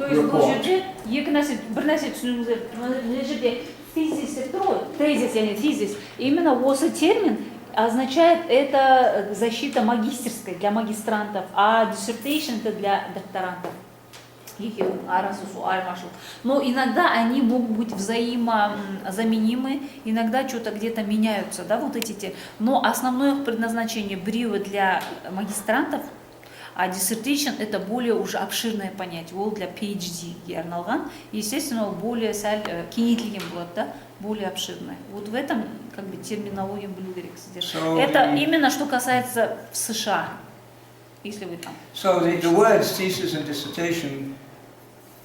То есть бұл жерде бір нәрсе түсінуіңіздер, бұл жерде тезис, тезис, именно осы термин означает это защита магистерской для магистрантов, а dissertation это для докторантов. Но иногда они могут быть взаимозаменимы, иногда что-то где-то меняются, да, вот эти. Но основное их предназначение брива для магистрантов, а dissertation это более уже обширное понятие, ол для PhD арналған, естественно, более кеңейтілген болады, да, более обширное. Вот в этом как бы терминология білу керек сіздер. Это именно что касается в США, если вы там. So the words thesis and dissertation,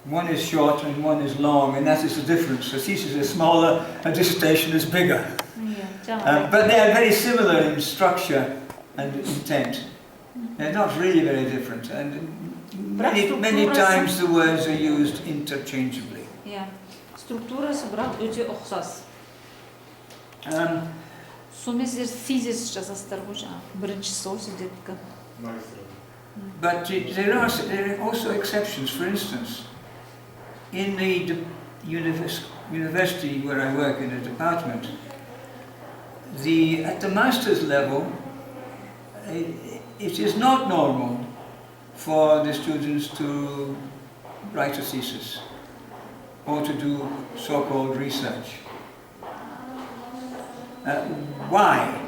one is short and one is long, and that is the difference. So thesis is smaller and dissertation is bigger. But they are very similar in structure and intent. They're not really very different, and many times the words are used interchangeably. Структура собрал өте ұқсас. Сонымен сіздер thesis жазасыздар ғой жаңағы бірінші сол сіздердікі. But there are also exceptions. For instance, in the university where I work in a department, at the master's level, it is not normal for the students to write a thesis or to do so-called research. Why?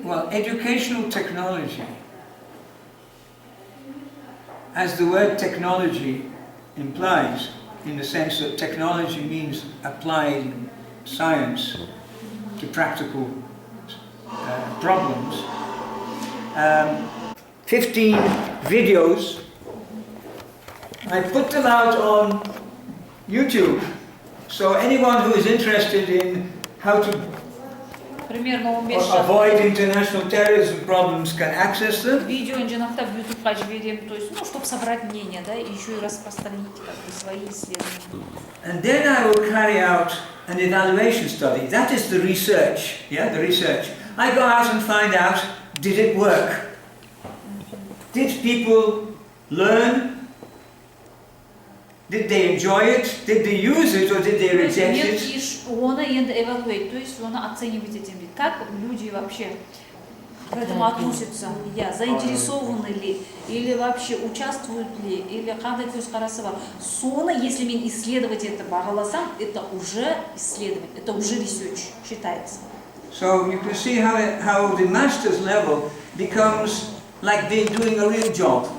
Well, educational technology, as the word technology implies, in the sense that technology means applying science to practical problems. 15 videos, I put them out on YouTube, so anyone who is interested in how to avoid international terrorism problems can access them. Видео инженахтав в YouTube жіберем, то есть, чтобы собрать мнение, да, и еще и распространить как бы свои исследования. And then I will carry out an evaluation study. That is the research, the research. I go out and find out, did it work? Did people learn? Did they enjoy it? Did they use it or did they reject it? Он evaluate, то есть он оценивает этим, как люди вообще к этому относятся, заинтересованы ли, или вообще участвуют ли, или қандай көзқарасы бар. Соны, если мен исследовать это бағаласам, это уже исследование, это уже research считается. So you can see how the master's level becomes like they're doing a real job,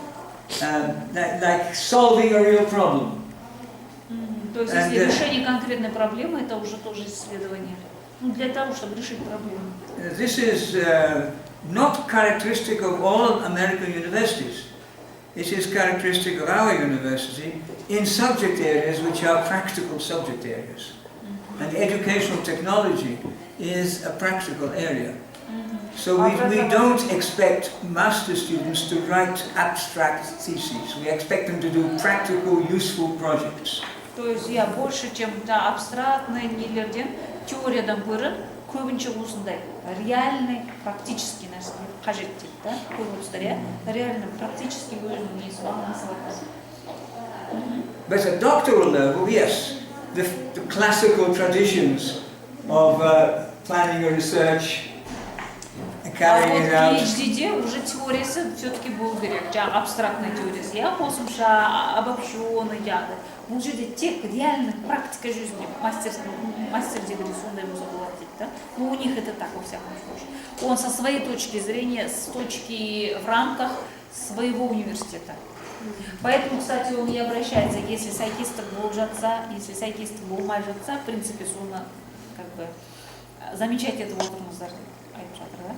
like solving a real problem. То есть, если решение конкретной проблемы, это уже тоже исследование. Ну, для того, чтобы решить проблему. This is not characteristic of all American universities. It is characteristic of our university in subject areas which are practical subject areas. And educational technology is a practical area. So we don't expect master students to write abstract theses. We expect them to do practical, useful projects. То есть я больше, чем абстрактный нелерден, теориядан көрі, көбінше осындай реальный, практический нәрселер қажет дейді, да? Көбінше реально, практически өзінің несі маңызы бар. But at doctoral level, yes, the classical traditions of planning a research, carrying it out. PhD-де уже теориясы все-таки был керек, абстрактная теория, қосымша, обобщенный яды. Бұл жерде тек реально практика жизни, мастер дегенде сондай болса болады дейді, да? Но у них это так, во всяком случае. Он со своей точки зрения, с точки в рамках своего университета. Поэтому, кстати, он и обращается, если сайкистов болып жатса, если сайкистов болмай жатса, в принципе, соны как бы замечать этого отырыңыздар айтып жатыр, да?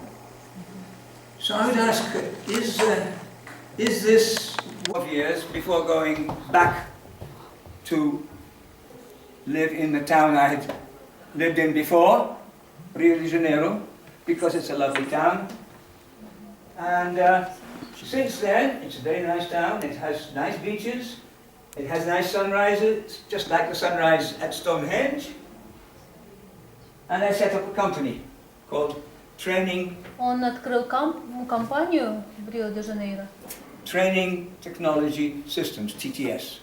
So I would ask, is this 12 years before going back to live in the town I had lived in before, Rio de Janeiro, because it's a lovely town. And since then, it's a very nice town. It has nice beaches. It has nice sunrises, just like the sunrise at Stonehenge. And I set up a company called Training. Он открыл компанию в Рио-де-Жанейро. Training Technology Systems, TTS.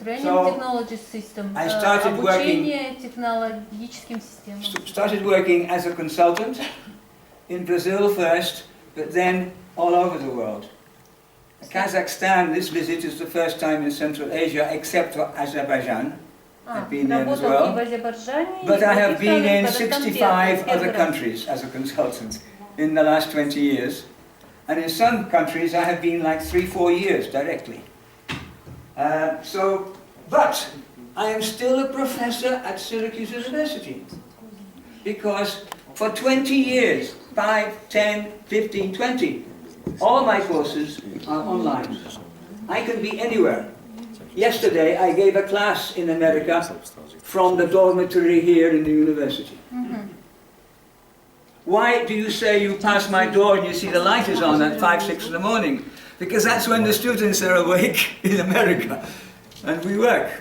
Training So, Technology System. I started Обучение технологическим системам. Started working as a consultant in Brazil first, but then all over the world. Kazakhstan, this visit is the first time in Central Asia, except for Azerbaijan. I've been there as well. But I have been in 65 other countries as a consultant in the last 20 years. And in some countries I have been like 3-4 years directly. But I am still a professor at Syracuse University. Because for 20 years, 5, 10, 15, 20, all my courses are online. I can be anywhere. Yesterday I gave a class in America from the dormitory here in the university. Why do you say you pass my door and you see the light is on at 5, 6 in the morning? Because that's when the students are awake in America. And we work.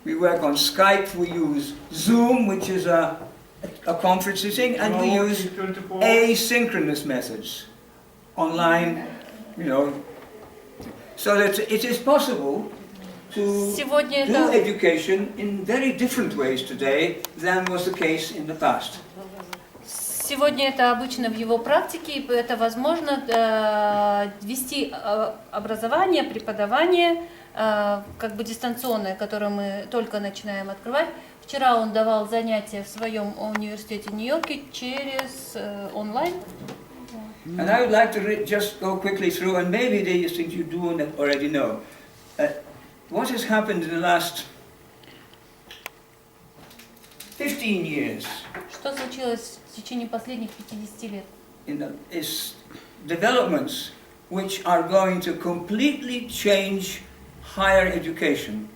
We work on Skype, we use Zoom, which is a conferencing, and we use asynchronous methods. Online, you know. So that it is possible to do education in very different ways today than was the case in the past. Сегодня это обычно в его практике, и это возможно вести образование, преподавание, как бы дистанционное, которое мы только начинаем открывать. Вчера он давал занятия в своем университете в Нью-Йорке через онлайн. And I would like to just go quickly through, and maybe these things you do already know. What has happened in the last 15 years? Что случилось в течение последних 50 лет? Is developments which are going to completely change higher education.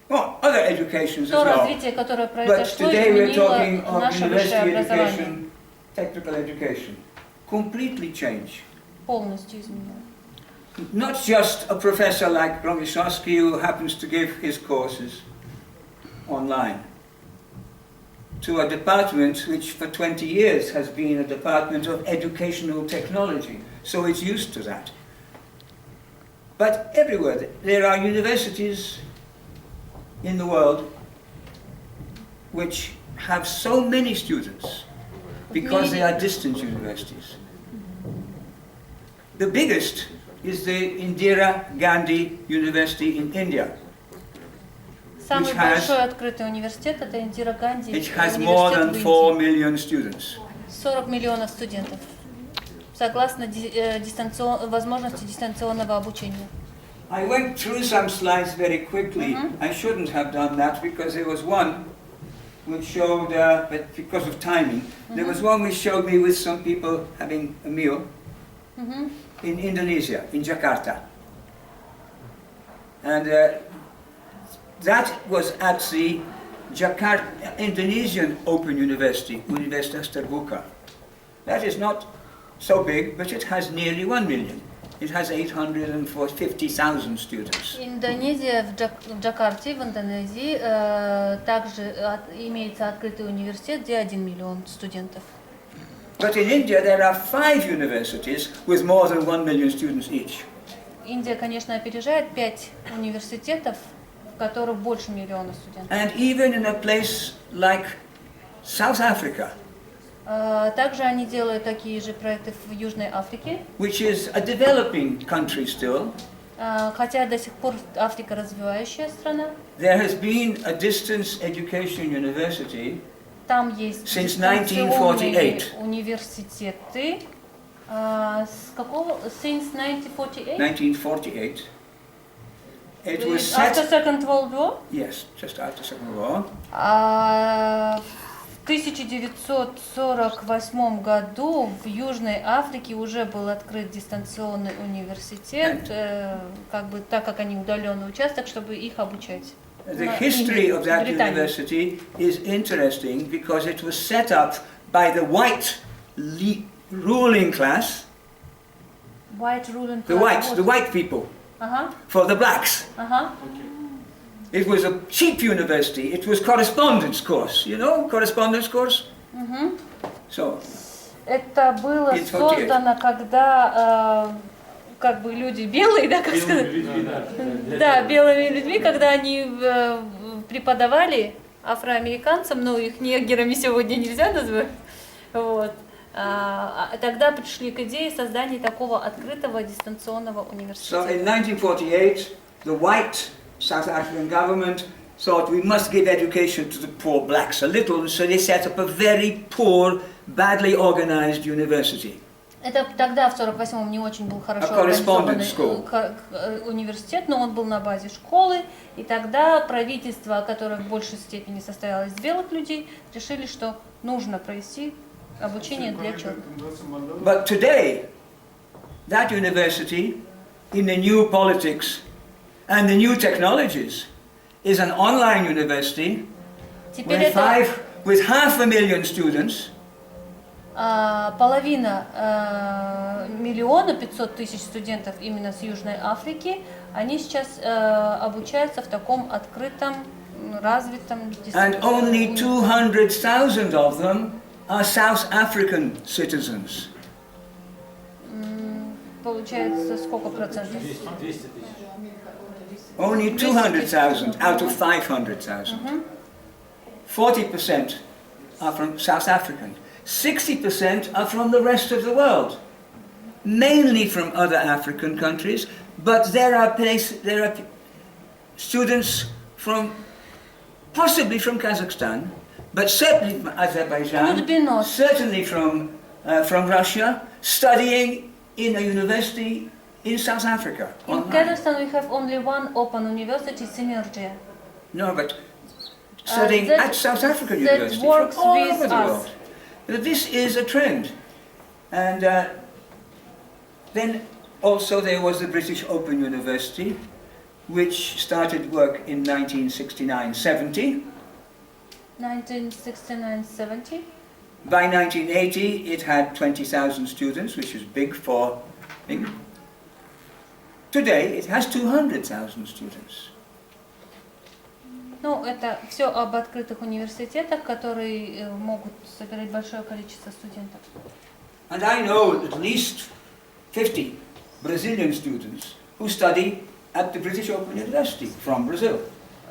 Well, other educations as То well. развитие, которое But произошло, today we're talking изменило of наше university высшее образование. education, technical education. Completely change. Полностью изменило. Not just a professor like Ромишовский who happens to give his courses online, to a department which for 20 years has been a department of educational technology, so it's used to that. But everywhere, there are universities in the world which have so many students because they are distance universities. The biggest is the Indira Gandhi University in India. Самый большой открытый университет это Индира Ганди. It has more than 4 million students. 40 миллионов студентов. Согласно возможности дистанционного обучения. I went through some slides very quickly. I shouldn't have done that because there was one which showed, but because of timing, there was one which showed me with some people having a meal in Indonesia, in Jakarta. And that was at the Jakarta Indonesian Open University, Universitas Terbuka. That is not so big, but it has nearly 1 million. It has 850,000 students. Индонезия, в Джакарте, в Индонезии, также имеется открытый университет, где 1 миллион студентов. But in India there are 5 universities with more than 1 million students each. Индия, конечно, опережает 5 университетов, в которых больше миллиона студентов. And even in a place like South Africa, также они делают такие же проекты в Южной Африке. Which is a developing country still. Хотя до сих пор Африка развивающая страна. There has been a distance education university Там есть since 1948. Университеты. С какого? Since 1948? 1948. It was After set. Second World War? Yes, just after Second War. В 1948 году в Южной Африке уже был открыт дистанционный университет, как бы так как они удаленный участок, чтобы их обучать. The history of that university is interesting because it was set up by the white ruling class. White ruling class. The white people. For the blacks. It was a cheap university. It was correspondence course. You know, correspondence course. So. Это было создано, когда как бы люди белые, да, как сказать? Да, белыми людьми, когда они преподавали афроамериканцам, ну их негерами сегодня нельзя назвать, вот. Тогда пришли к идее создания такого открытого дистанционного университета. So in 1948, the white South African government thought we must give education to the poor blacks a little, so they set up a very poor, badly organized university. Это тогда, в 48-м, не очень был хорошо организованный университет, но он был на базе школы, и тогда правительство, которое в большей степени состояло из белых людей, решили, что нужно провести обучение для черных. But today, that university, in the new politics and the new technologies, is an online university with 500,000 students. Половина миллиона 500 тысяч студентов именно с Южной Африки, они сейчас обучаются в таком открытом, развитом And only 200,000 of them are South African citizens. Получается сколько процентов? 200 тысяч. Only 200,000 out of 500,000. 40% are from South African. 60% are from the rest of the world, mainly from other African countries, but there are students from, possibly from Kazakhstan, but certainly from Azerbaijan, certainly from Russia, studying in a university in South Africa. In Kazakhstan we have only one open university, Synergia. No, but studying at South African University from all over the world. This is a trend. And then also there was the British Open University, which started work in 1969-70. 1969-70. By 1980 it had 20,000 students, which is big for England. Today it has 200,000 students. Ну, это все об открытых университетах, которые могут собирать большое количество студентов. And I know at least 50 Brazilian students who study at the British Open University from Brazil.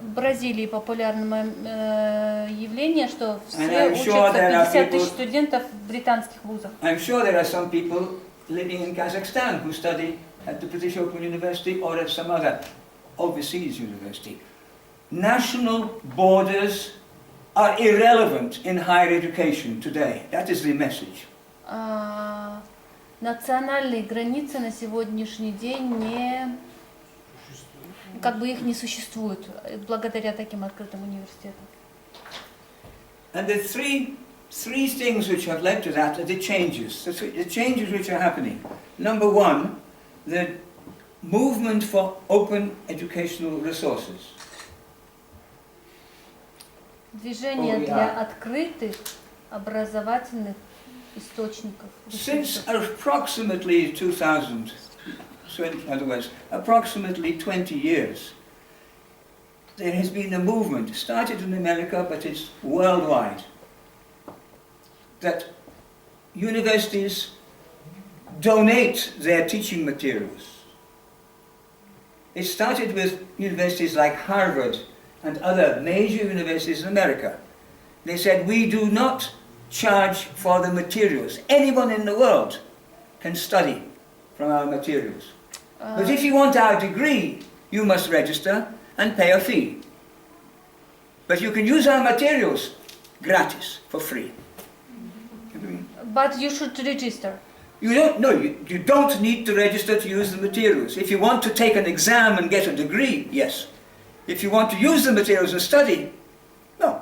В Бразилии популярное явление, что все учатся 50 тысяч студентов в британских вузах. I'm sure there are some people living in Kazakhstan who study at the British Open University or at some other overseas university. National borders are irrelevant in higher education today. That is the message. Национальные границы на сегодняшний день не, как бы их не существует благодаря таким открытым университетам. And the three things which have led to that are the changes which are happening. Number one, the movement for open educational resources. Движение для открытых образовательных источников. Since approximately 2000, so in other words, approximately 20 years, there has been a movement, started in America, but it's worldwide, that universities donate their teaching materials. It started with universities like Harvard and other major universities in America. They said, we do not charge for the materials. Anyone in the world can study from our materials. But if you want our degree, you must register and pay a fee. But you can use our materials gratis, for free. But you should register. You don't need to register to use the materials. If you want to take an exam and get a degree, yes. If you want to use the materials and study, no.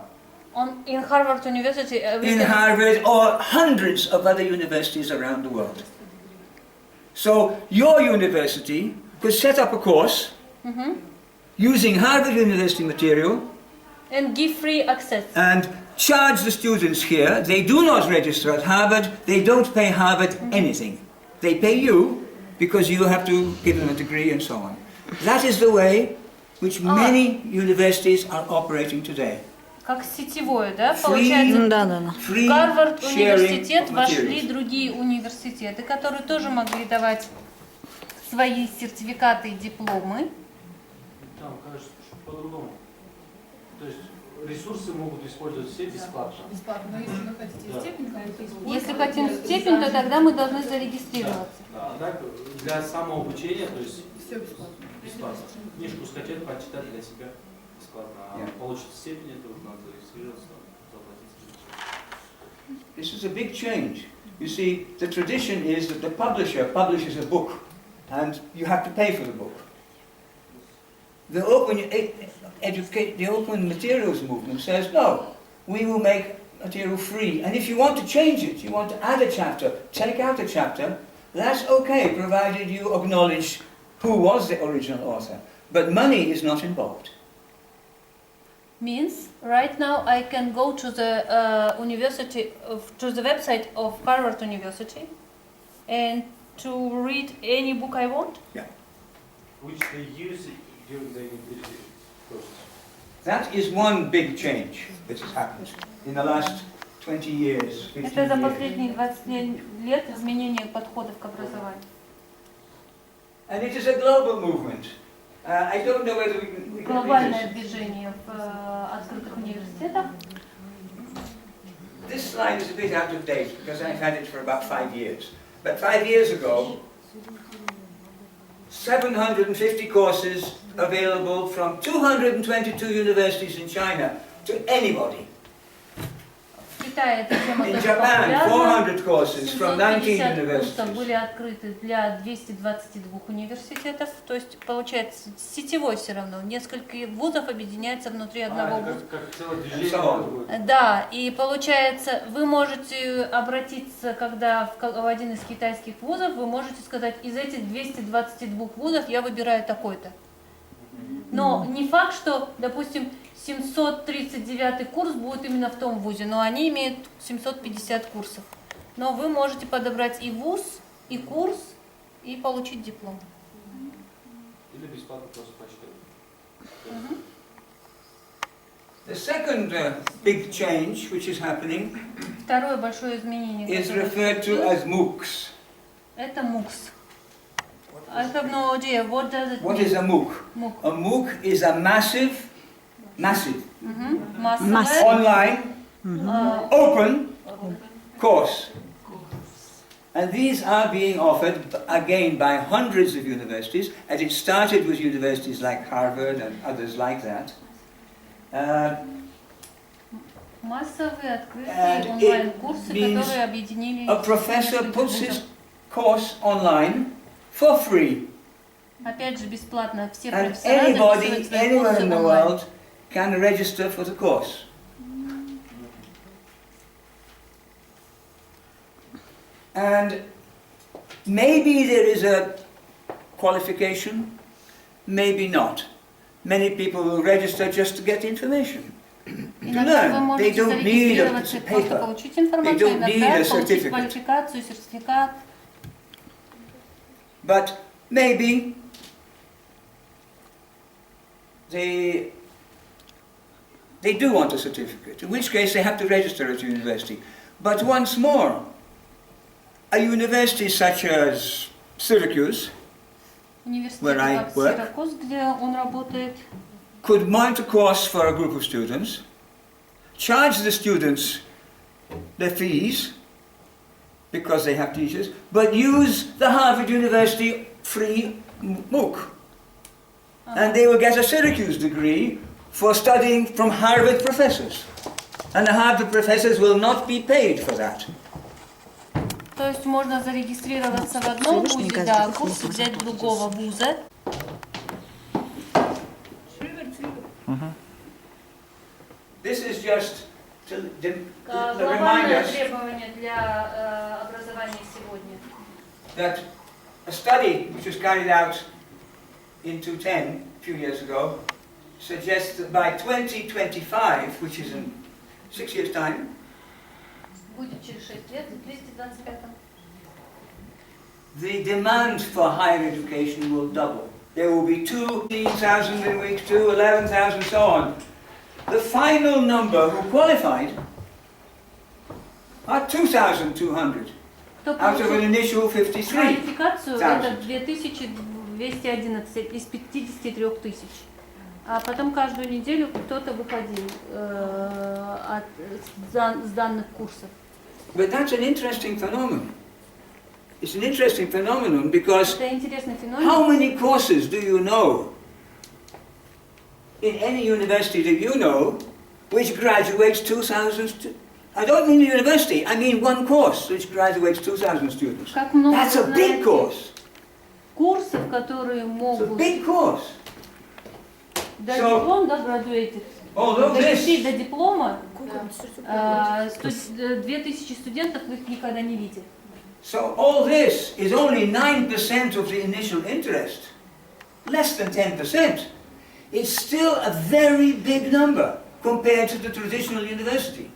In Harvard University, in Harvard or hundreds of other universities around the world. So your university could set up a course using Harvard University material and give free access. And charge the students here. They do not register at Harvard. They don't pay Harvard anything. They pay you because you have to give them a degree and so on. That is the way which many universities are operating today. Как сетевое, да? Получается, в Гарвард университет вошли другие университеты, которые тоже могли давать свои сертификаты и дипломы. Там, кажется, по-другому. То есть ресурсы могут использовать все бесплатно. Бесплатно, но если вы хотите степень, то используйте. Если хотим степень, то тогда мы должны зарегистрироваться. Да, а так для самообучения, то есть Все бесплатно. бесплатно. Книжку скачать, почитать для себя бесплатно. А получить степень, это вот надо зарегистрироваться, заплатить. This is a big change. You see, the tradition is that the publisher publishes a book and you have to pay for the book. The open materials movement says, no, we will make material free. And if you want to change it, you want to add a chapter, take out a chapter, that's okay, provided you acknowledge who was the original author. But money is not involved. Means right now I can go to the to the website of Harvard University and to read any book I want. Yeah. Which they use during the university courses. That is one big change that has happened in the last 20 years, 15 Это за years. последние 20 лет изменение подходов к образованию. And it is a global movement. I don't know whether we can read Глобальное this. движение в открытых университетах. This slide is a bit out of date because I've had it for about 5 years. But 5 years ago, 750 courses available from 222 universities in China to anybody. В Китае эта тема In тоже Japan, популярна. 400 courses from 19 750 курсов universities. были открыты для 222 университетов, то есть получается сетевой все равно. Несколько вузов объединяются внутри одного вуза. Как целое движение. So, будет. Да, и получается, вы можете обратиться, когда в один из китайских вузов, вы можете сказать, из этих 222 вузов я выбираю такой-то. Но не факт, что, допустим, 739 курс будет именно в том вузе, но они имеют 750 курсов. Но вы можете подобрать и вуз, и курс, и получить диплом. Или бесплатно просто почитать. the second big change which is happening Второе большое изменение, is которое referred to случилось, as MOOCs. это МУКС. I have no idea. What does it What mean? is a MOOC? MOOC. A MOOC is a massive Массовое. online open course. And these are being offered again by hundreds of universities, and it started with universities like Harvard and others like that. Массовые открытые And онлайн-курсы, it means которые объединили... A professor puts his course online for free, Опять же, бесплатно. Все and профессора anybody, записывают свои anywhere курсы in the онлайн. world can register for the course. And maybe there is a qualification, maybe not. Many people will register just to get information. Иногда вы They можете don't need a зарегистрироваться, piece of просто paper. получить They информацию, don't need иногда a получить certificate. квалификацию, сертификат. But maybe they do want a certificate, in which case they have to register at university. But once more, a university such as Syracuse Университет Where I как work. Сиракуз, где он работает, could mount a course for a group of students, charge the students their fees, because they have teachers, but use the Harvard University free MOOC. And they will get a Syracuse degree for studying from Harvard professors. And the Harvard professors will not be paid for that. То есть можно зарегистрироваться в одном вузе, да, курс взять другого вуза. This is just to remind Глобальное us требование для образования сегодня. that a study which was carried out in 2010, a few years ago, suggests that by 2025, which is in 6 years' time, Будет через 6 лет, в 225-м. the demand for higher education will double. There will be 2,000 in week 2, 11,000, so on. The final number who qualified are 2,200. кто out of an получил initial 53. квалификацию, это 1000. 2211 из 53 тысяч. А потом каждую неделю кто-то выходил с данных курсов. But that's an interesting phenomenon. It's an interesting phenomenon because Это интересный how феномен. many courses do you know in any university that you know which graduates 2,000 I don't mean the university, I mean one course which graduates 2,000 students. Как много That's a вы big знаете course. курсов, которые It's a могут big course. дать So- диплом, да, graduated, Although довести this, до диплома, 2000 студентов вы их никогда не видите. so all this is only 9% of the initial interest, less than 10%. It's still a very big number compared to the traditional university,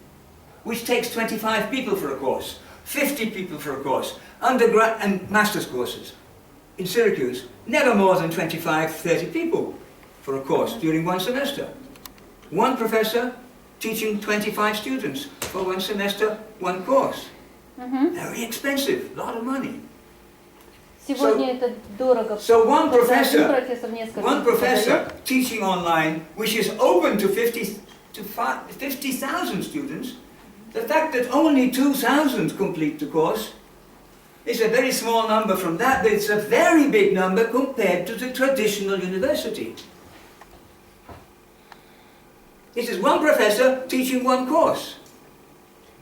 which takes 25 people for a course, 50 people for a course, undergrad and master's courses. In Syracuse, never more than 25, 30 people for a course during one semester. One professor teaching 25 students for one semester, one course. Very expensive, a lot of money. Сегодня это дорого. So one Один professor, профессор несколько one преподает. professor teaching online, which is open to 50,000 students, the fact that only 2,000 complete the course is a very small number from that, but it's a very big number compared to the traditional university. This is one professor teaching one course.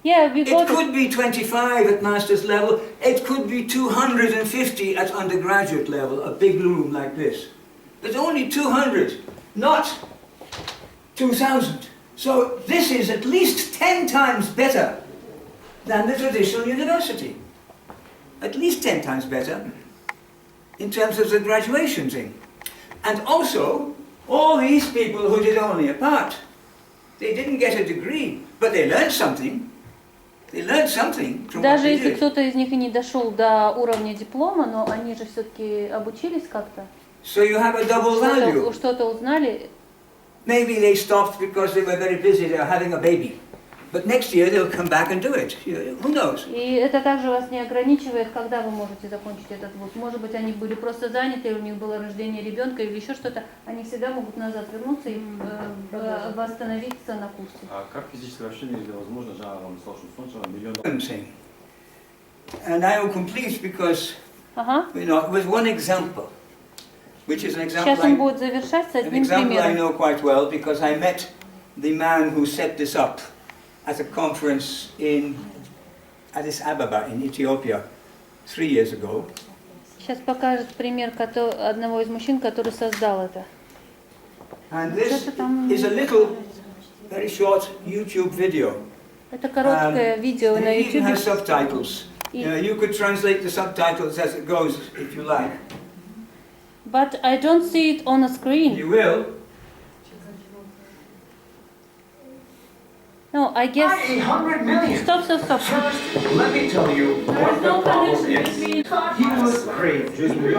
Yeah, we It got could be 25 at master's level, it could be 250 at undergraduate level, a big room like this. But only 200, not 2,000. So this is at least 10 times better than the traditional university. At least 10 times better in terms of the graduation thing. And also, all these people who did only a part, they didn't get a degree, but they learned something. They learned something from what Даже they если did. кто-то из них и не дошел до уровня диплома, но они же все-таки обучились как-то, So you have a double value. что-то узнали. Maybe they stopped because they were very busy, they were having a baby. But next year they'll come back and do it. Who knows? И это также вас не ограничивает, когда вы можете закончить этот вуз. Может быть, они были просто заняты, у них было рождение ребенка или еще что-то. Они всегда могут назад вернуться и восстановиться на курсе. А как физическое общение возможно, жанром миллион? And I will complete because, Ага. with one example, which is an Сейчас example он I, будет завершать с an одним example I примером. know quite well because I met the man who set this up at a conference in Addis Ababa in Ethiopia 3 years ago. Сейчас покажет пример одного из мужчин, который создал это. And this is a little, very short YouTube video. Это короткое видео на It even YouTube. has subtitles. You could translate the subtitles as it goes if you like. But I don't see it on a screen. You will. No, I guess. 100 million. Stop. First, let me tell you what the problem is. He was crazy.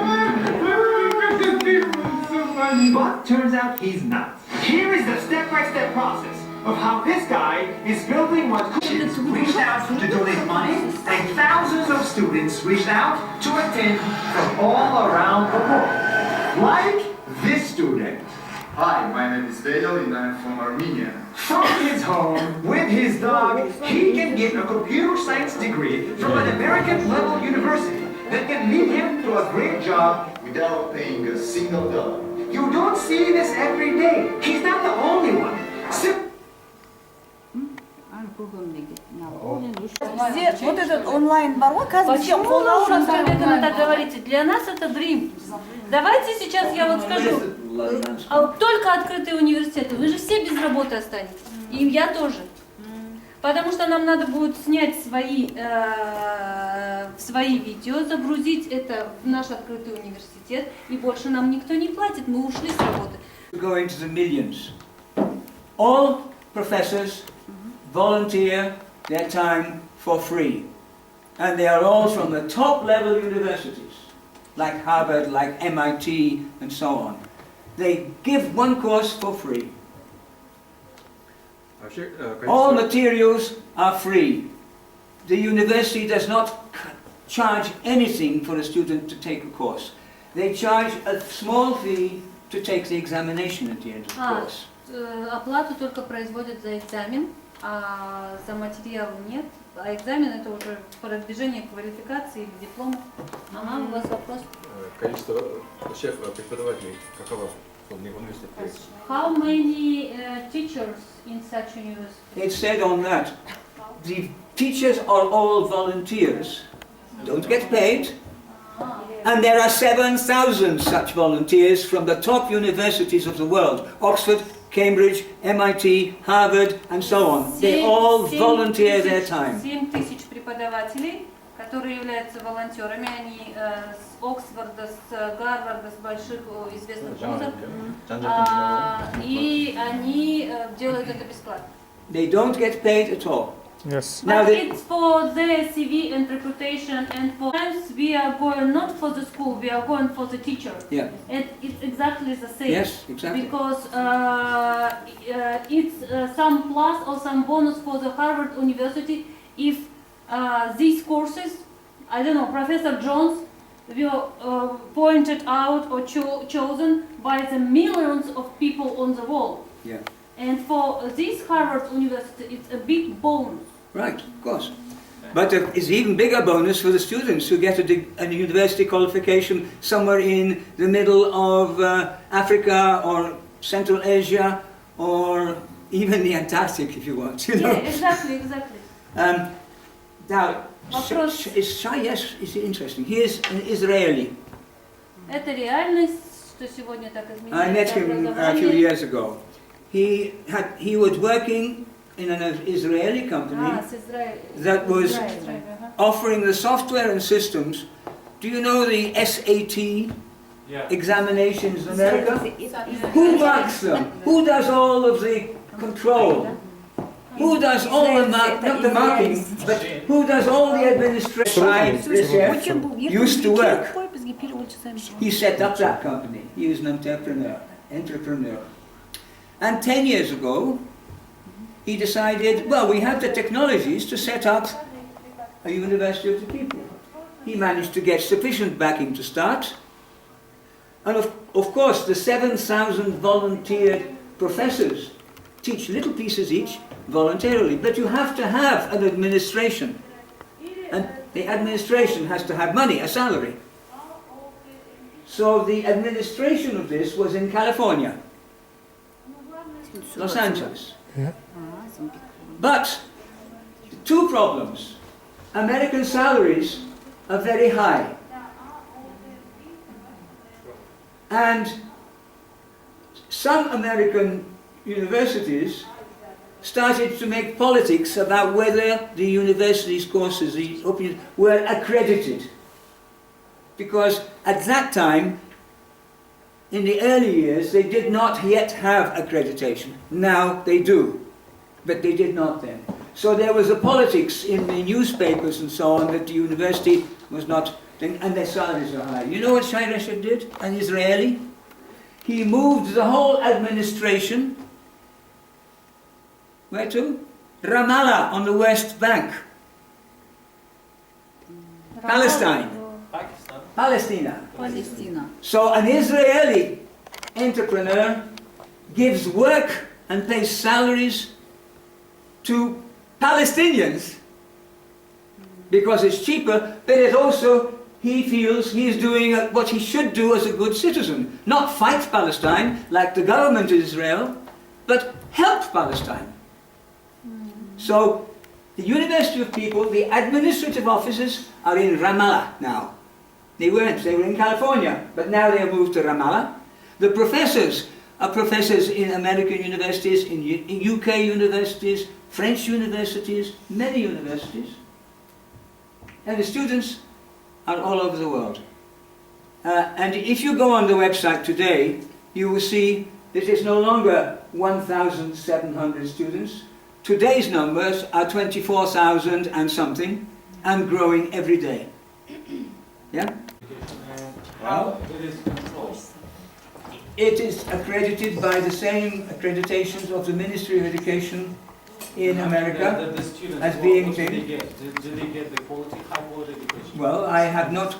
But turns out he's not. Here is the step-by-step process of how this guy is building what kids reached out to donate money, and thousands of students reached out to attend from all around the world. Like this student. Hi, my name is Vedel and I'm from Armenia. From his home, with his dog, he can get a computer science degree from an American-level university that can lead him to a great job. Without paying a single dollar. You don't see this every day. He's not the only one. Где вот этот онлайн-барон, Почему вы уже откровенно так говорите? Для нас это dream. Давайте сейчас я вот скажу. Только открытые университеты. Вы же все без работы останетесь. И я тоже. Потому что нам надо будет снять свои видео, загрузить это в наш открытый университет. И больше нам никто не платит. Мы ушли с работы. Go into the millions. All professors volunteer their time for free. And they are all from the top level universities, like Harvard, like MIT, and so on. They give one course for free. All materials are free. The university does not charge anything for a student to take a course. They charge a small fee to take the examination at the end of the course. Оплату только производят за экзамен, а за материалы нет. А экзамен это уже продвижение квалификации или диплома. Ага, у вас вопрос? Количество преподавателей каково в университете? How many teachers in such university? It said on that, the teachers are all volunteers, don't get paid, and there are 7,000 such volunteers from the top universities of the world, Oxford, Cambridge, MIT, Harvard, and so on. They all volunteer their time. 7,000 преподавателей, которые являются волонтерами, они с Оксфорда, с Гарварда, с больших известных вузов, и они делают это бесплатно. They don't get paid at all. Yes. But it's for their CV and reputation, and for times we are going not for the school, we are going for the teacher. Yeah. And it's exactly the same. Yes, exactly. Because it's some plus or some bonus for the Harvard University if these courses, I don't know, Professor Jones were pointed out or chosen by the millions of people on the world. Yeah. And for this Harvard University, it's a big bonus. Right, of course. But it's even bigger bonus for the students who get a university qualification somewhere in the middle of Africa or Central Asia or even the Antarctic, if you want. You know? Yeah, exactly. Now, Shayesh is interesting. He is an Israeli. Это реальность, что сегодня так изменилось. I met him a few years ago. He was working in an Israeli company that was offering the software and systems. Do you know the SAT examinations in America? Who marks them? Who does all of the control? Who does all the not the marking, but who does all the administration? Used to work. He set up that company. He was an entrepreneur. And 10 years ago, he decided, well, we have the technologies to set up a university of the people. He managed to get sufficient backing to start. And of course, the 7,000 volunteered professors teach little pieces each voluntarily. But you have to have an administration. And the administration has to have money, a salary. So the administration of this was in California. Los Angeles. Yeah. But two problems. American salaries are very high. And some American universities started to make politics about whether the university's courses, the open, were accredited. Because at that time, in the early years, they did not yet have accreditation. Now they do, but they did not then. So there was a politics in the newspapers and so on that the university was not, and their salaries are high. You know what Shai Reshid did, an Israeli? He moved the whole administration, where to? Ramallah on the West Bank. Palestine. Palestina. So an Israeli entrepreneur gives work and pays salaries to Palestinians because it's cheaper, but it also, he feels he's doing what he should do as a good citizen. Not fight Palestine like the government of Israel, but help Palestine. So the University of People, the administrative offices are in Ramallah now. They weren't, they were in California, but now they have moved to Ramallah. The professors are professors in American universities, in UK universities, French universities, many universities. And the students are all over the world. And if you go on the website today, you will see that it's no longer 1,700 students. Today's numbers are 24,000 and something, and growing every day. Yeah? How it is controlled? It is accredited by the same accreditations of the Ministry of Education in America The students, as being what do they thing. get? Do they get the high quality education? Well, I have not.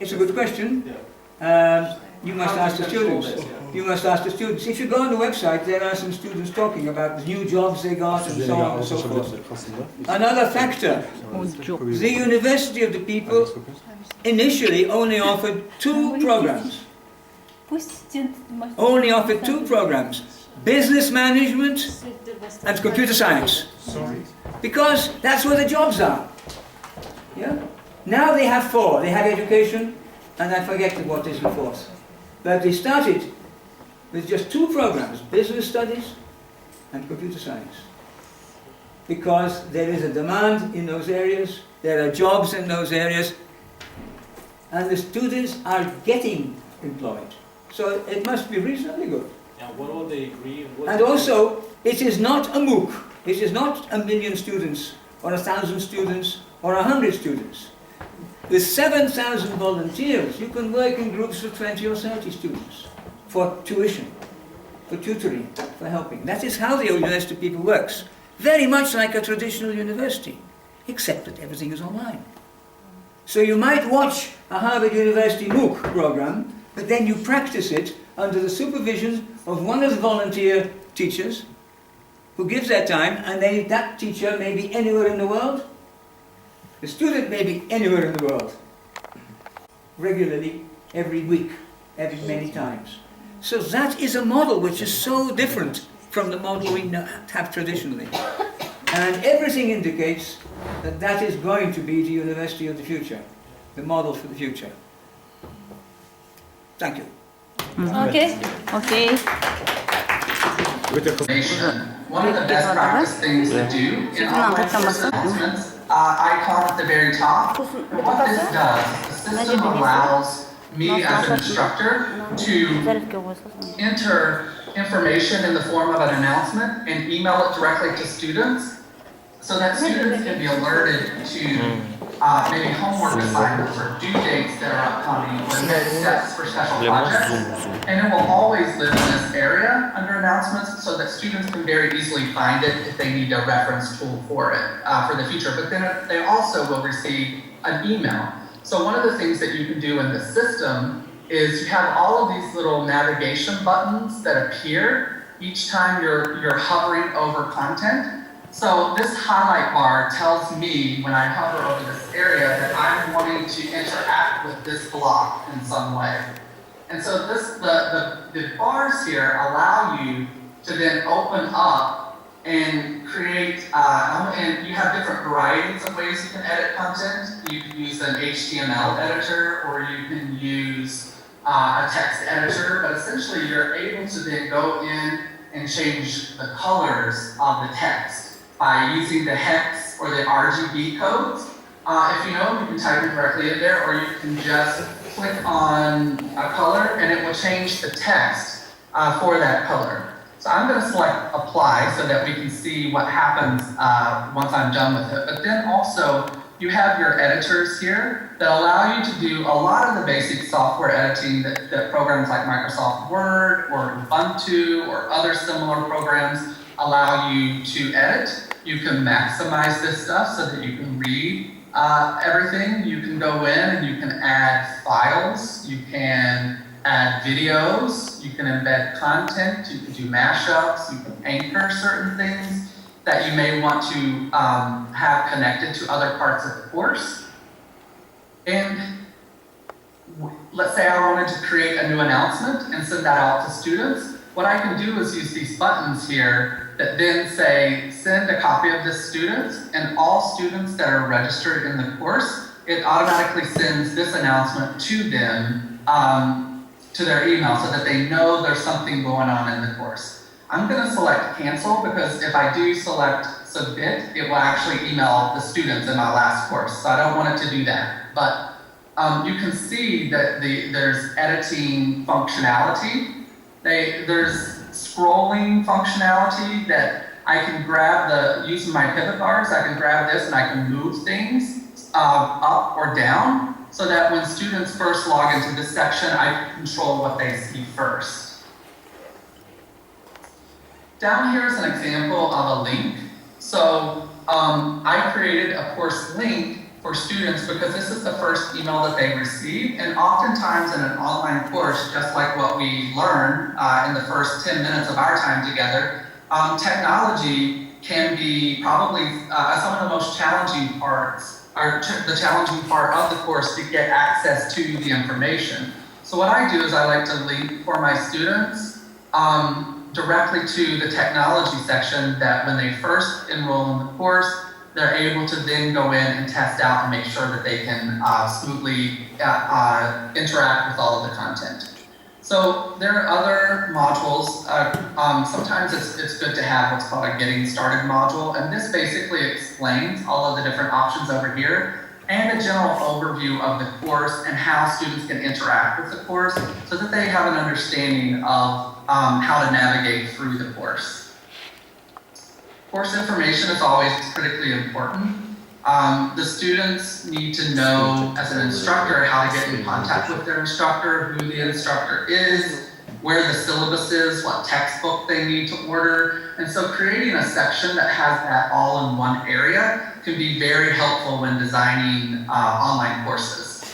It's a good question. Yeah. You must How ask do the you control students. this? Yeah. You must ask the students. If you go on the website, there are some students talking about the new jobs they got and so on and so forth. Another factor, the University of the People initially only offered 2 programs. Only offered 2 programs, business management and computer science. Because that's where the jobs are. Yeah? Now they have 4. They had education, and I forget what is the 4th. But they started with just 2 programs, business studies and computer science. Because there is a demand in those areas, there are jobs in those areas, and the students are getting employed. So it must be reasonably good. And what will they agree? And also, it is not a MOOC. It is not 1 million students, or 1,000 students, or 100 students. With 7,000 volunteers, you can work in groups of 20 or 30 students for tuition, for tutoring, for helping. That is how the University of People works. Very much like a traditional university, except that everything is online. So you might watch a Harvard University MOOC program, but then you practice it under the supervision of one of the volunteer teachers who gives their time, and then that teacher may be anywhere in the world. The student may be anywhere in the world, regularly, every week, every many times. So that is a model which is so different from the model we have traditionally. And everything indicates that that is going to be the university of the future, the model for the future. Thank you. Okay. Okay. One of the best practice things to do in online course announcements, icon at the very top. What this does, the system allows me as an instructor to enter information in the form of an announcement and email it directly to students so that students can be alerted to maybe homework assignments or due dates that are upcoming or next steps for special projects. And it will always live in this area under announcements so that students can very easily find it if they need a reference tool for it for the future. But then they also will receive an email. So one of the things that you can do in the system is you have all of these little navigation buttons that appear each time you're hovering over content. So this highlight bar tells me when I hover over this area that I'm wanting to interact with this block in some way. And so the bars here allow you to then open up and create, and you have different varieties of ways you can edit content. You can use an HTML editor or you can use a text editor, but essentially you're able to then go in and change the colors of the text by using the hex or the RGB codes. If you know, you can type it directly in there, or you can just click on a color and it will change the text for that color. So I'm going to select apply so that we can see what happens once I'm done with it. But then also, you have your editors here that allow you to do a lot of the basic software editing that programs like Microsoft Word or Ubuntu or other similar programs allow you to edit. You can maximize this stuff so that you can read everything. You can go in and you can add files. You can add videos. You can embed content. You can do mashups. You can anchor certain things that you may want to have connected to other parts of the course. And let's say I wanted to create a new announcement and send that out to students. What I can do is use these buttons here that then say, send a copy of this students, and all students that are registered in the course, it automatically sends this announcement to them, to their email so that they know there's something going on in the course. I'm going to select cancel because if I do select submit, it will actually email the students in my last course. So I don't want it to do that. But you can see that there's editing functionality. There's scrolling functionality that I can grab using my pivot bars, I can grab this and I can move things up or down so that when students first log into this section, I can control what they see first. Down here is an example of a link So I created a course link for students because this is the first email that they receive, and oftentimes in an online course, just like what we learn in the first 10 minutes of our time together, technology can be probably some of the most challenging parts, or the challenging part of the course to get access to the information. So what I do is I like to link for my students directly to the technology section that when they first enroll in the course, they're able to then go in and test out and make sure that they can smoothly interact with all of the content. So there are other modules. Sometimes it's good to have what's called a getting started module, and this basically explains all of the different options over here and a general overview of the course and how students can interact with the course so that they have an understanding of how to navigate through the course. Course information is always critically important. The students need to know, as an instructor, how to get in contact with their instructor, who the instructor is, where the syllabus is, what textbook they need to order. And so creating a section that has that all in one area can be very helpful when designing online courses.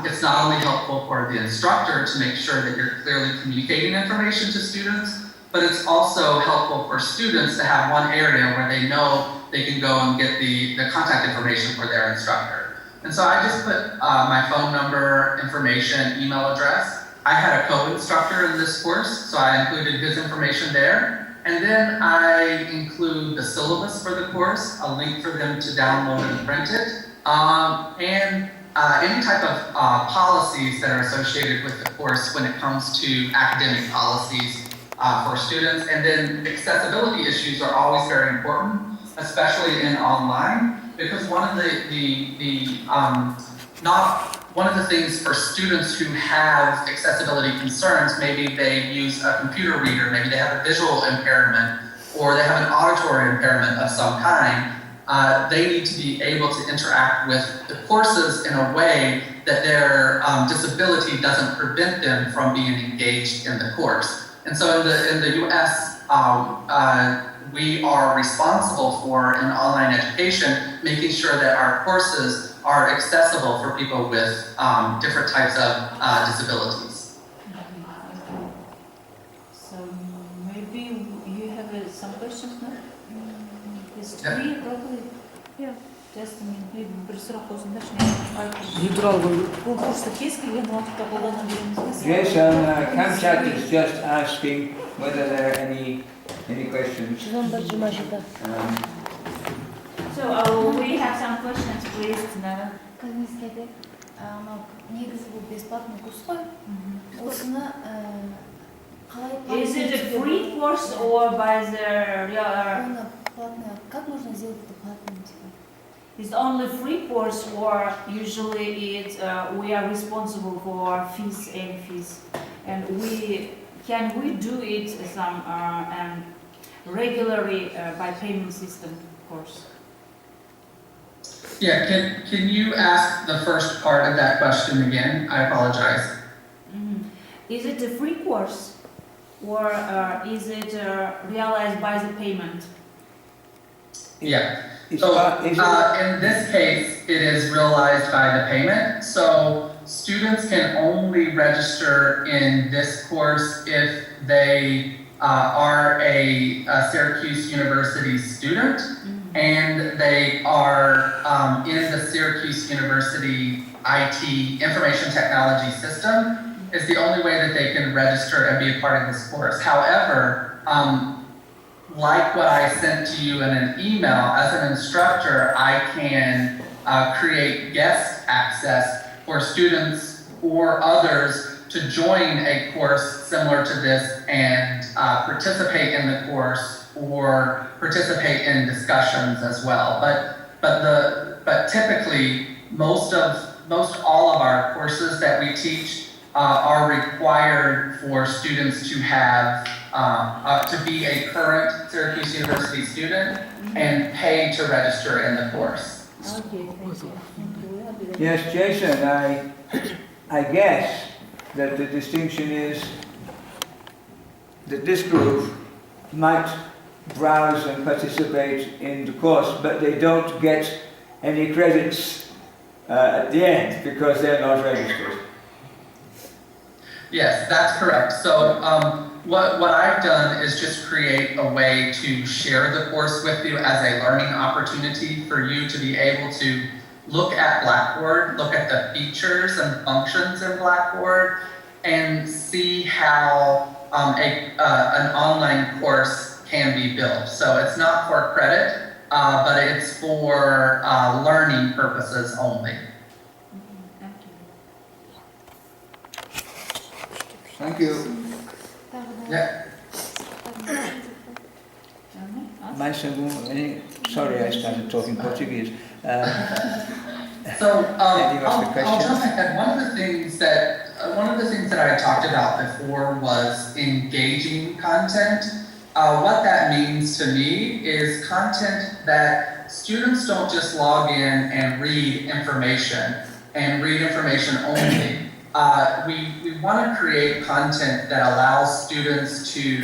It's not only helpful for the instructor to make sure that you're clearly communicating information to students, but it's also helpful for students to have one area where they know they can go and get the contact information for their instructor. And so I just put my phone number, information, email address. I had a co-instructor in this course, so I included his information there. And then I include the syllabus for the course, a link for them to download and print it, and any type of policies that are associated with the course when it comes to academic policies for students. And then accessibility issues are always very important, especially in online, because one of the things for students who have accessibility concerns, maybe they use a computer reader, maybe they have a visual impairment, or they have an auditory impairment of some kind, they need to be able to interact with the courses in a way that their disability doesn't prevent them from being engaged in the course. And so in the US, we are responsible for, in online education, making sure that our courses are accessible for people with different types of disabilities. So maybe you have some questions now? Is three probably? Yeah. Just a minute. Jason, Kamchat is just asking whether there are any questions. So we have some questions, please. Is it a free course or by the It's only free course, or usually it's we are responsible for fees and fees, and can we do it some regularly by payment system course? Yeah, can you ask the first part of that question again? I apologize. Is it a free course, or is it realized by the payment? Yeah. So in this case, it is realized by the payment. So students can only register in this course if they are a Syracuse University student, and they are in the Syracuse University IT information technology system is the only way that they can register and be a part of this course. However, like what I sent to you in an email, as an instructor, I can create guest access for students or others to join a course similar to this and participate in the course or participate in discussions as well. But typically, most all of our courses that we teach are required for students to have to be a current Syracuse University student and pay to register in the course. Okay, thank you. Yes, Jason, I guess that the distinction is that this group might browse and participate in the course, but they don't get any credits at the end because they're not registered. Yes, that's correct. So what I've done is just create a way to share the course with you as a learning opportunity for you to be able to look at Blackboard, look at the features and functions in Blackboard, and see how an online course can be built. So it's not for credit, but it's for learning purposes only. Thank you. Yeah. Sorry, I started talking Portuguese. So I'll jump ahead. One of the things that I talked about before was engaging content. What that means to me is content that students don't just log in and read information only. We want to create content that allows students to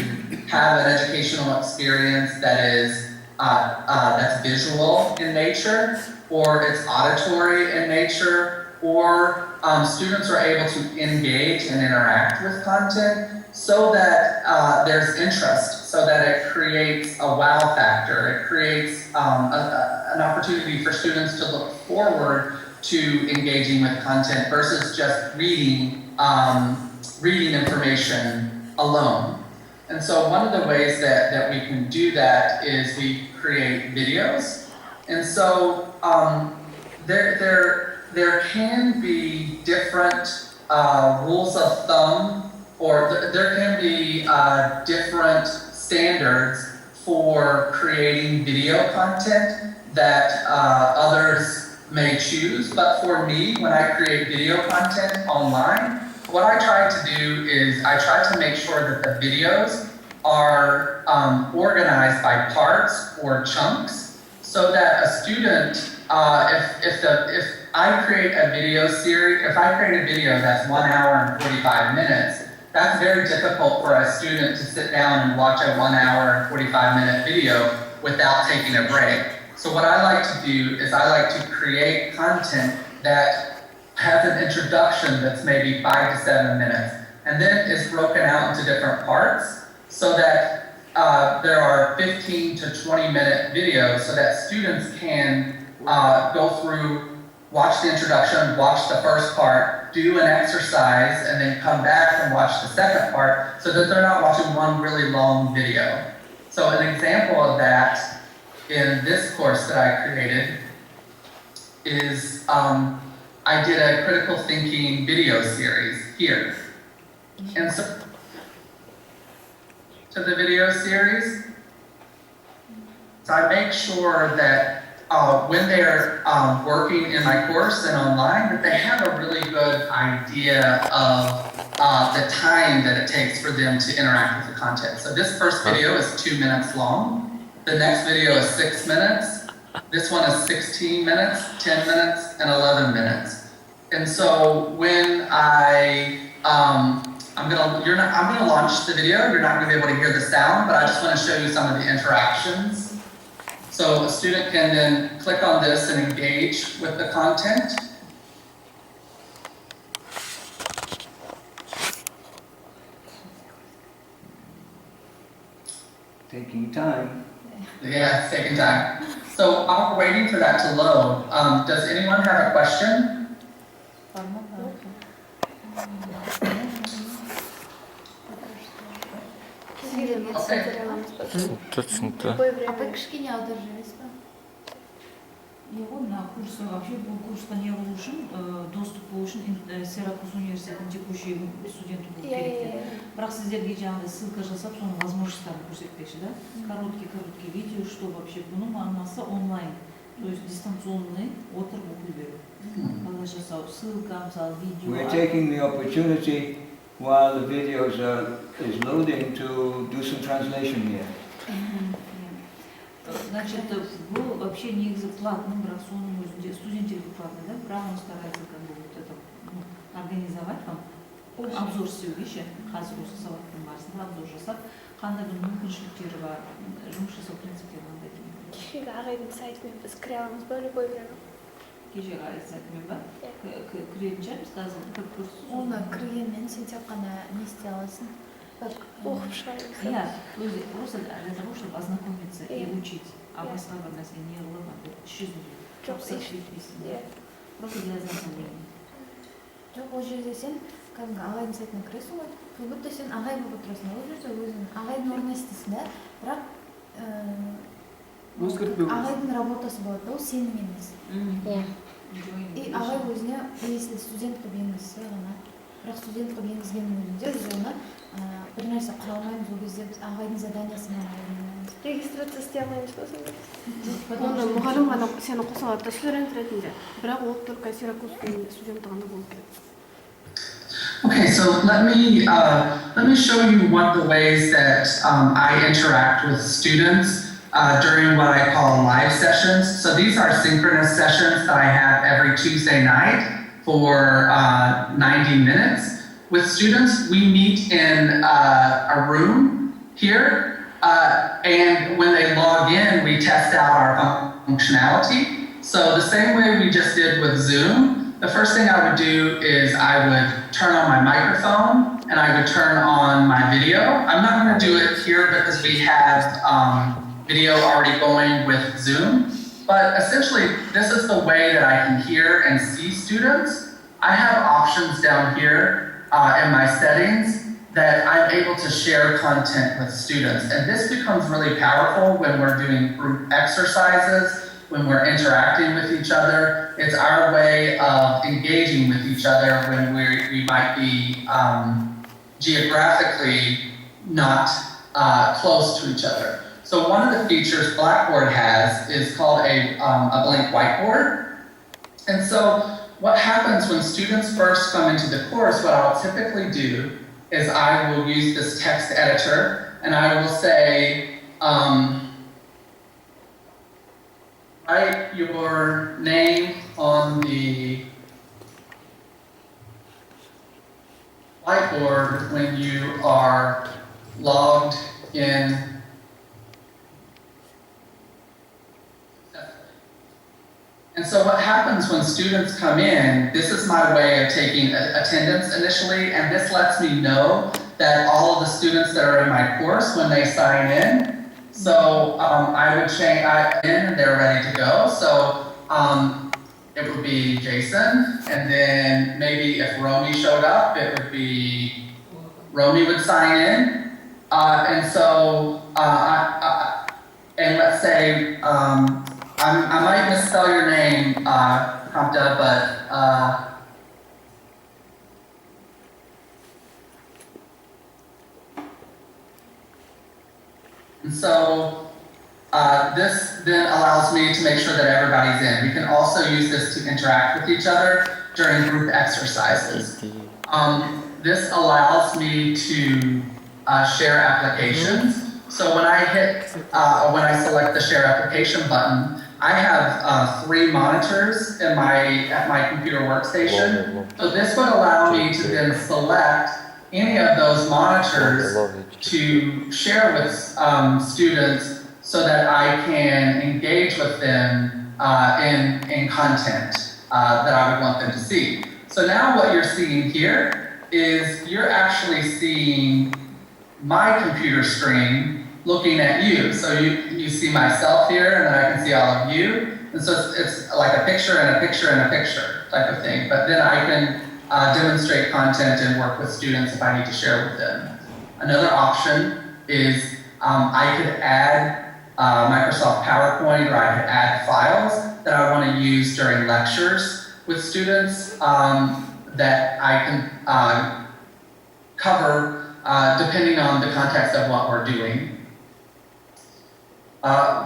have an educational experience that is that's visual in nature, or it's auditory in nature, or students are able to engage and interact with content so that there's interest, so that it creates a wow factor. It creates an opportunity for students to look forward to engaging with content versus just reading information alone. And so one of the ways that we can do that is we create videos. And so there can be different rules of thumb, or there can be different standards for creating video content that others may choose. But for me, when I create video content online, what I try to do is I try to make sure that the videos are organized by parts or chunks, so that a student, if I create a video series, if I create a video that's 1 hour and 45 minutes, that's very difficult for a student to sit down and watch a 1 hour and 45-minute video without taking a break. So what I like to do is I like to create content that has an introduction that's maybe 5 to 7 minutes, and then it's broken out into different parts so that there are 15 to 20-minute videos so that students can go through, watch the introduction, watch the first part, do an exercise, and then come back and watch the second part so that they're not watching one really long video. So an example of that in this course that I created is I did a critical thinking video series here. And so to the video series, so I make sure that when they're working in my course and online, that they have a really good idea of the time that it takes for them to interact with the content. So this first video is 2 minutes long. The next video is 6 minutes. This one is 16 minutes, 10 minutes, and 11 minutes. And so when I'm gonna launch the video. You're not gonna be able to hear the sound, but I just want to show you some of the interactions. So a student can then click on this and engage with the content. Taking time. Yeah, it's taking time. So while we're waiting for that to load, does anyone have a question? Его на курсы вообще был курс не улучшен, доступ улучшен, Syracuse University текущий студенты был керек. Бірақ сіздерге жаңағыдай ссылка жасап, соның возможностьтарын көрсетпекші, да? Короткие видео, что вообще бұның мағынасы онлайн, то есть дистанционный отырып оқи беру. Қалай жасау, ссылка, мысалы, видео. We're taking the opportunity while the videos is loading to do some translation here. Значит, был вообще не платным, бірақ соның өзінде студенттерге платный, да? Бірақ он старается как бы вот это организовать вам обзор істеуге ше, қазір осы сабақтың барысында обзор жасап, қандай бір мүмкіншіліктері бар, жұмыс жасау принциптері қандай деймін. Кешегі ағайдың сайтымен біз кіре аламыз ба любой время? Кешегі ағайдың сайтымен ба? Кіретін шығармыз қазір бір курс. Оны кіргенмен сен тек қана не істей аласың? Оқып шығармыз. Иә, просто для того, чтобы ознакомиться и учить, а басқа бір нәрсе не қылып, іс жүзінде тапсырыс жетпейсің. Просто для ознакомления. Жоқ, ол жерде сен кәдімгі ағайдың сайтына кіресің ғой, как будто сен ағай болып отырасың, ол жерде өзің ағайдың орнына істейсің да, бірақ ағайдың работасы болады, ол сенің емес. И ағай өзіне, если студент қылып енгізсе ғана, бірақ студент қылып енгізгеннің өзінде біз оны бір нәрсе құра алмаймыз, ол кезде біз ағайдың заданиясымен айырылмаймыз. Регистрация істей алмаймыз ба сонда? Оны мұғалім ғана сені қоса алады студент ретінде, бірақ ол только Сиракузский студенті ғана болу керек. Okay, so let me show you one of the ways that I interact with students during what I call live sessions. So these are synchronous sessions that I have every Tuesday night for 90 minutes with students. We meet in a room here, and when they log in, we test out our functionality. So the same way we just did with Zoom, the first thing I would do is I would turn on my microphone and I would turn on my video. I'm not going to do it here because we have video already going with Zoom, but essentially this is the way that I can hear and see students. I have options down here in my settings that I'm able to share content with students, and this becomes really powerful when we're doing group exercises, when we're interacting with each other. It's our way of engaging with each other when we might be geographically not close to each other. So one of the features Blackboard has is called a blank whiteboard. And so what happens when students first come into the course, what I'll typically do is I will use this text editor and I will say, write your name on the whiteboard when you are logged in. And so what happens when students come in, this is my way of taking attendance initially, and this lets me know that all of the students that are in my course, when they sign in, so I would change in and they're ready to go. So it would be Jason, and then maybe if Romy showed up, it would be Romy would sign in. And so, and let's say, I might misspell your name, Kamta, but and so this then allows me to make sure that everybody's in. We can also use this to interact with each other during group exercises. This allows me to share applications. So when I when I select the share application button, I have 3 monitors at my computer workstation. So this would allow me to then select any of those monitors to share with students so that I can engage with them in content that I would want them to see. So now what you're seeing here is you're actually seeing my computer screen looking at you. So you see myself here, and then I can see all of you. And so it's like a picture and a picture and a picture type of thing. But then I can demonstrate content and work with students if I need to share with them. Another option is I could add Microsoft PowerPoint, or I could add files that I want to use during lectures with students that I can cover depending on the context of what we're doing.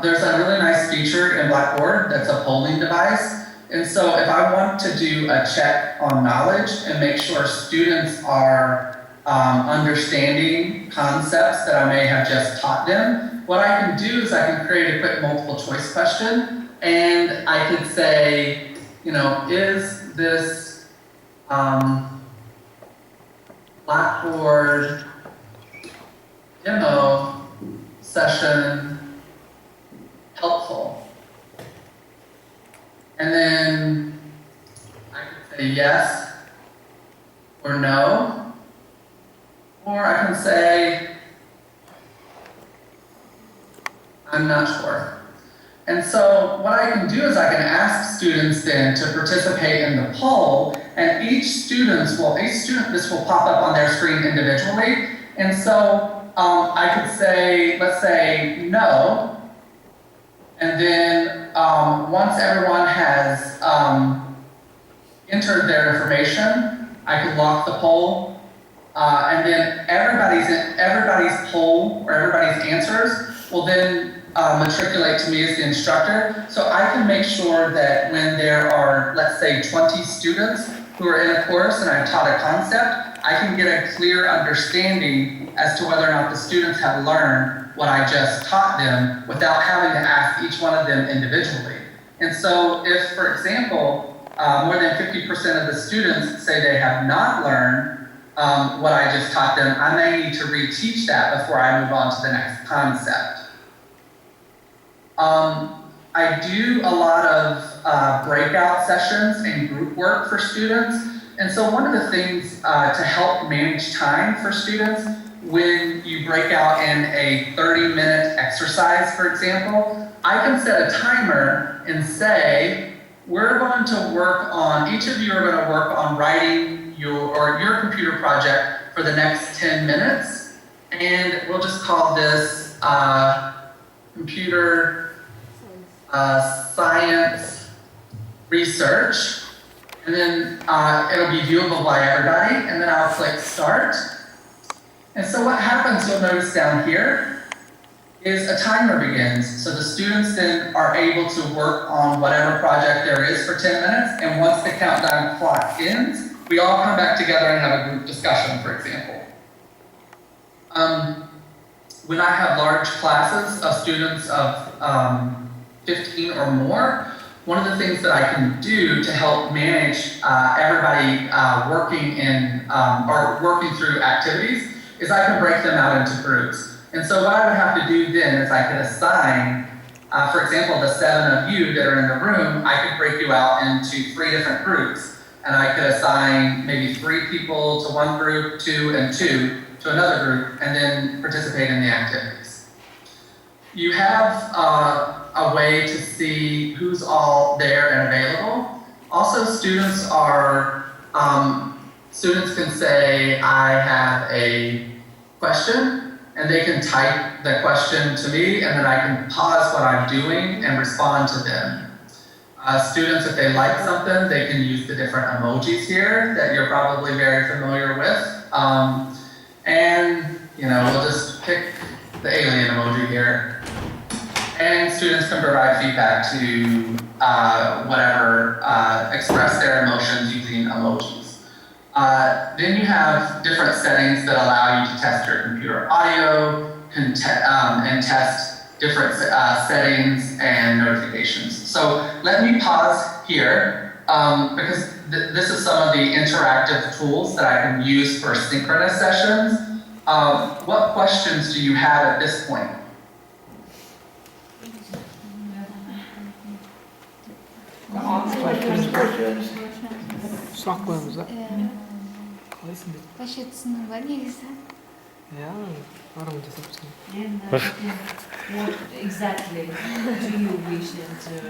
There's a really nice feature in Blackboard that's a polling device. And so if I want to do a check on knowledge and make sure students are understanding concepts that I may have just taught them, what I can do is I can create a quick multiple choice question, and I could say, you know, is this Blackboard demo session helpful? And then I could say yes or no, or I can say I'm not sure. And so what I can do is I can ask students then to participate in the poll, and this will pop up on their screen individually. And so I could say, let's say no, and then once everyone has entered their information, I could lock the poll, and then everybody's poll or everybody's answers will then matriculate to me as the instructor, so I can make sure that when there are, let's say, 20 students who are in a course and I've taught a concept, I can get a clear understanding as to whether or not the students have learned what I just taught them without having to ask each one of them individually. And so if, for example, more than 50% of the students say they have not learned what I just taught them, I may need to reteach that before I move on to the next concept. I do a lot of breakout sessions and group work for students. And so one of the things to help manage time for students, when you break out in a 30-minute exercise, for example, I can set a timer and say, we're going to work on, each of you are going to work on writing your computer project for the next 10 minutes. And we'll just call this computer science research, and then it'll be viewable by everybody, and then I'll click start. And so what happens, you'll notice down here, is a timer begins. So the students then are able to work on whatever project there is for 10 minutes, and once the countdown clock ends, we all come back together and have a group discussion, for example. When I have large classes of students of 15 or more, one of the things that I can do to help manage everybody working through activities is I can break them out into groups. And so what I would have to do then is I could assign, for example, the 7 of you that are in the room, I could break you out into 3 different groups. And I could assign maybe 3 people to one group, 2 and 2 to another group, and then participate in the activities. You have a way to see who's all there and available. Also, students can say, I have a question, and they can type the question to me, and then I can pause what I'm doing and respond to them. Students, if they like something, they can use the different emojis here that you're probably very familiar with. And, we'll just pick the alien emoji here. And students can provide feedback to express their emotions using emojis. Then you have different settings that allow you to test your computer audio and test different settings and notifications. So let me pause here because this is some of the interactive tools that I can use for synchronous sessions. What questions do you have at this point? Сұрақ қоямыз ба? Қалайсың деп? Вообще түсіндің ба негізі? Иә, арам жасап And what exactly do you wish to maybe answer,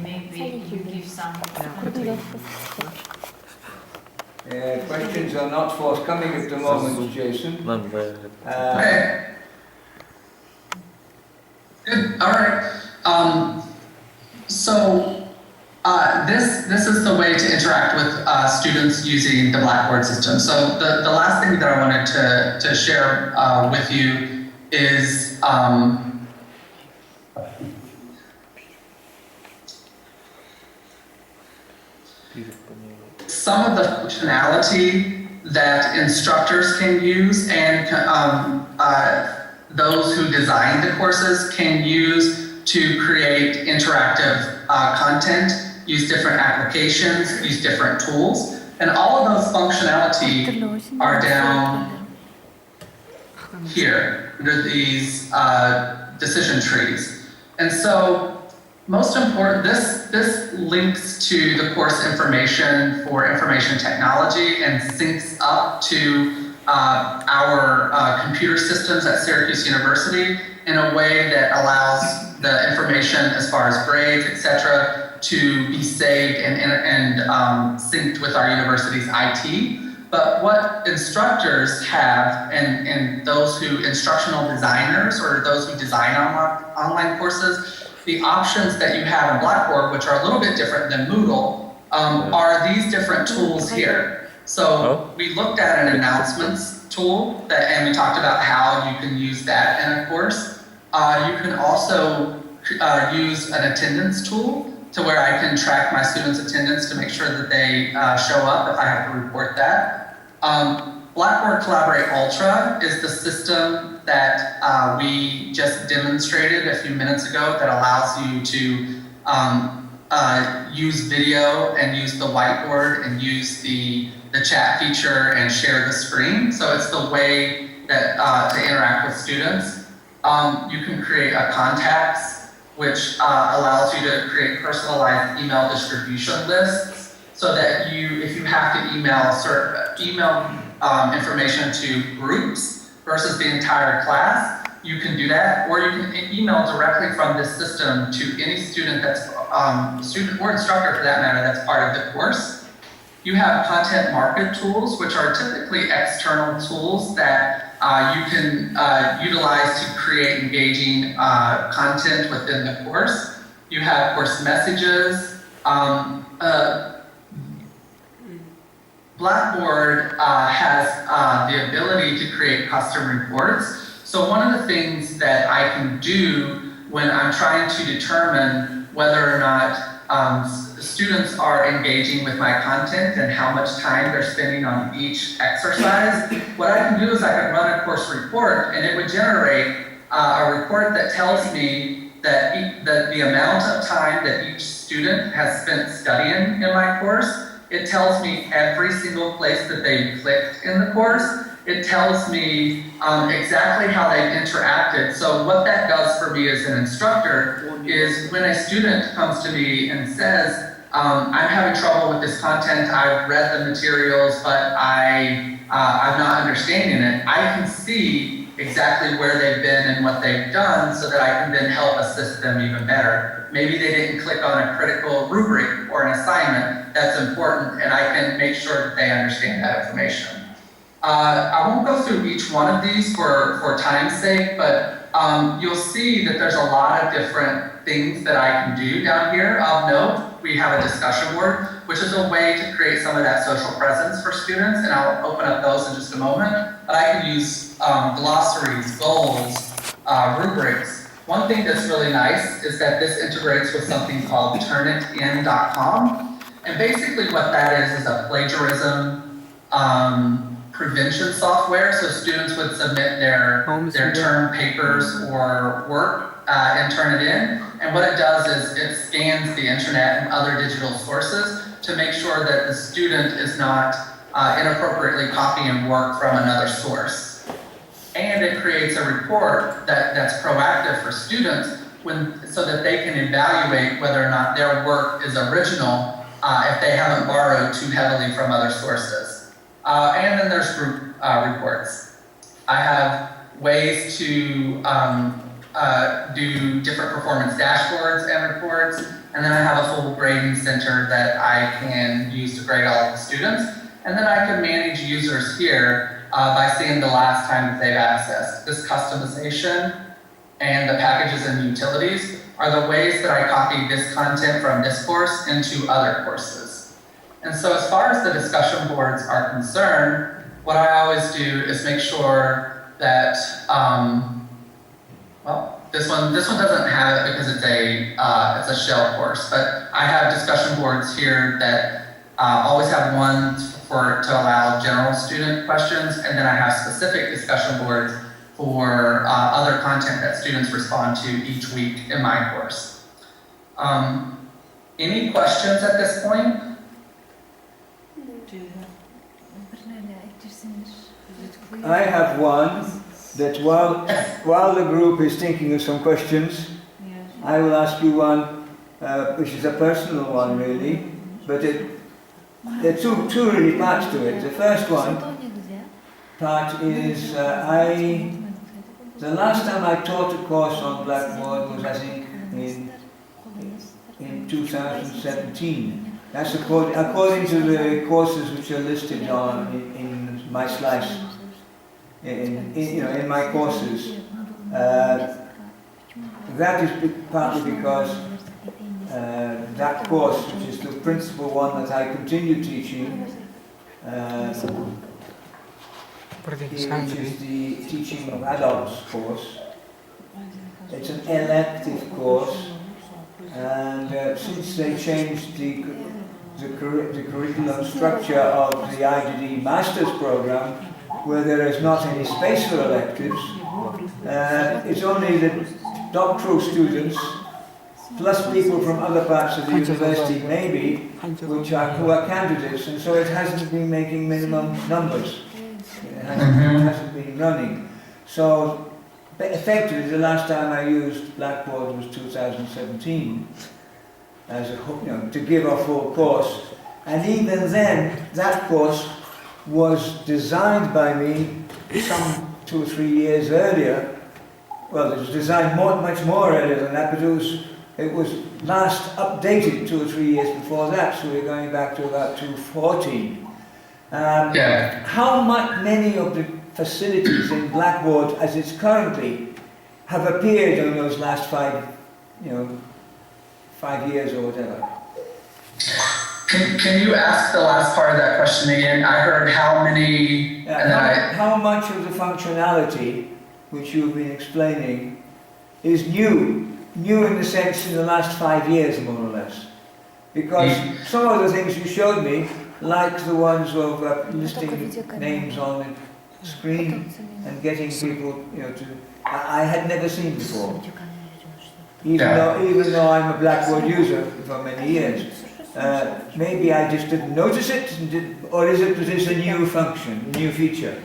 maybe you give some. Questions are not forthcoming at the moment, Jason. Okay. Good. All right. So this is the way to interact with students using the Blackboard system. So the last thing that I wanted to share with you is some of the functionality that instructors can use and those who design the courses can use to create interactive content use different applications, use different tools, and all of those functionality are down here under these decision trees. And so most important, this links to the course information for information technology and syncs up to our computer systems at Syracuse University in a way that allows the information as far as grades, etc., to be saved and synced with our university's IT. But what instructors have, and those who, instructional designers or those who design online courses, the options that you have in Blackboard, which are a little bit different than Moodle, are these different tools here. So we looked at an announcements tool, and we talked about how you can use that in a course. You can also use an attendance tool to where I can track my students' attendance to make sure that they show up if I have to report that. Blackboard Collaborate Ultra is the system that we just demonstrated a few minutes ago that allows you to use video and use the whiteboard and use the chat feature and share the screen. So it's the way that to interact with students. You can create a contacts, which allows you to create personalized email distribution lists so that if you have to email information to groups versus the entire class, you can do that, or you can email directly from this system to any student that's student or instructor for that matter that's part of the course. You have content market tools, which are typically external tools that you can utilize to create engaging content within the course. You have course messages. Blackboard has the ability to create custom reports. So one of the things that I can do when I'm trying to determine whether or not students are engaging with my content and how much time they're spending on each exercise, what I can do is I can run a course report, and it would generate a report that tells me that the amount of time that each student has spent studying in my course. It tells me every single place that they clicked in the course. It tells me exactly how they've interacted. So what that does for me as an instructor is when a student comes to me and says, I'm having trouble with this content, I've read the materials, but I'm not understanding it, I can see exactly where they've been and what they've done so that I can then help assist them even better. Maybe they didn't click on a critical rubric or an assignment that's important, and I can make sure that they understand that information. I won't go through each one of these for time's sake, but you'll see that there's a lot of different things that I can do down here. Of note, we have a discussion board, which is a way to create some of that social presence for students, and I'll open up those in just a moment. But I can use glossaries, goals, rubrics. One thing that's really nice is that this integrates with something called turnitin.com. And basically what that is a plagiarism prevention software. So students would submit their term papers or work and turn it in. And what it does is it scans the internet and other digital sources to make sure that the student is not inappropriately copying work from another source. And it creates a report that's proactive for students so that they can evaluate whether or not their work is original if they haven't borrowed too heavily from other sources. And then there's group reports. I have ways to do different performance dashboards and reports, and then I have a full grading center that I can use to grade all of the students. And then I can manage users here by seeing the last time that they've accessed. This customization and the packages and utilities are the ways that I copy this content from this course into other courses. And so as far as the discussion boards are concerned, what I always do is make sure that, well, this one doesn't have it because it's a shell course, but I have discussion boards here that always have one to allow general student questions, and then I have specific discussion boards for other content that students respond to each week in my course. Any questions at this point? I have one that while the group is thinking of some questions, I will ask you one, which is a personal one really, but there are two really parts to it. The first one part is the last time I taught a course on Blackboard was, I think, in 2017. That's according to the courses which are listed in my slides, in my courses. That is partly because that course, which is the principal one that I continue teaching, which is the Teaching of Adults course. It's an elective course, and since they changed the curriculum structure of the IDD Master's program, where there is not any space for electives, it's only the doctoral students, plus people from other parts of the university maybe, who are candidates, and so it hasn't been making minimum numbers. It hasn't been running. So effectively the last time I used Blackboard was 2017 as a, to give a full course. And even then, that course was designed by me some 2 or 3 years earlier. Well, it was designed much more earlier than that, but it was last updated 2 or 3 years before that, so we're going back to about 2014. How many of the facilities in Blackboard, as it's currently, have appeared in those last 5 years or whatever? Can you ask the last part of that question again? I heard how many, how much of the functionality which you've been explaining is new in the sense in the last 5 years, more or less. Because some of the things you showed me, like the ones of listing names on the screen and getting people, I had never seen before. Even though I'm a Blackboard user for many years. Maybe I just didn't notice it, or is it that it's a new function, a new feature?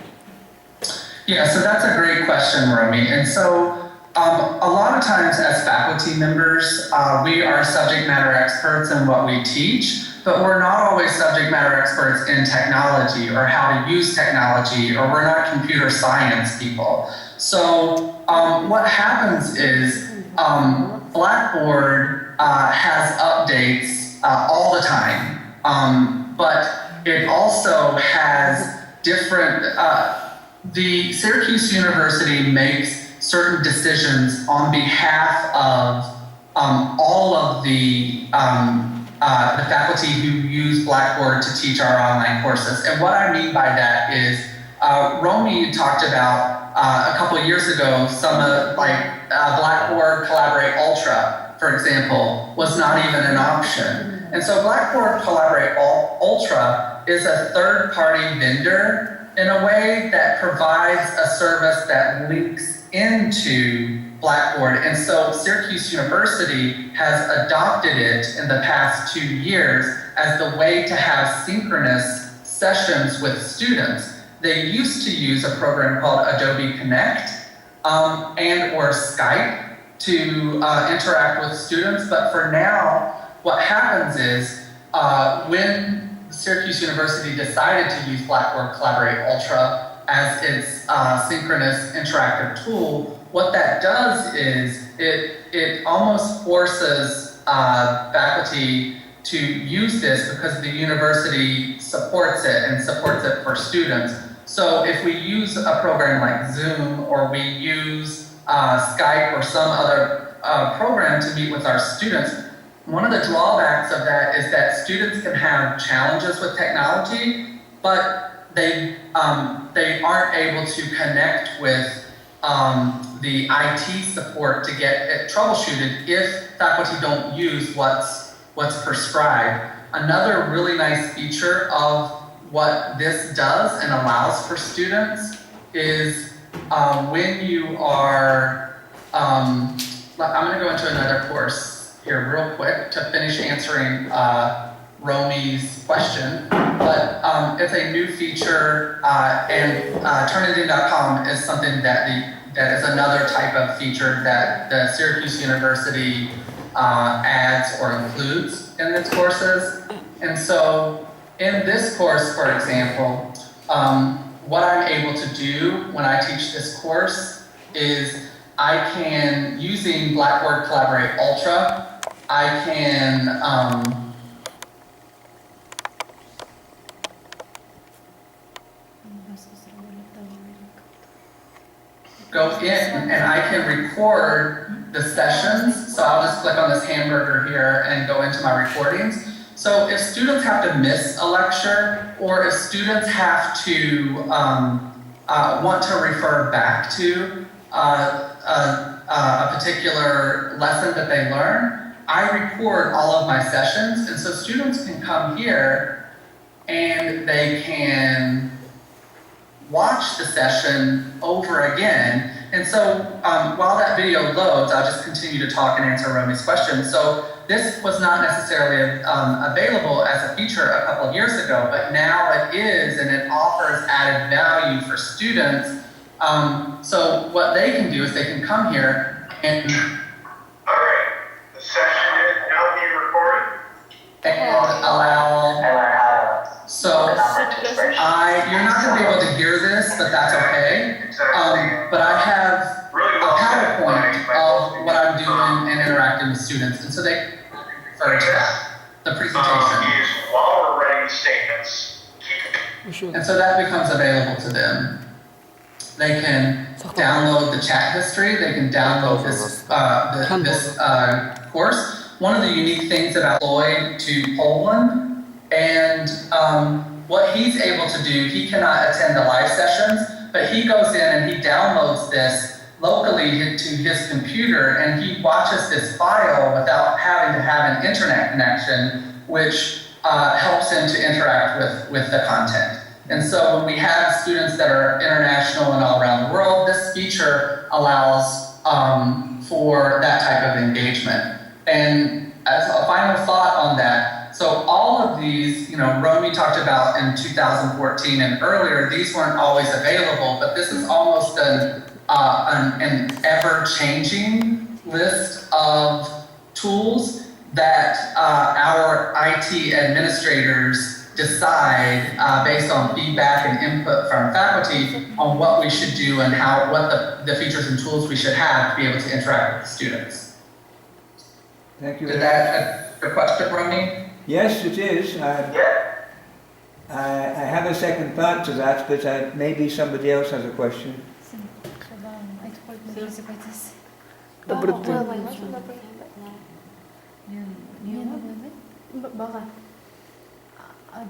Yeah, so that's a great question, Romy. And so a lot of times as faculty members, we are subject matter experts in what we teach, but we're not always subject matter experts in technology or how to use technology, or we're not computer science people. So what happens is Blackboard has updates all the time, but it also has different, the Syracuse University makes certain decisions on behalf of all of the faculty who use Blackboard to teach our online courses. And what I mean by that is, Romy talked about a couple of years ago, some Blackboard Collaborate Ultra, for example, was not even an option. And so Blackboard Collaborate Ultra is a third-party vendor in a way that provides a service that links into Blackboard. And so Syracuse University has adopted it in the past 2 years as the way to have synchronous sessions with students. They used to use a program called Adobe Connect and or Skype to interact with students, but for now, what happens is when Syracuse University decided to use Blackboard Collaborate Ultra as its synchronous interactive tool, what that does is it almost forces faculty to use this because the university supports it and supports it for students. So if we use a program like Zoom, or we use Skype or some other program to meet with our students, one of the drawbacks of that is that students can have challenges with technology, but they aren't able to connect with the IT support to get it troubleshooted if faculty don't use what's prescribed. Another really nice feature of what this does and allows for students is when you are, I'm going to go into another course here real quick to finish answering Romi's question, but it's a new feature, and Turnitin.com is something that is another type of feature that the Syracuse University adds or includes in its courses. And so in this course, for example, what I'm able to do when I teach this course is I can, using Blackboard Collaborate Ultra, I can go in and I can record the sessions. So I'll just click on this hamburger here and go into my recordings. So if students have to miss a lecture, or if students have to want to refer back to a particular lesson that they learn, I record all of my sessions, and so students can come here and they can watch the session over again. And so while that video loads, I'll just continue to talk and answer Romi's questions. So this was not necessarily available as a feature a couple of years ago, but now it is, and it offers added value for students. So what they can do is they can come here and... All right, the session is now being recorded. And allow... So, you're not going to be able to hear this, but that's okay. But I have a PowerPoint of what I'm doing and interacting with students, and so they can refer to that, the presentation. While we're writing statements, And so that becomes available to them. They can download the chat history, they can download this, course. One of the unique things about Lloyd to Poland, and what he's able to do, he cannot attend the live sessions, but he goes in and he downloads this locally to his computer, and he watches this file without having to have an internet connection, which helps him to interact with the content. And so when we have students that are international and all around the world, this feature allows for that type of engagement. And as a final thought on that, so all of these, Romy talked about in 2014 and earlier, these weren't always available, but this is almost an ever-changing list of tools that our IT administrators decide based on feedback and input from faculty on what we should do and what the features and tools we should have to be able to interact with the students. Thank you. Did that answer your question, Romy? Yes, it is. I have a second thought to that, but maybe somebody else has a question.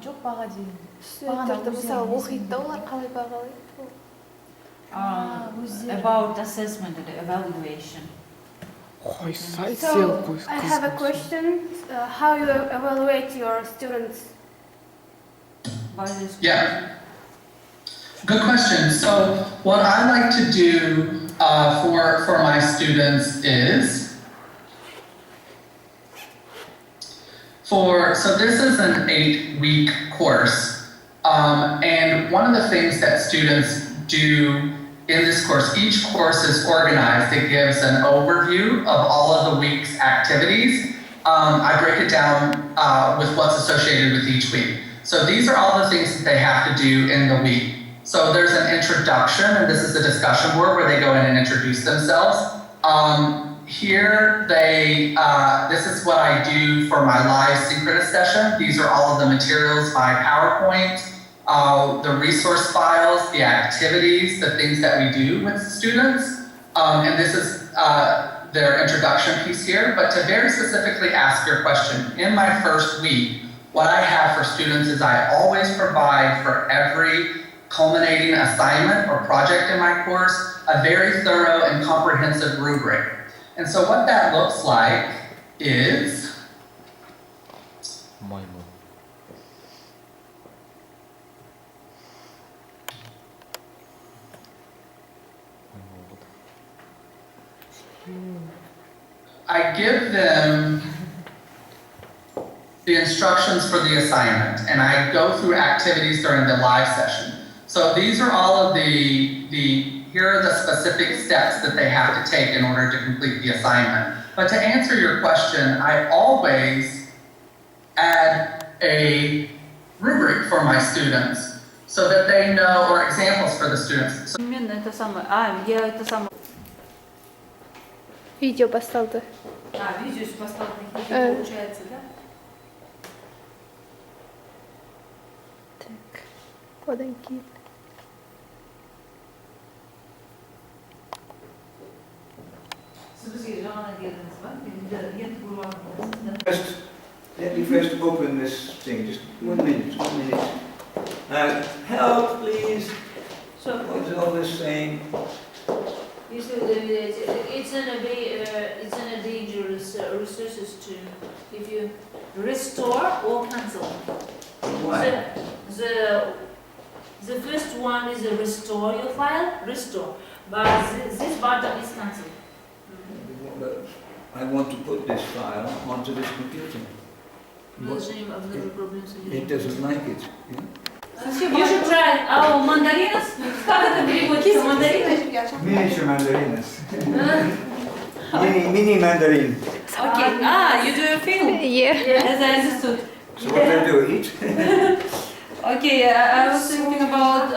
жоқ баға дейін. Студенттерді мысалы оқиды да олар қалай бағалайды? About assessment and evaluation. So I have a question. How you evaluate your students? Yeah. Good question. So what I like to do for my students is, so this is an 8-week course, and one of the things that students do in this course, each course is organized. It gives an overview of all of the week's activities. I break it down with what's associated with each week. So these are all the things that they have to do in the week. So there's an introduction, and this is a discussion board where they go in and introduce themselves. Here, this is what I do for my live synchronous session. These are all of the materials by PowerPoint, the resource files, the activities, the things that we do with students. And this is their introduction piece here. But to very specifically ask your question, in my first week, what I have for students is I always provide for every culminating assignment or project in my course a very thorough and comprehensive rubric. And so what that looks like is I give them the instructions for the assignment, and I go through activities during the live session. So these are all of here are the specific steps that they have to take in order to complete the assignment. But to answer your question, I always add a rubric for my students so that they know, or examples for the students. Именно это самое. Я это самое. Видео поставьте. Видео поставьте, получается, да? Так, подойди. Let me first open this thing, just 1 minute, 1 minute. Help, please. So, what is all this saying? It's in a dangerous resources to if you restore or cancel. Why? The first one is a restore your file, restore, but this button is cancel. I want to put this file onto this computer. It doesn't like it. You should try our mandarinas. Как это переводится? Мандарины? Miniature mandarinas. Mini mandarin. Okay. You do a film? Yeah. As I understood. So what do I do? Eat? Okay, I was thinking about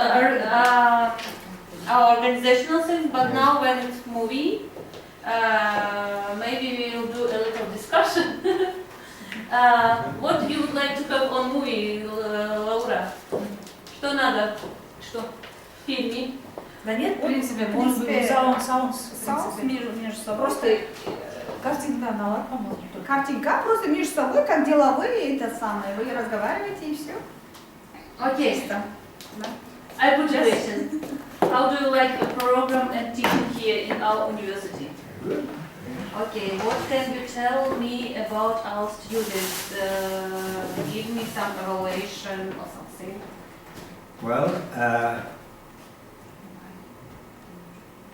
our organizational things, but now when it's movie, maybe we will do a little discussion. What you would like to have on movie, Лаура? Что надо? Что? В фильме? Да нет, в принципе, может быть, саунд между собой. Просто картинка на лад, по-моему. Картинка просто между собой, как деловые, это самое. Вы разговариваете и все. Okay. I put a question. How do you like the program and teaching here in our university? Good. Okay, what can you tell me about our students? Give me some evaluation or something. Well,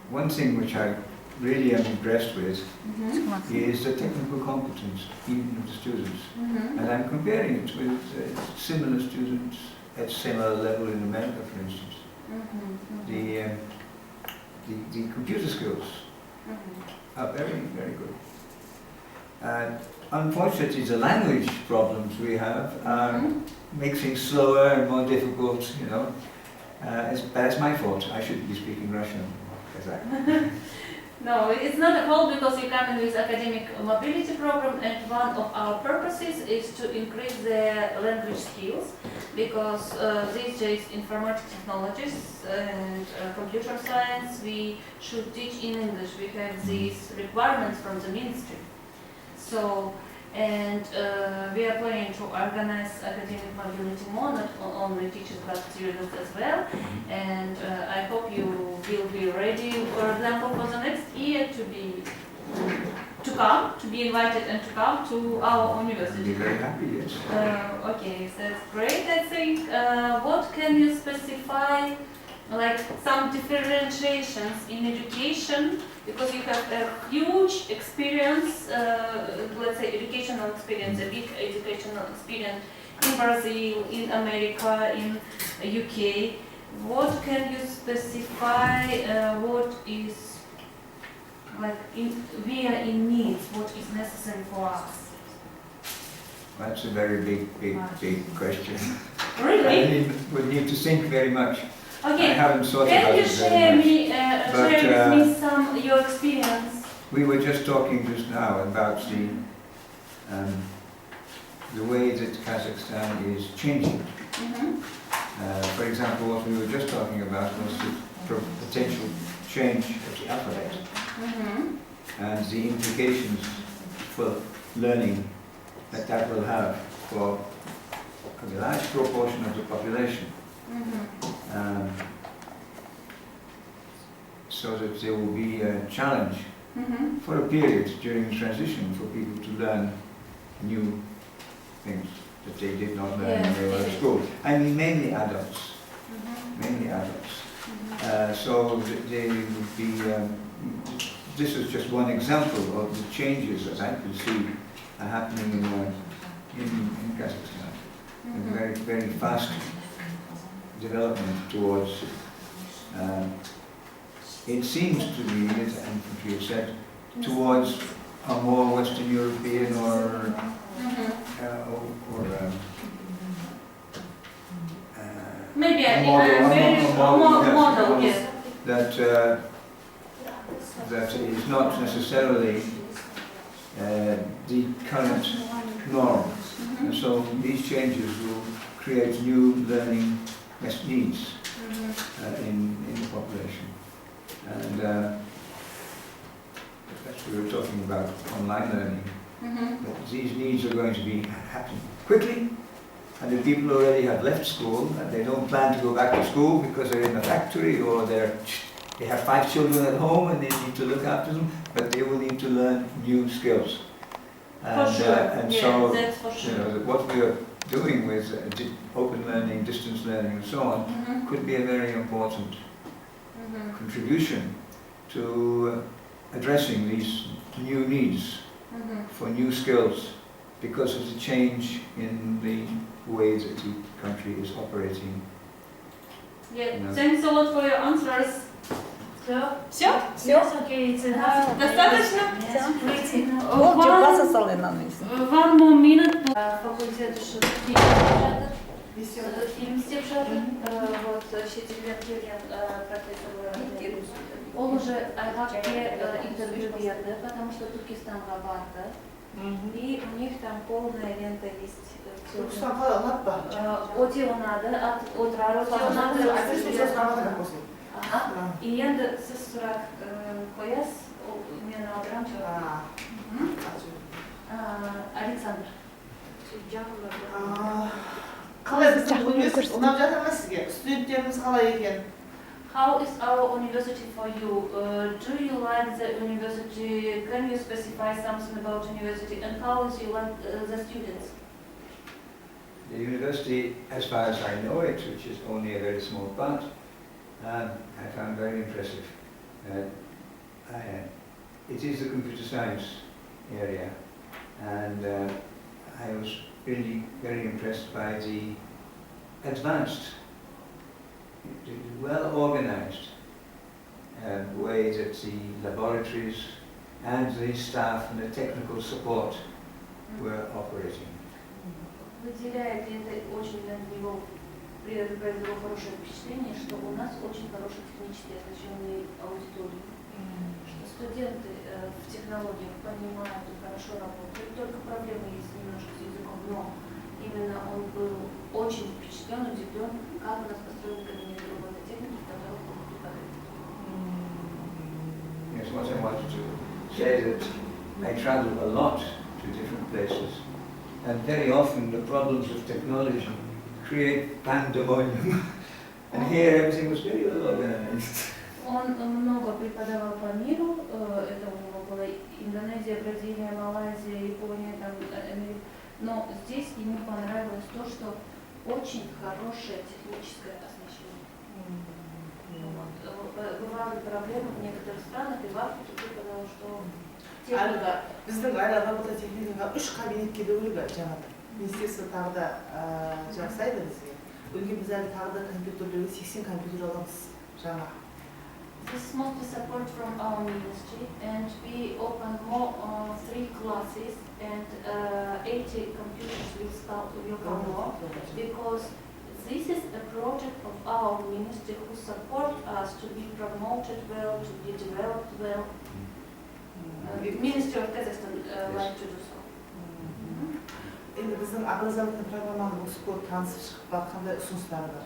one thing which I really am impressed with is the technical competence even of the students. And I'm comparing it with similar students at similar level in America, for instance. The computer skills are very, very good. Unfortunately, the language problems we have make things slower and more difficult, you know. That's my fault. I should be speaking Russian. No, it's not a fault because you come in with academic mobility program, and one of our purposes is to increase the language skills, because these days informatics technologies and computer science we should teach in English. We have these requirements from the ministry. So, and we are planning to organize academic mobility more, not only teachers but students as well. And I hope you will be ready, for example, for the next year to be invited and to come to our university. I'll be very happy, yes. Okay, so that's great. I think. What can you specify? Like some differentiations in education, because you have a huge experience, let's say educational experience, a big educational experience in Brazil, in America, in UK. What can you specify? What is like we are in need? What is necessary for us? That's a very big question. Really? I would need to think very much. Okay. I haven't thought Can about you it share very much. share with me some your experience? We were just talking just now about the way that Kazakhstan is changing. For example, what we were just talking about was the potential change of the alphabet and the implications for learning that will have for a large proportion of the population. So that there will be a challenge for a period during the transition for people to learn new things that they did not learn when they were at school. I mean, mainly adults. Mainly adults. So they would be this is just one example of the changes that I can see are happening in Kazakhstan. A very, very fast development towards, it seems to me, as infantry has said, towards a more Western European or maybe a model, yes. That is not necessarily the current norm. And so these changes will create new learning needs in the population. And we were talking about online learning. But these needs are going to be happening quickly. And the people already have left school and they don't plan to go back to school because they're in a factory or they have 5 children at home and they need to look after them, but they will need to learn new skills. And, for sure. And yeah, so, that's for sure. You know, what we are doing with open learning, distance learning and so on could be a very important contribution to addressing these new needs for new skills because of the change in the way that the country is operating. Yeah, thanks a lot for your answers. Все? Достаточно? One more minute. Факультет Он уже Айракке интервью берді, потому что Туркестанға барды. И у них там полная лента есть. Өте ұнады, отырар өте ұнады. И енді сіз сұрақ қоясыз, мен алдырам Александр. Қалай біздің университет ұнап жатыр ма сізге? Студенттеріміз қалай екен? How is our university for you? Do you like the university? Can you specify something about university? And how is you like the students? The university, as far as I know it, which is only a very small part, I found very impressive. It is the computer science area, and I was really very impressed by the advanced, well-organized way that the laboratories and the staff and the technical support were operating. Выделяет это очень для него произвело хорошее впечатление, что у нас очень хорошие технически оснащенные аудитории, что студенты в технологиях понимают и хорошо работают, только проблемы есть немножко с языком, но именно он был очень впечатлен, удивлен, как у нас построены кабинеты робототехники, в которых он преподает. Yes, what I wanted to say that I travel a lot to different places, and very often the problems of technology create pandemonium. And here everything was very well organized. Он много преподавал по миру, это у него была Индонезия, Бразилия, Малайзия, Япония, там, но здесь ему понравилось то, что очень хорошее техническое оснащение. Бывали проблемы в некоторых странах, и в Африке преподавал, что техника... Біздің айда робототехникаға 3 кабинетке бөлігі жаңағы. Министерство тағы да жасайды бізге. Өңге біз әлі тағы да компьютерлерге 80 компьютер аламыз жаңа. This is mostly support from our ministry, and we open more 3 classes, and 80 computers will come more, because this is a project of our ministry who support us to be promoted well, to be developed well. Ministry of Kazakhstan like to do so. Енді біздің образовательный программаны осы көріп танысып шығып қандай ұсыныстар бар?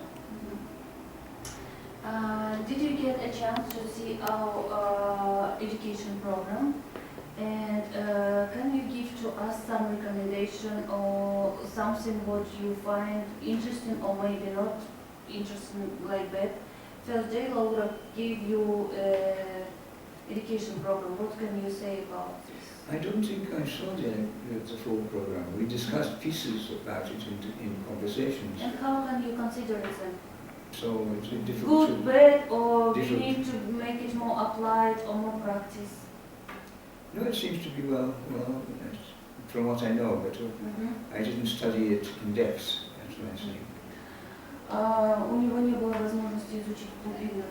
Did you get a chance to see our education program? And can you give to us some recommendation or something what you find interesting or maybe not interesting like that? First day Laura gave you education program. What can you say about this? I don't think I saw the full program. We discussed pieces about it in conversations. And how can you consider it then? So it's difficult. Good, bad, or we need to make it more applied or more practice? No, it seems to be well organized, from what I know, but I didn't study it in depth, that's what I'm saying. У него не было возможности изучить глубинно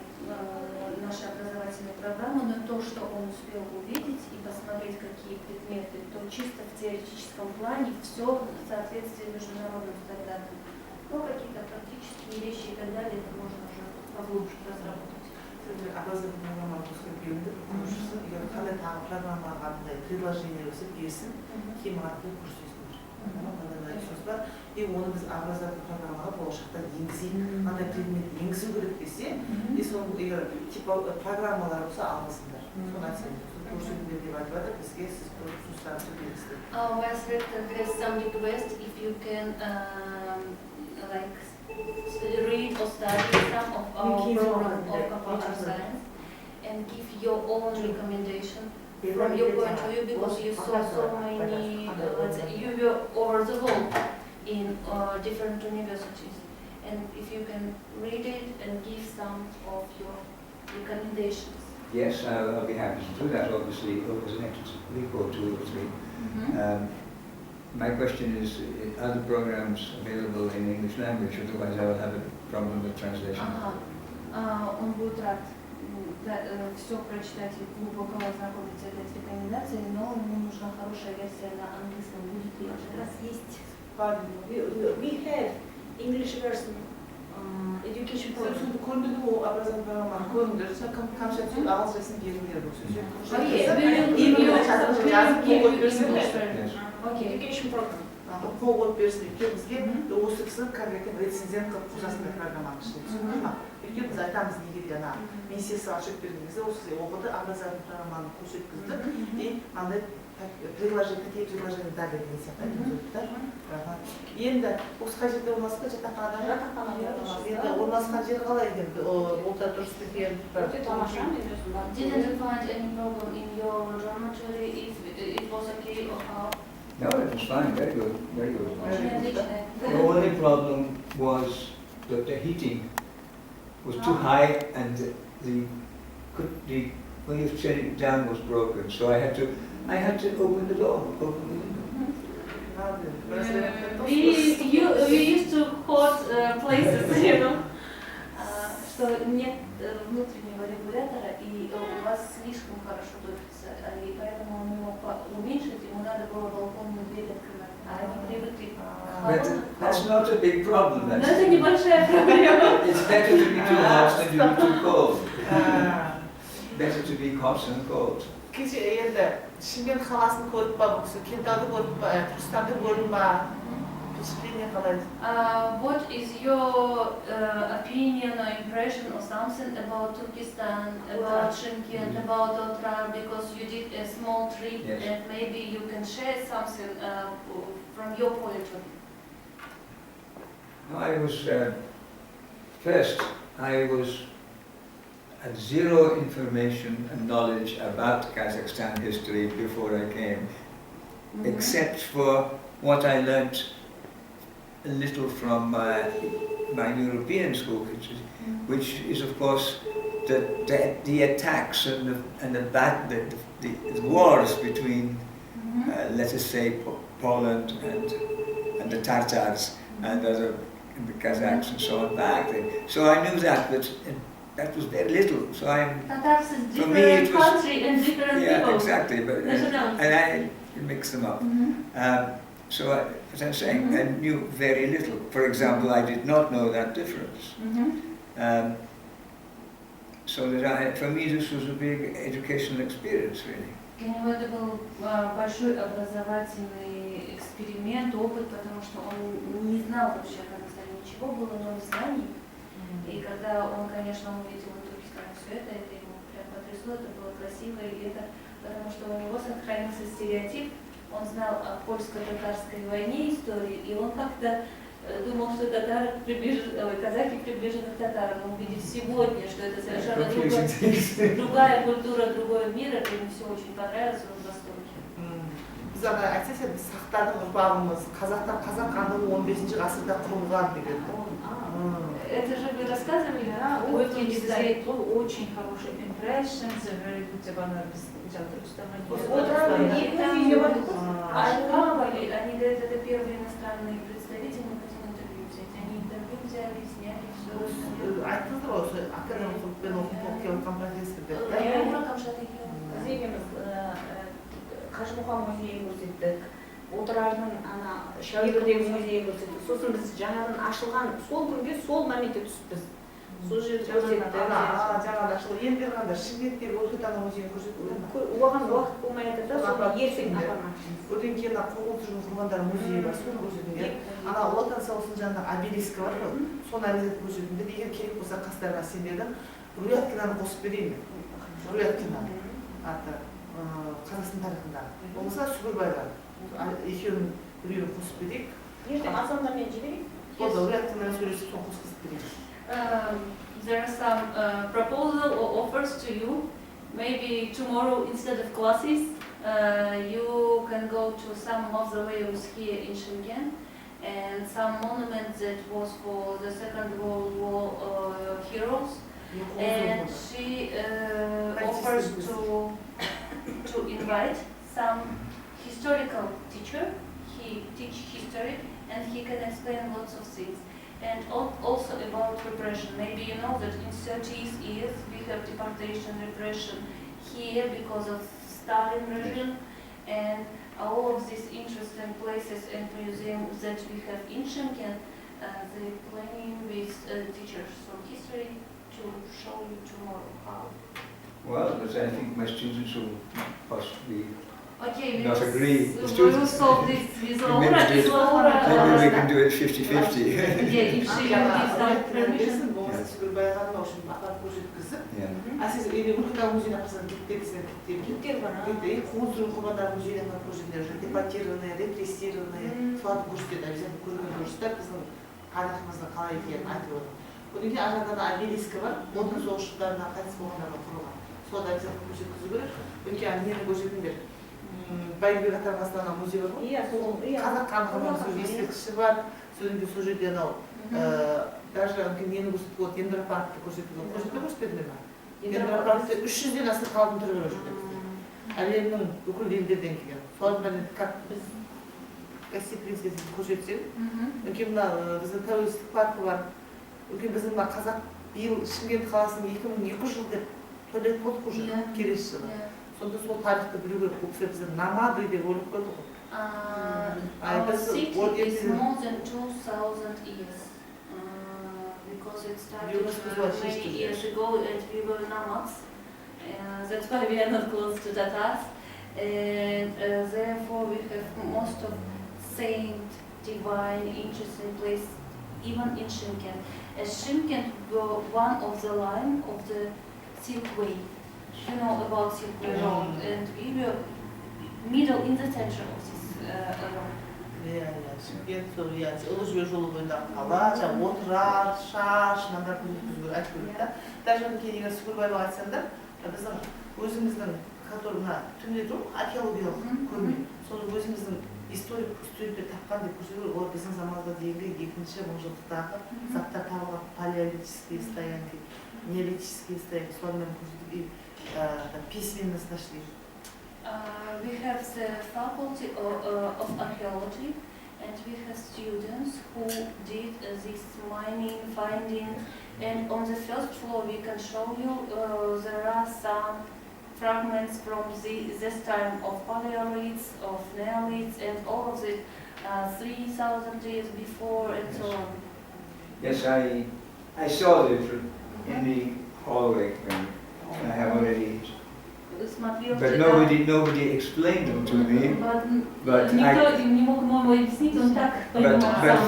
наши образовательные программы, но то, что он успел увидеть и посмотреть, какие предметы, то чисто в теоретическом плане все в соответствии с международным стандартом. Но какие-то практические вещи и так далее, это можно уже поглубже разработать. Образовательная программа русской периода, курса, я когда там программа предложение пьесы, химарты, курс и оны біз образовательный программаға болашақта андай предмет енгізу керек десе, и соны егер типа программалар болса алғысыңдар. Соны айтсаңдар, көрсетіңдер деп айтып жатыр, бізге сіз ұсыныстарыңызды беріңіздер. There's some request if you can like read or study some of our program of computer science and give your own recommendation from your point of view, because you saw so many, you were over the world in different universities, and if you can read it and give some of your recommendations. Yes, I'll be happy to do that, obviously, over the next week or 2 or 3. My question is, are the programs available in English language? Otherwise I will have a problem with translation. Он будет рад все прочитать и глубоко ознакомиться с этой рекомендацией, но ему нужна хорошая версия на английском. Будет ли у нас есть? We have English version education program. көрмеді ол образовательный программаны көріңдер, қанша түсіп ағылшын беріңдер бұл сөз. Education program. Қол қойып берсін, өйткені бізге осы кісі конкретно рецензент қылып қосасындай программаны ішіне түсірді ма? Өйткені біз айтамыз неге де ана мен сесі ашып берген кезде осы оқыды, образовательный программаны көрсеткізді и андай такие предложения дали деген сияқты айтып енді осы қай жерде орналасқан жатақханада енді орналасқан жері қалай екен ол да дұрыс деген Didn't you find any problem in your dormitory if it was okay or how? No, it was fine, very good, very good. The only problem was that the heating was too high and the way of turning it down was broken, so I had to open the door, open the window. We used to hot places, you know, что нет внутреннего регулятора и у вас слишком хорошо топится, и поэтому он не мог уменьшить, ему надо было балконную дверь открывать, а они привыкли к холодным. That's not a big problem. Но это небольшая проблема. It's better to be too hot than to be too cold. Better to be hot than cold. кеше енді Шымкент қаласын көріп па, бұл кісі Кентауды көріп па, Түркістанды көріп па, впечатление қалай? What is your opinion or impression or something about Turkestan, about Shymkent, about Otrar, because you did a small trip and maybe you can share something from your point of view? I was, first, I was had zero information and knowledge about Kazakhstan history before I came, except for what I learnt a little from my European school, which is of course the attacks and the wars between, let us say, Poland and the Tatars and the Kazakhs and so on back. So I knew that, but that was very little. So Tatars is for me it different was, country and different people. Exactly, but and I mixed them up. So as I'm saying, I knew very little. For example, I did not know that difference. So that for me this was a big educational experience, really. Для него это был большой образовательный эксперимент, опыт, потому что он не знал вообще о Казахстане ничего, было ноль знаний. И когда он, конечно, увидел в Туркестане все это ему прям потрясло, это было красиво, и это потому что у него сохранился стереотип, он знал о польско-татарской войне истории, и он как-то думал, что казахи приближены к татарам, но увидев сегодня, что это совершенно другая культура, другой мир, это ему все очень понравилось, он в восторге. Біз ана айтсақ біз сақтадық ұрпағымыз, қазақтар қазақ хандығы 15 ғасырда құрылған деген. это же вы рассказывали, да? Очень хороший impressions, very good они дают это первые иностранные представители, мы хотим интервью взять. Они интервью взяли, сняли все. Қажымұқан музейін көрсеттік, отырардың шәуірдегі музейін көрсеттік. Сосын біз жаңадан ашылған сол күнге сол моменте түспіз. Сол жерді көрсеттік. Жаңадан ашылған, енді берғанда Шымкенттегі өлкетану музейін көрсеттік. Оған уақыт болмай жатыр да, соны ертең апармақ. Одан кейін қуғын-сүргін құрбандары музейі бар, соны көрсетіңдер. Ана Ұлы Отан соғысының жанындағы обелискі бар ғой, соны обязательно көрсетіңдер. Егер керек болса қастарға сендердің Руяткинаны қосып берейін. Руяткинаны аты Қазақстан тарихында. Болмаса Сүгірбайға екеуін біреуін қосып берейік. Ертең азандармен жіберейік. Болды, Руяткинаны сөйлесіп соны қосқызып берейік. There are some proposal or offers to you. Maybe tomorrow instead of classes, you can go to some mausoleums here in Schengen and some monuments that was for the Second World War heroes. And she offers to invite some historical teacher. He teach history and he can explain lots of things. And also about repression. Maybe you know that in 30 years we have deportation, repression here because of Stalin regime, and all of these interesting places and museums that we have in Schengen, they're planning with teachers from history to show you tomorrow how. Well, but I think my students will possibly not agree. We will solve this with Laura. Maybe we can do it 50-50. Yeah, if she gives some permission. Сіз өлкетану музейіне қасынан кеттіңіздер бар. Қуғын-сүргін құрбандары музейіне көрсетіңдер. Депортированные, репрессированные, соларды көрсетеді. Обязательно көрген дұрыстар біздің тарихымыздың қалай екенін айтып отыр. Одан кейін ар жағында обелискі бар. Отан соғыс жылдарында қайтыс болғандарға құрылған. Соларды обязательно көрсеткізу керек. Одан кейін нені көрсетіңдер. Байбек атаның астана музей бар ғой. Қазақ хандығының ескерткіші бар. Содан кейін сол жерде анау даже нені көрсетіп отыр, дендропаркты көрсетіп отыр. Көрсетпеді ме? Дендропаркте 300-ден астам қалдың түрі бар жүрді. Әлемнің бүкіл елдерден келген. Солардың бәрін как біз гостеприимствосын көрсетсек, үлкен мына біздің тәуелсіздік паркі бар. Үлкен біздің мына қазақ биыл Шымкент қаласының 2200 жыл деп тойлайтын болдық уже келесі жылы. Сонда сол тарихты білу керек. Бұл кісі біздің намады деп ойлап көрді ғой. Our city is more than 2,000 years. Because it started many years ago and we were nomads. That's why we are not close to Tatars. And therefore we have most of saint, divine, interesting place, even in Schengen. As Schengen were one of the line of the Silk Way. You know about Silk Way Road, and we were middle in the center of this road. Шымкент сол ұлы жібек жолы бойындағы қала, отырар, шаш, мынандарды айтып көрдік та. Даже кейін егер Сүгірбаева айтсаңдар, біздің өзіміздің мына түнде тұр археологиялық көрме. Соны өзіміздің историк студенттер тапқан деп көрсету, олар біздің заманға дейінгі екінші мыңжылдықтағы заттар табылған палеолитические стоянки, неолитические стоянки, солармен көрсетіп, письменность нашли. We have the faculty of archaeology, and we have students who did this mining, finding, and on the first floor we can show you there are some fragments from this time of Paleoliths, of Neoliths, and all of it 3,000 years before and so on. Yes, I saw it in the hallway, and I have already. But nobody explained them to me. But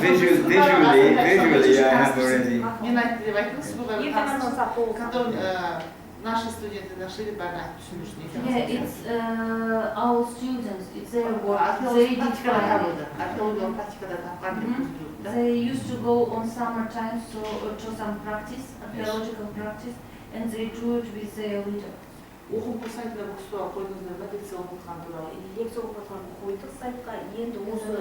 visually I have already. Наши студенты нашли богатую сумочку. Yeah, it's our students. It's their work. They did They used to go on summer time to some practice, archaeological practice, and they do it with their leader. оқу сайтына бұл кісіге қойдыңыздар ма лекция оқытқан туралы? Лекция оқытқан қойдық сайтқа. Енді осы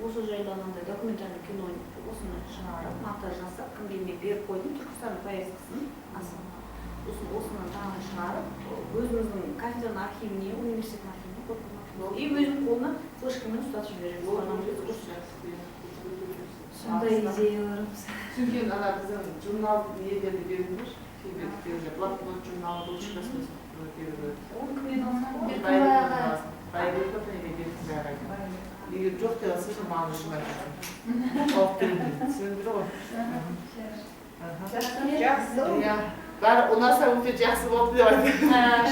осы жайлы анандай документальный кино осыны шығарып монтаж жасап кімге беріп қойдым Түркістан повесткасын осыны тағы шығарып өзіміздің кафедраның архивіне университеттің архивіне и өзім қолына флешкамен ұстатып жіберемін сондай идеяларымыз Çünkü ana bizim jurnal neyleri verilmiş, bloknot jurnal buluşmasını verilir. Bayılıkta da ne verilmiş. Çok da sıkı malışma. Çok sindir o. Ya, ben ona savunmayacaksın o diyor.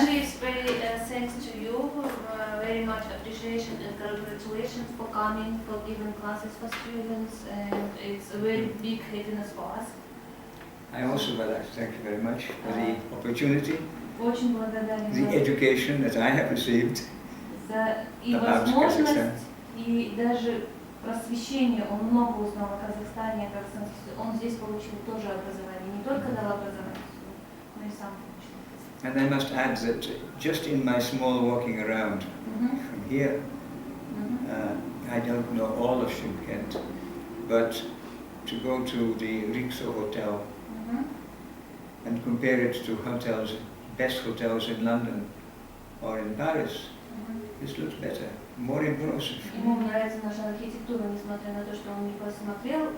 She is very thanks to you, very much appreciation and congratulations for coming, for giving classes for students, and it's a very big happiness for us. I also would like to thank you very much for the opportunity, Очень благодарен the education that I have received. за и возможность, и даже просвещение. Он много узнал о Казахстане, о Казахстане. Он здесь получил тоже образование, не только дал образование, но и сам получил. And I must add that just in my small walking around from here, I don't know all of Shymkent, but to go to the Rixo Hotel and compare it to hotels, best hotels in London or in Paris, this looks better, more impressive. Ему нравится наша архитектура, несмотря на то, что он не посмотрел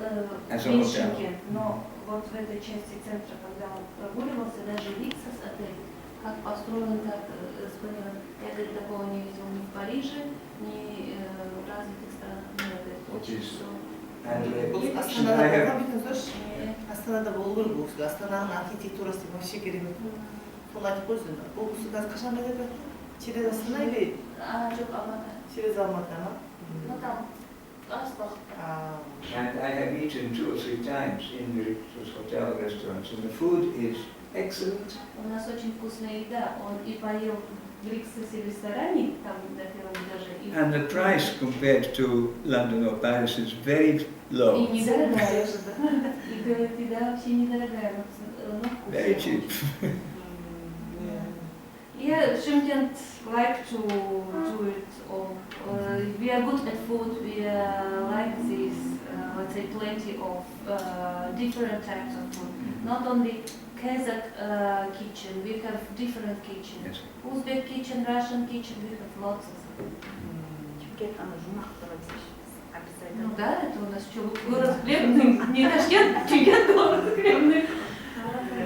As a весь hotel. Шымкент, но вот в этой части центра, когда он прогуливался, даже Риксос отель, как построен, как спланирован, я говорю, такого не видел ни в Париже, ни в развитых странах мира. Это очень все. Астанада болу керек бұл кісі. Астананың архитектурасы вообще керемет. Сол айтып қойсын. Бұл кісі қазір қашан кетеді? Через Астана или? Жоқ, Алматы. Через Алматы, ма? Ну там, Аспах. And I have eaten 2 or 3 times in the Rixos Hotel restaurants, and the food is excellent. У нас очень вкусная еда. Он и поел в Риксосе в ресторане, там, например, даже... And the price compared to London or Paris is very low. И недорогая. И говорит, еда вообще недорогая. Very cheap. Yeah, Shymkent like to do it all. We are good at food. We like this, let's say, plenty of different types of food. Not only Kazakh kitchen, we have different kitchens. Uzbek kitchen, Russian kitchen, we have lots of them. Ну да, это у нас что, город хлебный, не Ташкент, Чимкент, город хлебный.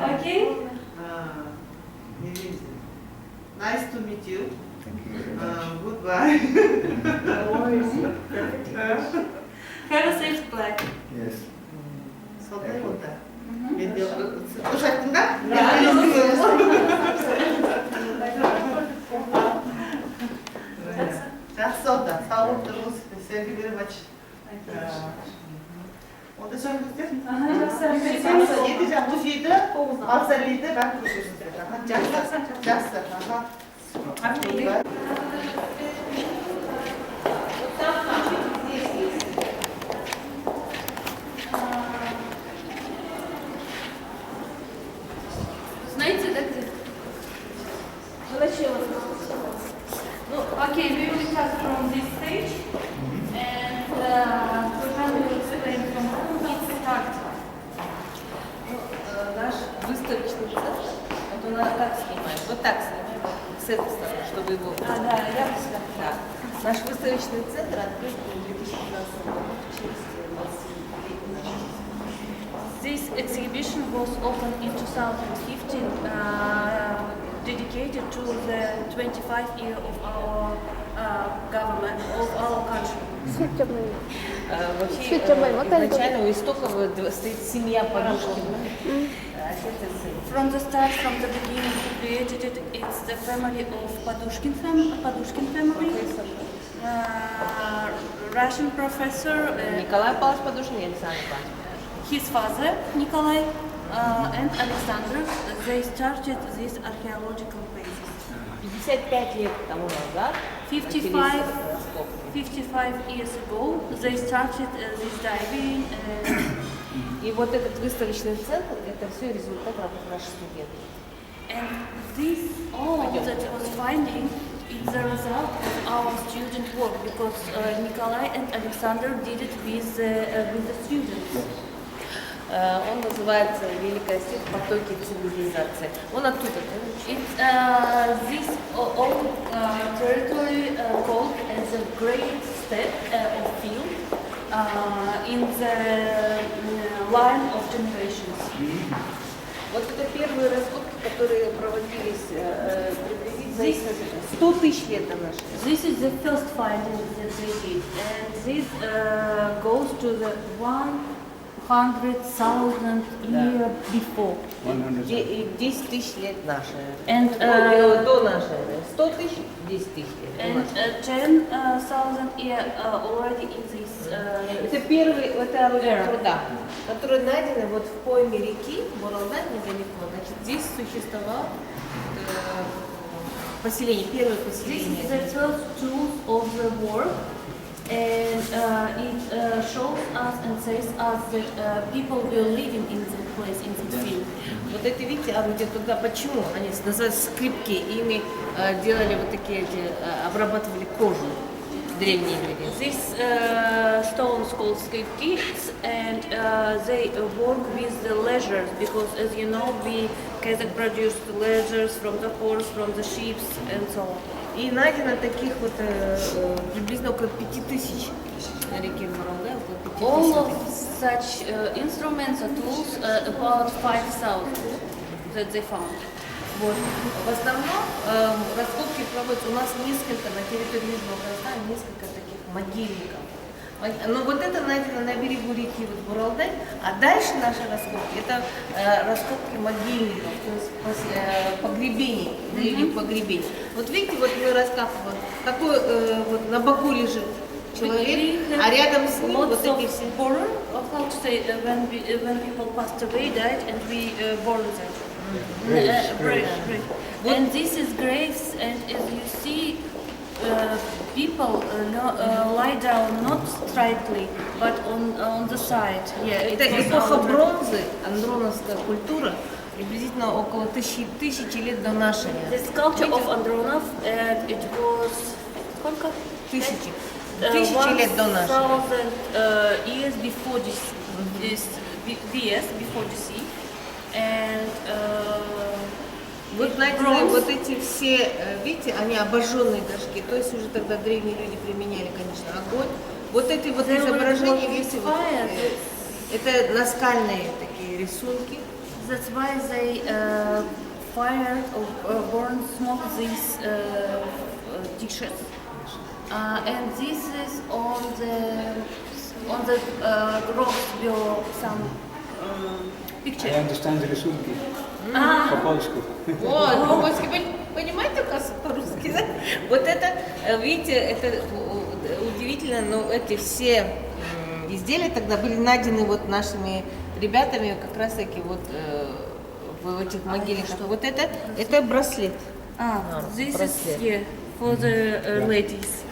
Окей? Nice to meet you. Goodbye. Have a safe flight. Yes. Сондай онда. Мен де дұрыс айттың да? Жақсы онда. Сау болып тұрыңыз. Thank you very much. Онда сөйлеңіздер. Екі жақ музейді, мавзолейді бәрін көрсетіңіздер. Жақсы. Знаете, да, где? Ну, окей, we will start from this stage, and Turhan will explain from whom it starts. Наш выставочный центр, вот он так снимает, вот так снимает, с этой стороны, чтобы его... Да, я бы да. Наш выставочный центр открыт в 2015 году в честь 20 This exhibition was opened in 2015, dedicated to the 25th year of our government, of our country. Вообще, изначально у истоков стоит семья Подушкина. From the start, from the beginning, who created it, it's the family of Padushkin family. Russian professor. Николай Павлович Подушкин и Александр Павлович. His father, Nikolai, and Alexander, they started this archaeological places. 55 лет тому назад, 55 years ago, they started this diving. И вот этот выставочный центр, это все результат работы наших студентов. And this all that was finding It's the result of our student work because Nikolai and Alexander did it with the students. Он называется «Великая сеть потоки цивилизации». Он оттуда. It's this old territory called as a great step of field in the line of generations. Вот это первые раскопки, которые проводились приблизительно 100 тысяч лет до нашей. This is the first finding that they did, and this goes to the 100,000 year before. 10 тысяч лет нашей. And до нашей. 100 тысяч, 10 тысяч лет. And 10,000 year already in this. Это первый, это орудие труда, которые найдены вот в пойме реки Буралдан недалеко. Значит, здесь существовало поселение, первое поселение. This is the first tools of the work, and it shows us and says us that people were living in this place, in this field. Вот эти, видите, орудия труда, почему? Они называются скрипки, ими делали вот такие, обрабатывали кожу. Древние люди. These stones called skripkis, and they work with the ledgers because, as you know, we Kazakh produced ledgers from the horse, from the sheep, and so on. И найдено таких вот приблизительно около 5000 на реке Буралдан, около 5000. All of such instruments or tools, about 5,000 that they found. Вот. В основном раскопки проводятся у нас несколько на территории Южного Казахстана, несколько таких могильников. Но вот это найдено на берегу реки вот Буралдай, а дальше наши раскопки это раскопки могильников, то есть погребений, древних погребений. Вот видите, вот мы раскапываем, такой вот на боку лежит человек, а рядом с ним вот эти все. How to say when people passed away, died, and we buried them. And this is graves, and as you see, people lie down not straightly, but on the side. Yeah, это эпоха бронзы, андроновская культура, приблизительно около тысячи лет до нашей. The sculpture of Andronov, it was сколько? Тысячи лет до нашей. 1,000 years before this before DC. And вот найдены вот эти все, видите, они обожженные горшки, то есть уже тогда древние люди применяли, конечно, огонь. Вот эти вот изображения, видите, вот, это наскальные такие рисунки. That's why they fired or burned smoke these dishes. And this is on the groves were some pictures. I understand the рисунки. По-польски. Вот, по-польски, понимаете, оказывается, по-русски, да? Вот это, видите, это удивительно, но эти все изделия тогда были найдены вот нашими ребятами как раз таки вот в этих могильниках. Вот это браслет. This is here for the ladies.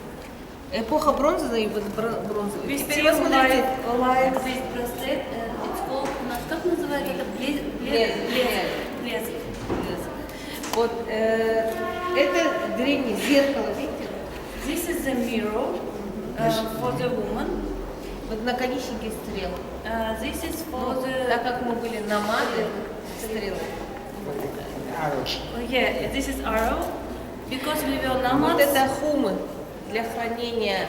Эпоха бронзы, и вот бронза. We still like this bracelet, it's called, как называется это? Блеск. Вот это древнее зеркало, видите? This is the mirror for the woman. Вот наконечники стрел. This is for the... Так как мы были намады, стрелы. Yeah, this is arrow. Because we were nomads. Вот это хумы для хранения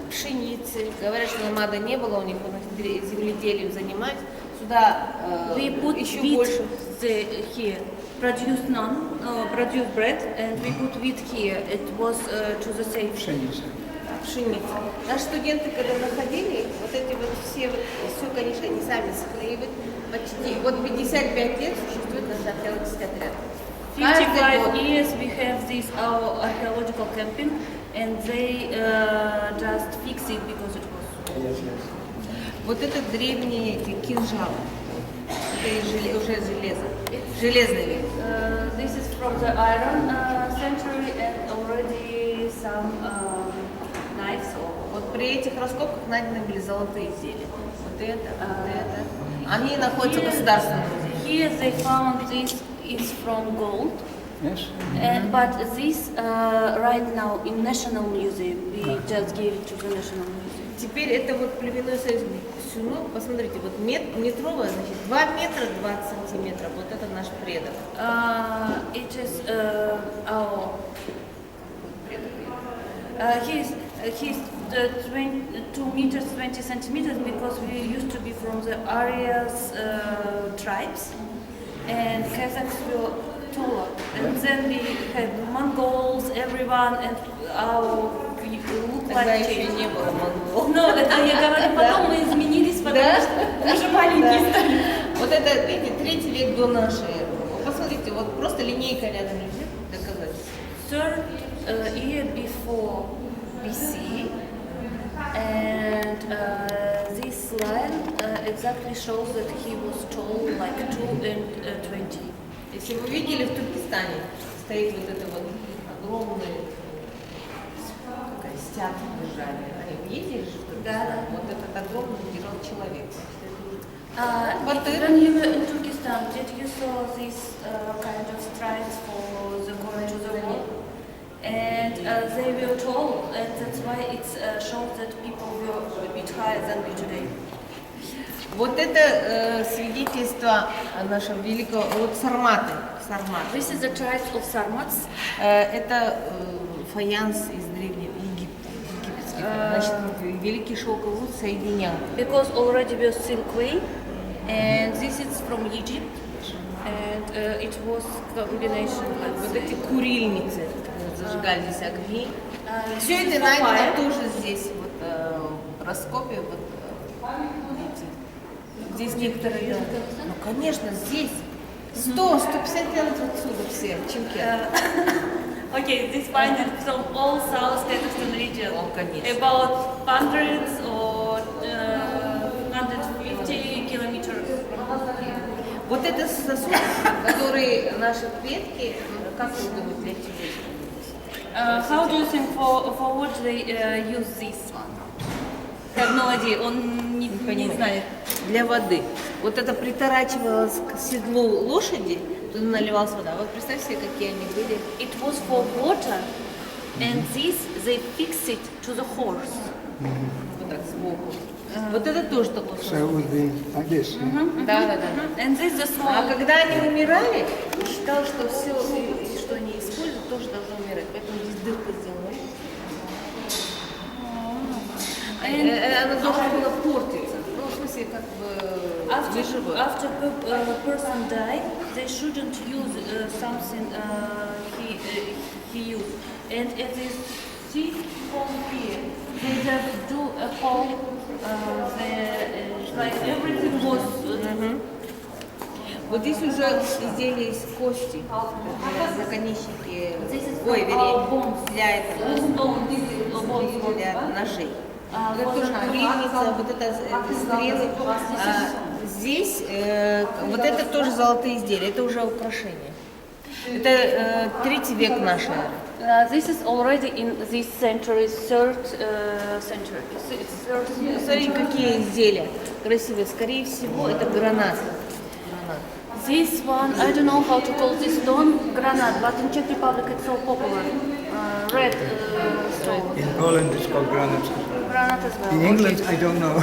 пшеницы. Говорят, что намада не было у них, у них земледелием занимались. Сюда еще больше. Here. Produced none, produced bread, and we put wheat here. It was to the same. Пшеница. Наши студенты, когда находили, вот эти вот все, конечно, они сами склеивают. Почти, вот 55 лет существует наш археологический отряд. 55 years we have this our archaeological camping, and they just fix it because it was. Вот это древние эти кинжалы. Это уже железо. Железный век. This is from the iron century and already some knives. Вот при этих раскопках найдены были золотые изделия. Вот это. Они находятся в государственном музее. Here they found this is from gold, Yes? But this right now in National Museum, we just gave it to the National Museum. Теперь это вот племенной союз Сюнок. Посмотрите, вот метровая, значит, 2 метра 20 сантиметров. Вот это наш предок. It is our he's 2 meters 20 centimeters because we used to be from the Aryas tribes, and Kazakhs were taller. And then we had Mongols, everyone, and our look Тогда like еще не было монголов. Ну, это я говорю, потом мы изменились, потому что мы уже маленькие стали. Вот это, видите, 3 век до нашей эры. Посмотрите, вот просто линейка рядом лежит, доказать. 3rd year before BC, and this line exactly shows that he was tall like 2 and 20. Если вы видели, в Туркестане стоит вот это вот огромный стяг держали. Они ездили же в Туркестан? Вот этот огромный держал человек. When you were in Turkestan, did you saw these kind of strides for the going to the war? And they were tall, and that's why it shows that people were a bit higher than we today. Вот это свидетельство нашего великого, вот сарматы. This is the tribes of Sarmats. Это фаянс из древнего египетских. Значит, великий шелковый путь соединял. Because already was silkway, and this is from Egypt, and it was combination. Вот эти курильницы зажигали здесь огни. Все это найдено тоже здесь, вот в раскопе. Вот, здесь некоторые, ну конечно, здесь 100-150 километров отсюда все, Чимки. Okay, this finding from all South Kazakhstan region. Oh, конечно. About hundreds or 150 kilometers from here. Вот это сосуд, который наши предки, как вы думаете, для чего? How do you think for what they use this one? Have no idea, он не знает. Для воды. Вот это приторачивалось к седлу лошади, туда наливалась вода. Вот представьте себе, какие они были. It was for water, and this they fix it to the horse. Вот так сбоку. Вот это тоже такой So it would be like this. Да. And this is the small. А когда они умирали, считалось, что все, что они используют, тоже должно умирать. Поэтому здесь дырка сделана. Она должна была портиться. Ну, в смысле, как бы After a person died, they shouldn't use something he used. And as you see from here, they just do a hole. Like everything was. Вот здесь уже изделия из кости, наконечники, для ножей. Вот это тоже курильница, вот это стрелы. Здесь вот это тоже золотые изделия, это уже украшения. Это 3 век нашей эры. This is already in this century, 3rd century. Смотрите, какие изделия красивые. Скорее всего, это гранат. This one, I don't know how to call this stone, granite, but in Czech Republic it's so popular. Red stone. In Poland it's called granite. Granite as well. In England I don't know.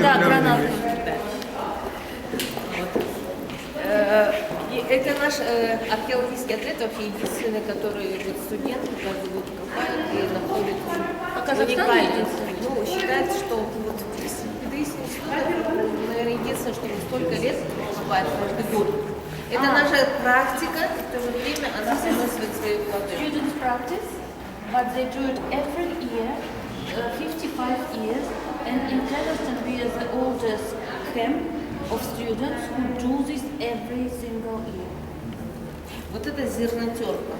Да, гранат. Это наш археологический отряд, вообще единственный, который вот студенты каждый год копают и находят уникальный. Ну, считается, что вот наверное, единственное, что мы столько лет копают каждый год. Это наша практика, и в то же время она приносит свои плоды. Students practice, but they do it every year, 55 years, and in Kazakhstan we are the oldest camp of students who do this every single year. Вот это зернотерка.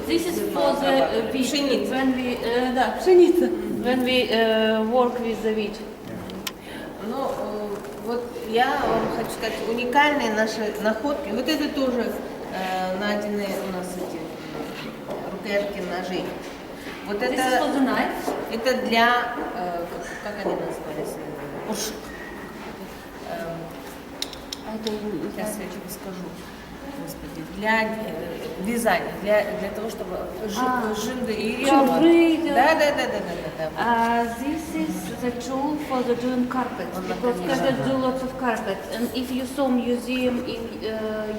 This is for the wheat. When we, да, пшеница. When we work with the wheat. Ну, вот я вам хочу сказать, уникальные наши находки. Вот это тоже найденные у нас эти рукоятки ножей. Вот это для, как они назывались? Сейчас я тебе скажу. господи, для вязания, для того, чтобы жинды и This is the tool for the doing carpet, because students do lots of carpet. And if you saw museum in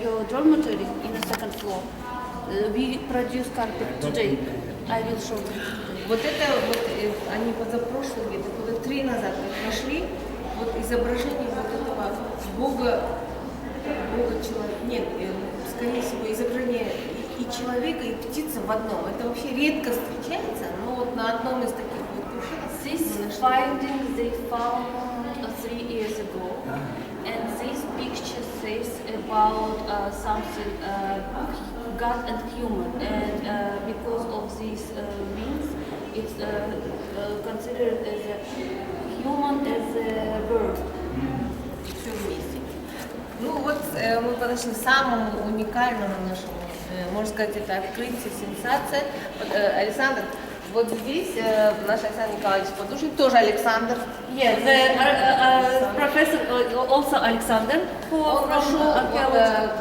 your dormitory in the second floor, we produce carpet today. I will show you. Вот это вот они позапрошлые где-то года 3 назад нашли вот изображение вот этого бога человека. Нет, скорее всего изображение и человека, и птицы в одном. Это вообще редко встречается, но вот на одном из таких вот This finding they found 3 years ago, and this picture says about something God and human, and because of these wings, it's considered as a human as a bird. Все вместе. Ну вот мы подошли к самому уникальному нашему, можно сказать, это открытие, сенсация. Вот, Александр, вот здесь наш Александр Николаевич Подушин, тоже Александр. Yeah, the professor also Alexander. Он нашел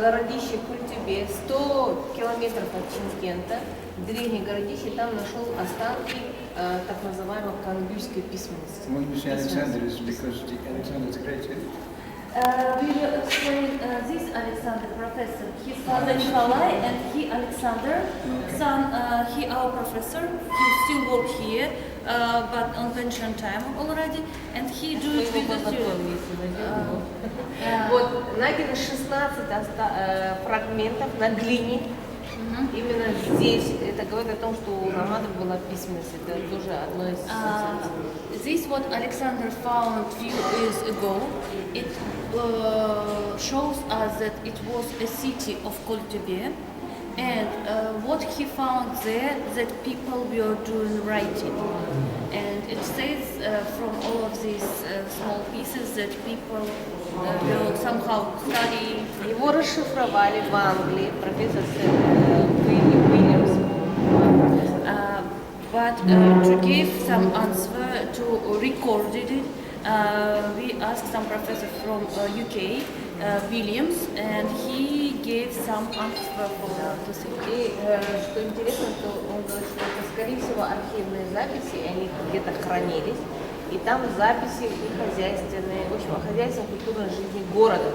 городище Культебе, 100 километров от Чимкента, древнее городище, там нашел останки так называемой кангюйской письменности. Alexander is because Alexander is great. We will explain this Alexander professor. His father Nikolai and he Alexander, son, he our professor. He still work here, but on pension time already, and he do it with the students. Вот найдено 16 фрагментов на глине. Именно здесь это говорит о том, что у намадов была письменность. Это тоже одно из This what Alexander found few years ago. It shows us that it was a city of Koltebe, and what he found there that people were doing writing, and it says from all of these small pieces that people will somehow study. Его расшифровали в Англии профессор Уильямс. But to give some answer to recorded it, we asked some professor from UK, Williams, and he gave some answer for the thing. И что интересно, то он говорит, что это, скорее всего, архивные записи, они где-то хранились, и там записи и хозяйственные, в общем, о хозяйственной культурной жизни города.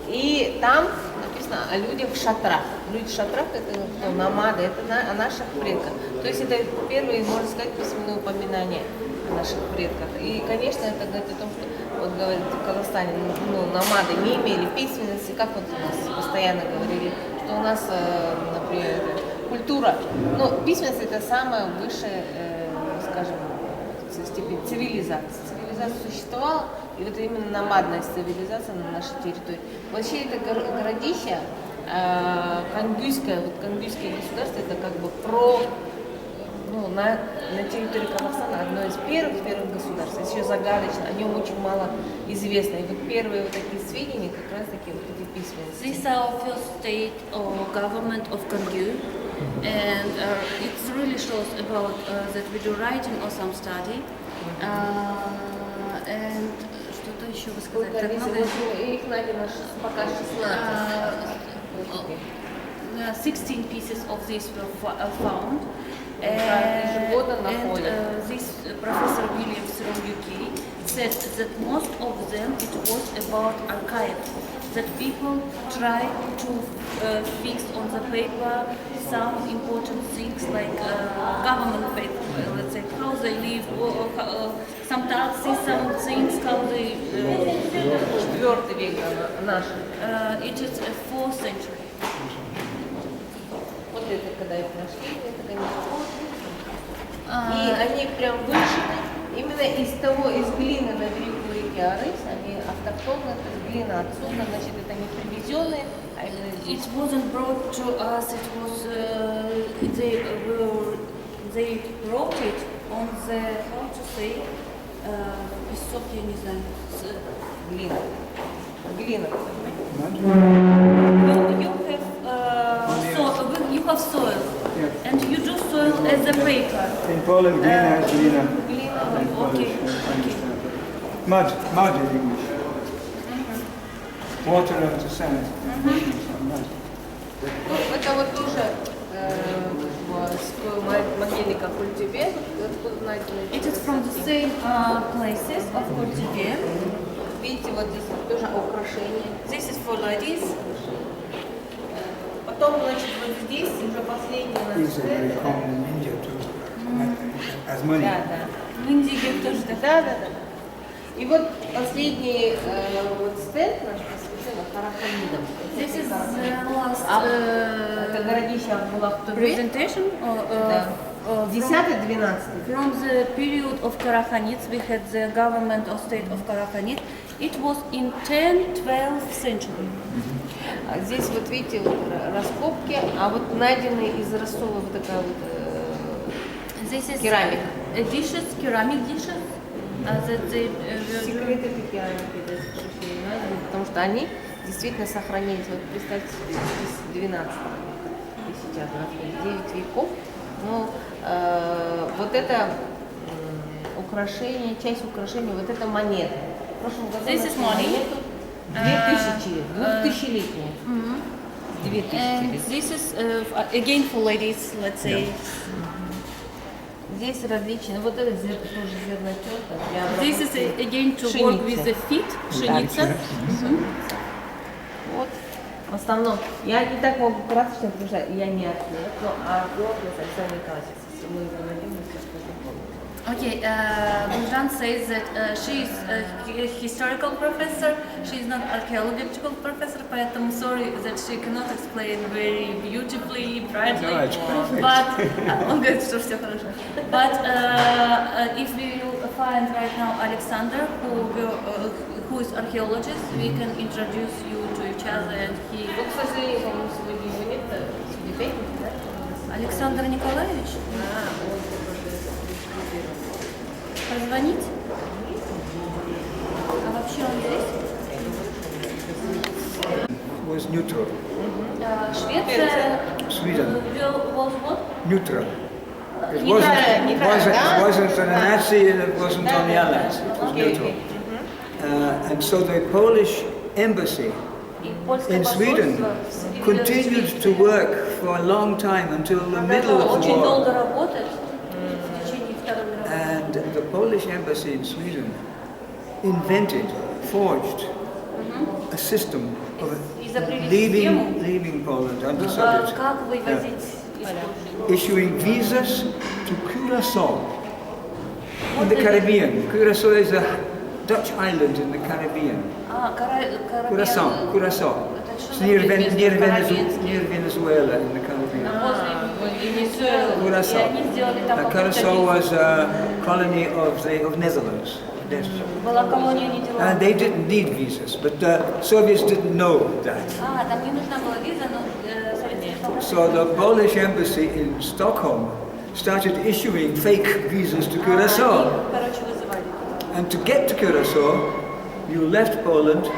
И там написано о людях в шатрах. Люди в шатрах — это намады, это о наших предках. То есть это первые, можно сказать, письменные упоминания о наших предках. И, конечно, это говорит о том, что, вот говорит, в Казахстане намады не имели письменности, как вот у нас постоянно говорили, что у нас, например, культура, но письменность — это самая высшая, скажем, степень цивилизации. Цивилизация существовала, и вот именно намадная цивилизация на нашей территории. Вообще это городище, кангюйское государство, это как бы на территории Казахстана одно из первых государств, еще загадочно, о нем очень мало известно. И вот первые вот такие сведения как раз таки вот эти письменности. This is our first state or government of Kangyu, and it really shows about that we do writing or some study. And что-то еще вы сказали? Их найдено пока 16. 16 pieces of this were found. And this Professor Williams from UK said that most of them it was about archive, that people try to fix on the paper some important things like government paper, let's say how they live, some taxes, some things, how they... 4 век наш. It is a 4th century. Вот это когда их нашли, это, конечно, и они прям вышли именно из глины на берегу реки Арыс, они автохтонные, то есть глина отсюда, значит, это не привезенные, а именно здесь. It wasn't brought to us, it was, they brought it on the, how to say, песок, я не знаю, глина. Глина. You have soil, and you do soil as a paper. In Poland, glina is glina. Okay. Mud in English. Water and sand. Mud. Ну, это вот тоже с могильника культиве. It is from the same places of cultivé. Видите, вот здесь тоже украшение. This is for ladies. Потом, значит, вот здесь уже последний These are very common in India too, as money. Да, да. В Индии тоже так. Да. И вот последний вот стенд наш посвящен Караханидам. This is the last это городище Абдуллах-Тубе. presentation. 10-12. From the period of Karakhanids, we had the government or state of Karakhanid. It was in 10-12th century. Здесь вот видите вот раскопки, а вот найденные из рассола вот такая вот This is керамика. Dishes, ceramic dishes. Секреты этой керамики, потому что они действительно сохранились. Вот представьте себе, здесь 12 и сейчас 9 веков. Но вот это украшение, часть украшения, вот это монета. В прошлом году This is money. 2000-летняя. 2000 And this is again for ladies, let's say. Здесь различные, вот это тоже зернотёрка для обработки. This is again to work with the feet, пшеница. Вот, в основном, я не так могу красочно, потому что я не археолог, но археолог Александр Николаевич, если мы его найдем, мы сейчас познакомимся. Okay, Guljan says that she is a historical professor, she is not archaeological professor, поэтому sorry that she cannot explain very beautifully, brightly, No, it's perfect. but он говорит, что все хорошо. But if we will find right now Alexander, who is archaeologist, we can introduce you to each other, and he. Ну, к сожалению, по-моему, сегодня его нет, судя техники, да? Александр Николаевич? Позвонить? А вообще он здесь? Was neutral. Швеция Sweden. was what? Neutral. It wasn't on the Nazi and it wasn't on the Allies. It was neutral. And so the Polish embassy in Sweden continued to work for a long time until the middle of the war. And the Polish embassy in Sweden invented, forged a system of leaving Poland under Soviet, issuing visas to Curacao in the Caribbean. Curacao is a Dutch island in the Caribbean. Curacao. It's near Venezuela in the Caribbean. Curacao. Curacao was a colony of Netherlands. Yes. And they didn't need visas, but the Soviets didn't know that. So the Polish embassy in Stockholm started issuing fake visas to Curacao. And to get to Curacao, you left Poland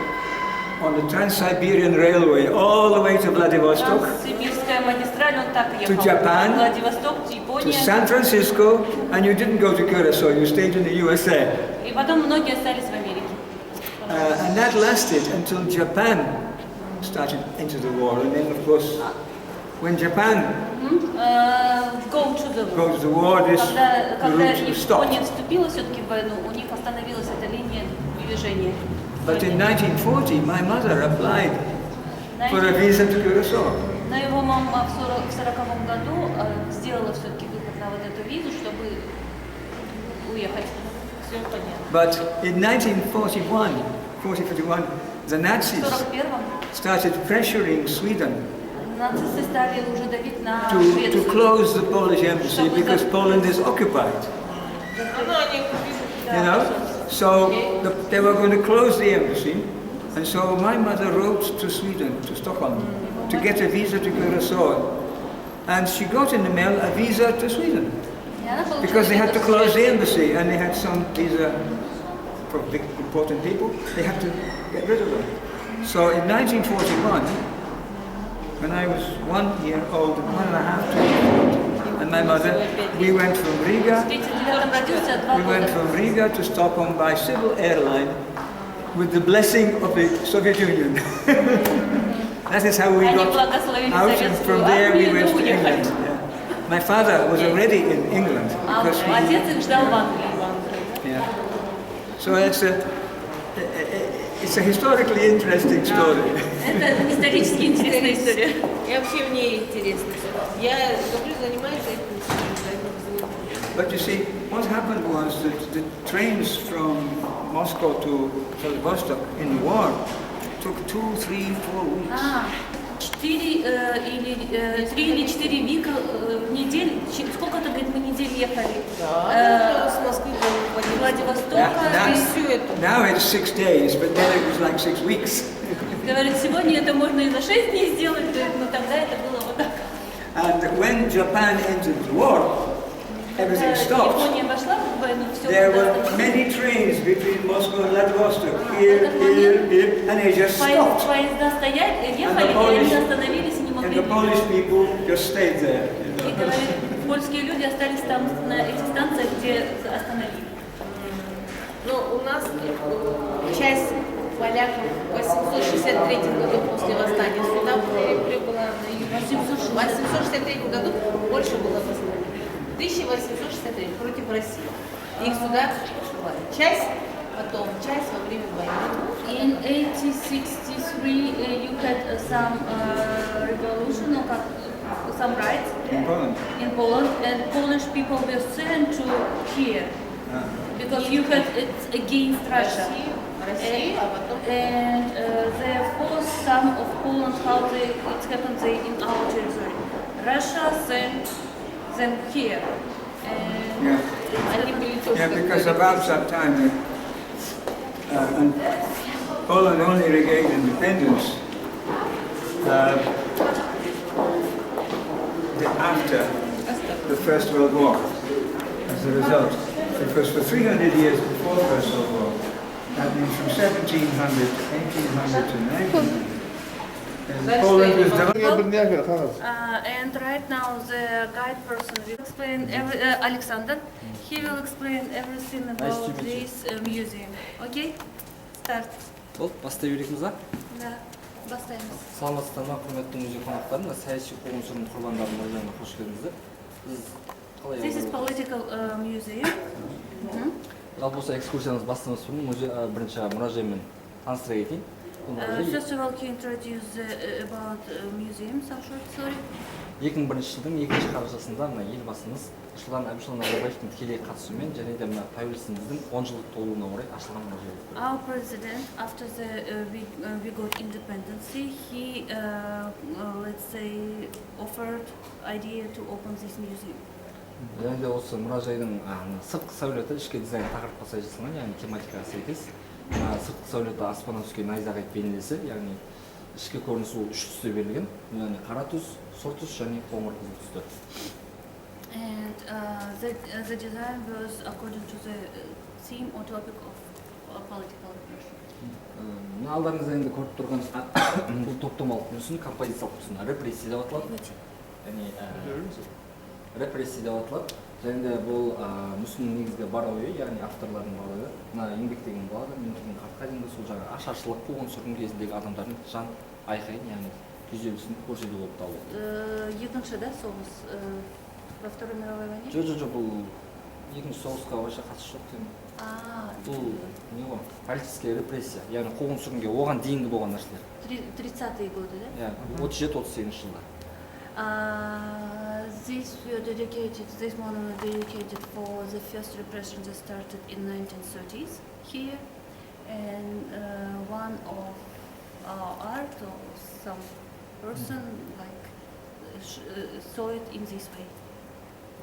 on the Trans-Siberian Railway all the way to Vladivostok, to Japan, to San Francisco, and you didn't go to Curacao, you stayed in the USA. And that lasted until Japan started into the war, and then of course, when Japan go to the war, this route stopped. But in 1940, my mother applied for a visa to Curacao. Но его мама в 40-м году сделала все-таки выход на вот эту визу, чтобы уехать. Все понятно. But in 1941, the Nazis started pressuring Sweden to close the Polish embassy because Poland is occupied. You know? So they were going to close the embassy, and so my mother wrote to Sweden, to Stockholm, to get a visa to Curacao. And she got in the mail a visa to Sweden, because they had to close the embassy, and they had some visa for big important people, they had to get rid of them. So in 1941, when I was 1 year old, 1.5, 2 years old, and my mother, we went from Riga to Stockholm by civil airline with the blessing of the Soviet Union. That is how we Они got благословили out, and советскую from there we армию, went to уехали. England. Yeah. My father was already in England because Отец их ждал в Англии. yeah. So it's a historically interesting story. Это исторически интересная история. И вообще мне интересно. Я люблю заниматься этим. But you see, what happened was that the trains from Moscow to Vladivostok in the war took 2, 3, 4 weeks. 3 или 4 века в неделю. Сколько-то, говорит, мы недель ехали. С Москвы до Владивостока. Now it's 6 days, but then it was like 6 weeks. Говорит, сегодня это можно и за 6 дней сделать, но тогда это было вот так. And when Japan entered the war, everything stopped. Япония вошла в войну, все. There were many trains between Moscow and Vladivostok, here, and they just stopped. Поезда ехали, и они остановились и не могли. And the Polish people just stayed there. И говорит, польские люди остались там на этих станциях, где остановили. Ну, у нас часть поляков в 863 году после восстания сюда прибыла на юг. В 863 году Польша была восстание. 1863 против России. Их сюда пришла. Часть потом, часть во время войны. In 1863 you had some revolution or some riots in Poland, and Polish people were sent to here because you had it's against Russia. And they forced some of Poland how it happened in our territory. Russia sent them here. Yeah, because about that time, and Poland only regained independence after the First World War, as a result. Because for 300 years before the First World War, that means from 1700 to 1800 to 1900, Poland was developed. And right now the guide person will explain Alexander. He will explain everything about this museum. Okay? Start. Болды, бастай береміз ба? Да, бастаймыз. Саламатсыздар ма, құрметті музей қонақтары, саяси қуғын-сүргін құрбандарының мұражайына қош келдіңіздер. This is political museum. Жалпы осы экскурсиямыз бастамас бұрын бірінші мұражаймен таныстыра кетейін. First of all, can you introduce about museum, some short story? 2001 жылдың 2 қарашасында елбасымыз Нұрсұлтан Әбішұлы Назарбаевтың тікелей қатысуымен және де тәуелсіздігіміздің 10 жылдық толуына орай ашылған мұражай. Our president, after we got independence, he let's say offered idea to open this museum. Және де осы мұражайдың сыртқы сәулеті ішкі дизайн тақырыпқа сай жасалған, яғни тематикаға сәйкес. Сыртқы сәулеті аспаннан түскен найзағай бейнесі, яғни ішкі көрінісі ол 3 түсте берілген, яғни қара түс, сұр түс және қоңыр қызыл түсті. And the design was according to the theme or topic of political repression. Алдарыңызда енді көріп тұрғаныңыз бұл топтамалық мүсін, композициялық мүсін, репрессия деп аталады. Яғни репрессия деп аталады. Және де бұл мүсіннің негізгі бар ойы, яғни авторлардың бар ойы, еңбектеген балада, мемлекеттің қартқа дейінгі сол жаңа ашаршылық қуғын-сүргін кезіндегі адамдардың жан айқайын, яғни күйзелісін көрсету болып табылады. Екінші да соғыс во Второй мировой войне? Жоқ, бұл екінші соғысқа вообще қатысы жоқ деймін. Бұл не ғой? Политическая репрессия, яғни қуғын-сүргінге оған дейінгі болған нәрселер. 30-е годы, да? 37-38 жылдар. This monument dedicated for the first repression that started in 1930s here, and one of our art or some person like saw it in this way.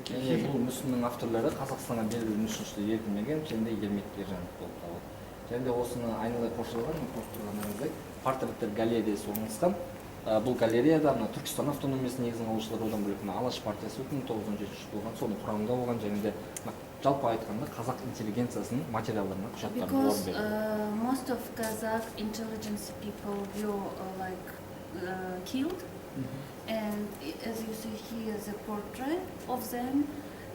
Бұл мүсіннің авторлары Қазақстанға белгілі мүсінші еркінмеген және де Ермек Ержанов болып табылады. Және де осыны айналай қоршалған, тұрғандарыңыздай портреттер галереясы орналасқан. Бұл галереяда Түркістан автономиясы негізін қалаушылар одан бөлек Алаш партиясы 1917 болған, соның құрамында болған және де жалпы айтқанда қазақ интеллигенциясының материалдарына құжаттарын орын берді. Because most of Kazakh intelligence people were killed, and as you see here the portrait of them,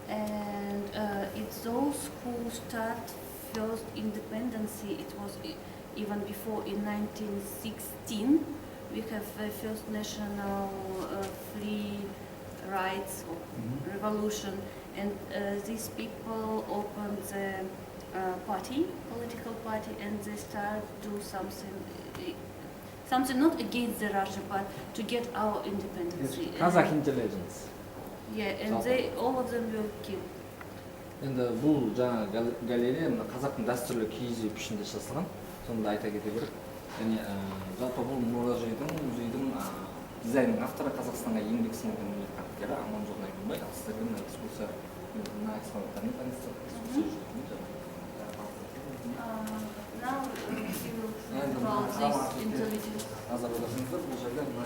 and it's those who start first independence. It was even before in 1916. we have the first national free rights revolution, and these people opened the political party, and they start do something not against the Russia, but to get our independence. Kazakh intelligence. Yeah, and they all of them were killed. Енді бұл жаңа галерея қазақтың дәстүрлі киіз үй пішінде жасалған, соны да айта кете керек. Және жалпы бұл музейдің дизайнның авторы Қазақстанға еңбек сіңірген өнер қайраткері Аманжол Найгүлбай. Сіздерге мына экскурсия мына экспонаттармен таныстырып экскурсия жүргізді. Назар аударсаңыздар, бұл жерде мына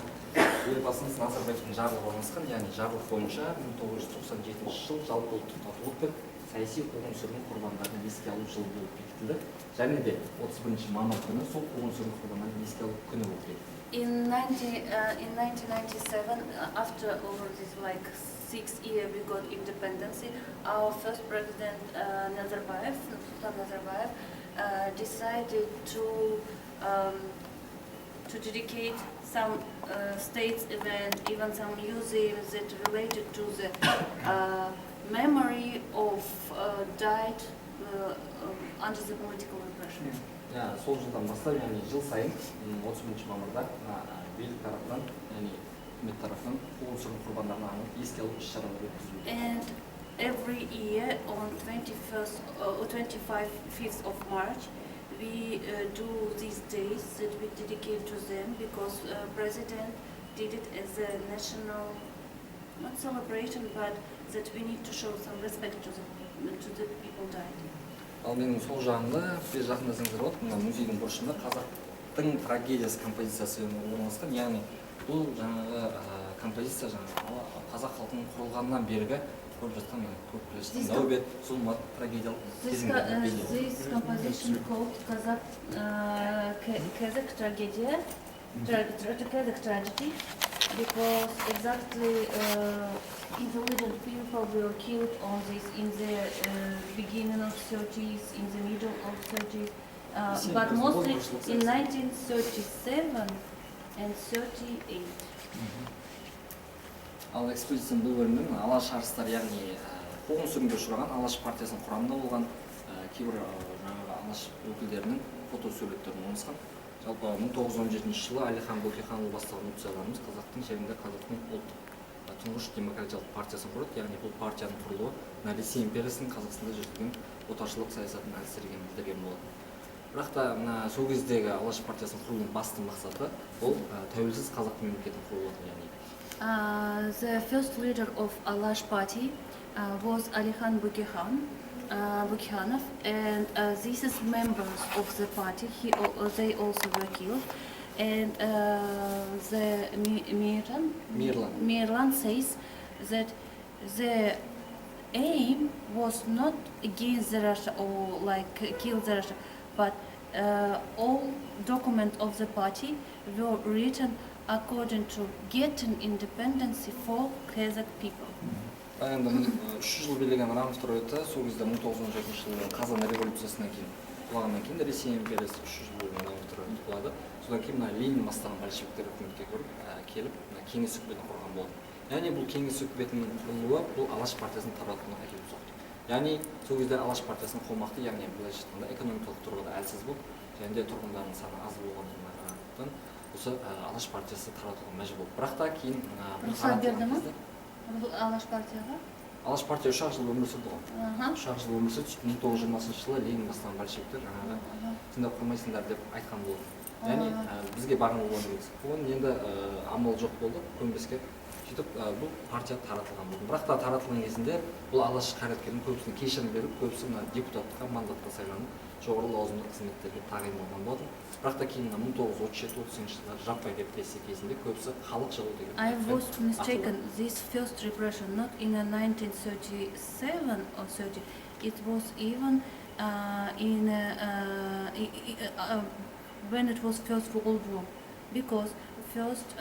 елбасымыз Назарбаевтың жарлығы орналасқан, яғни жарлық бойынша 1997 жыл жалпы ұлттық татулық пен саяси қуғын-сүргін құрбандарын еске алу жылы болып бекітілді. Және де 31 мамыр күні сол қуғын-сүргін құрбандарын еске алу күні болып бекітілді. In 1997, after over this 6 years we got independence, our first president Nazarbayev decided to dedicate some states event, even some museums that related to the memory of died under the political repression. Сол жылдан бастап, яғни жыл сайын 31 мамырда билік тарапынан, яғни үкімет тарапынан қуғын-сүргін құрбандарын анық еске алу іс-шаралары өткізілуде. And every year on 25th of March, we do these days that we dedicate to them because President did it as a national, not celebration, but that we need to show some respect to the people died. Ал менің сол жағында, бер жақында сіздер болады, мына музейдің бұрышында қазақтың трагедиясы композициясы орналасқан, яғни бұл жаңағы композиция жаңағы қазақ халқының құрылғаннан бергі көріп жатқан, көріп келе жатқан нәубет, зұлмат, трагедиялық кезеңдерді бейнелейді. This composition called Kazakh tragedy, because exactly intelligent people were killed on this in the beginning of 30s, in the middle of 30s, but mostly in 1937 and 38. Ал экспедицияның бұл бөлімінің Алаш арыстар, яғни қуғын-сүргінге ұшыраған Алаш партиясының құрамында болған кейбір Алаш өкілдерінің фотосуреттері орналасқан. Жалпы 1917 жылы Әлихан Бөкейханұлы бастаған опцияларымыз қазақтың жерінде қазақтың ұлттық тұңғыш демократиялық партиясын құрды, яғни бұл партияның құрылуы Ресей империясының Қазақстанда жүргізген отаршылық саясатын әлсірегенін білдірген болатын. Бірақ та сол кездегі Алаш партиясының құрылуының басты мақсаты ол тәуелсіз қазақ мемлекетінің құрылуы, яғни The first leader of Alash party was Alikhan Bukhanov, and these is members of the party. They also were killed, and the Mirlan says that the aim was not against the Russia or kill the Russia, but all documents of the party were written according to getting independence for Kazakh people. Енді 3 жыл билеген Рамов Троита сол кезде 1917 жылы Қазан революциясынан кейін құлағаннан кейін Ресей империясы 3 жыл бойы Рамов Троита құлады. Содан кейін Ленин бастаған большевиктер үкіметке келіп кеңес үкіметін құрған болды. Яғни бұл кеңес үкіметінің құрылуы бұл Алаш партиясының таратылуына әкеліп соқты. Яғни сол кезде Алаш партиясының қомақты, яғни былайша айтқанда экономикалық тұрғыда әлсіз болып, және де тұрғындарының саны аз болғандықтан осы Алаш партиясы таратуға мәжбүр болды. Бірақ та кейін Алаш партияға? Алаш партия 3 жыл өмір сүрді ғой. 3 жыл өмір сүрді, 1920 жылы Ленин бастаған большевиктер жаңағы тыңдап қоймайсыңдар деп айтқан болды. Яғни бізге барған болған емес. Оның енді амал жоқ болды, көнбеске. Сөйтіп бұл партия таратылған болды. Бірақ та таратылған кезінде бұл Алаш қайраткерінің көбісіне кешірім беріп, көбісі депутаттыққа, мандатқа сайланып, жоғары лауазымды қызметтерге тағайындалған болды. Бірақ та кейін 1937-38 жылдар жаппай репрессия кезінде көбісі халық жығы деген. I was mistaken. This first repression not in 1937 or 30. It was even when it was First World War, because first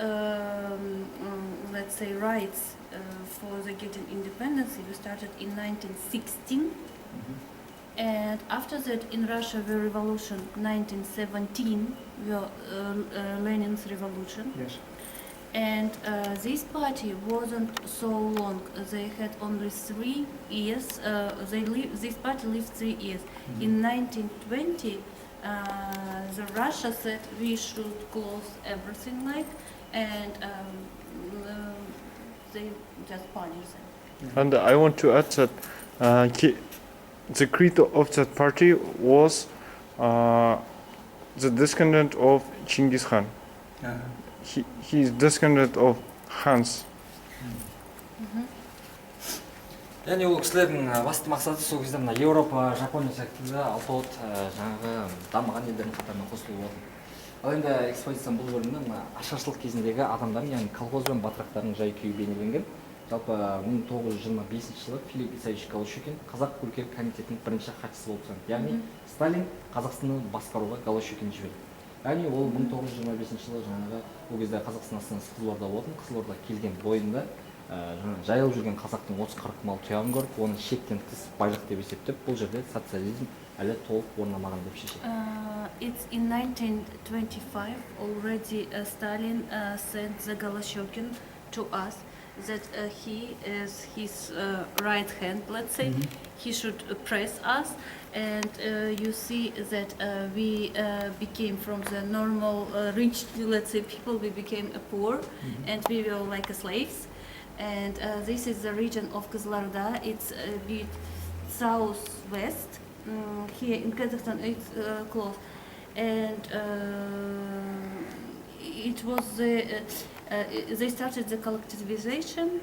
let's say rights for the getting independence we started in 1916. And after that, in Russia, the revolution 1917, Lenin's revolution. Yes. And this party wasn't so long. They had only 3 years. This party lived 3 years. In 1920, the Russia said we should close everything, and they just punished them. And I want to add that the creed of that party was the descendant of Genghis Khan. He is descendant of Hans. Яғни ол кісілердің басты мақсаты сол кезде мына Еуропа, Жапония секілді алпауыт жаңағы дамыған елдердің қатарына қосылу болатын. Ал енді экспозицияның бұл бөлімінде мына ашаршылық кезіндегі адамдардың, яғни колхоз бен батырақтардың жай-күйі бейнеленген. Жалпы 1925 жылы Филипп Исаевич Голощекин қазақ өлкелік комитетінің бірінші хатшысы болып саналды. Яғни Сталин Қазақстанды басқаруға Голощекинді жіберді. Яғни ол 1925 жылы жаңағы ол кезде Қазақстан астанасы Қызылорда болатын. Қызылорда келген бойында жайылып жүрген қазақтың 30-40 мал тұяғын көріп, оны шектен тыс байлық деп есептеп, бұл жерде социализм әлі толық орнамаған деп шешеді. It's in 1925 already Stalin sent the Golощekin to us that he is his right hand, let's say. He should press us, and you see that we became from the normal rich, let's say, people, we became poor, and we were like slaves. And this is the region of Kızılorda. It's a bit southwest. Here in Kazakhstan, it's close. And it was they started the collectivization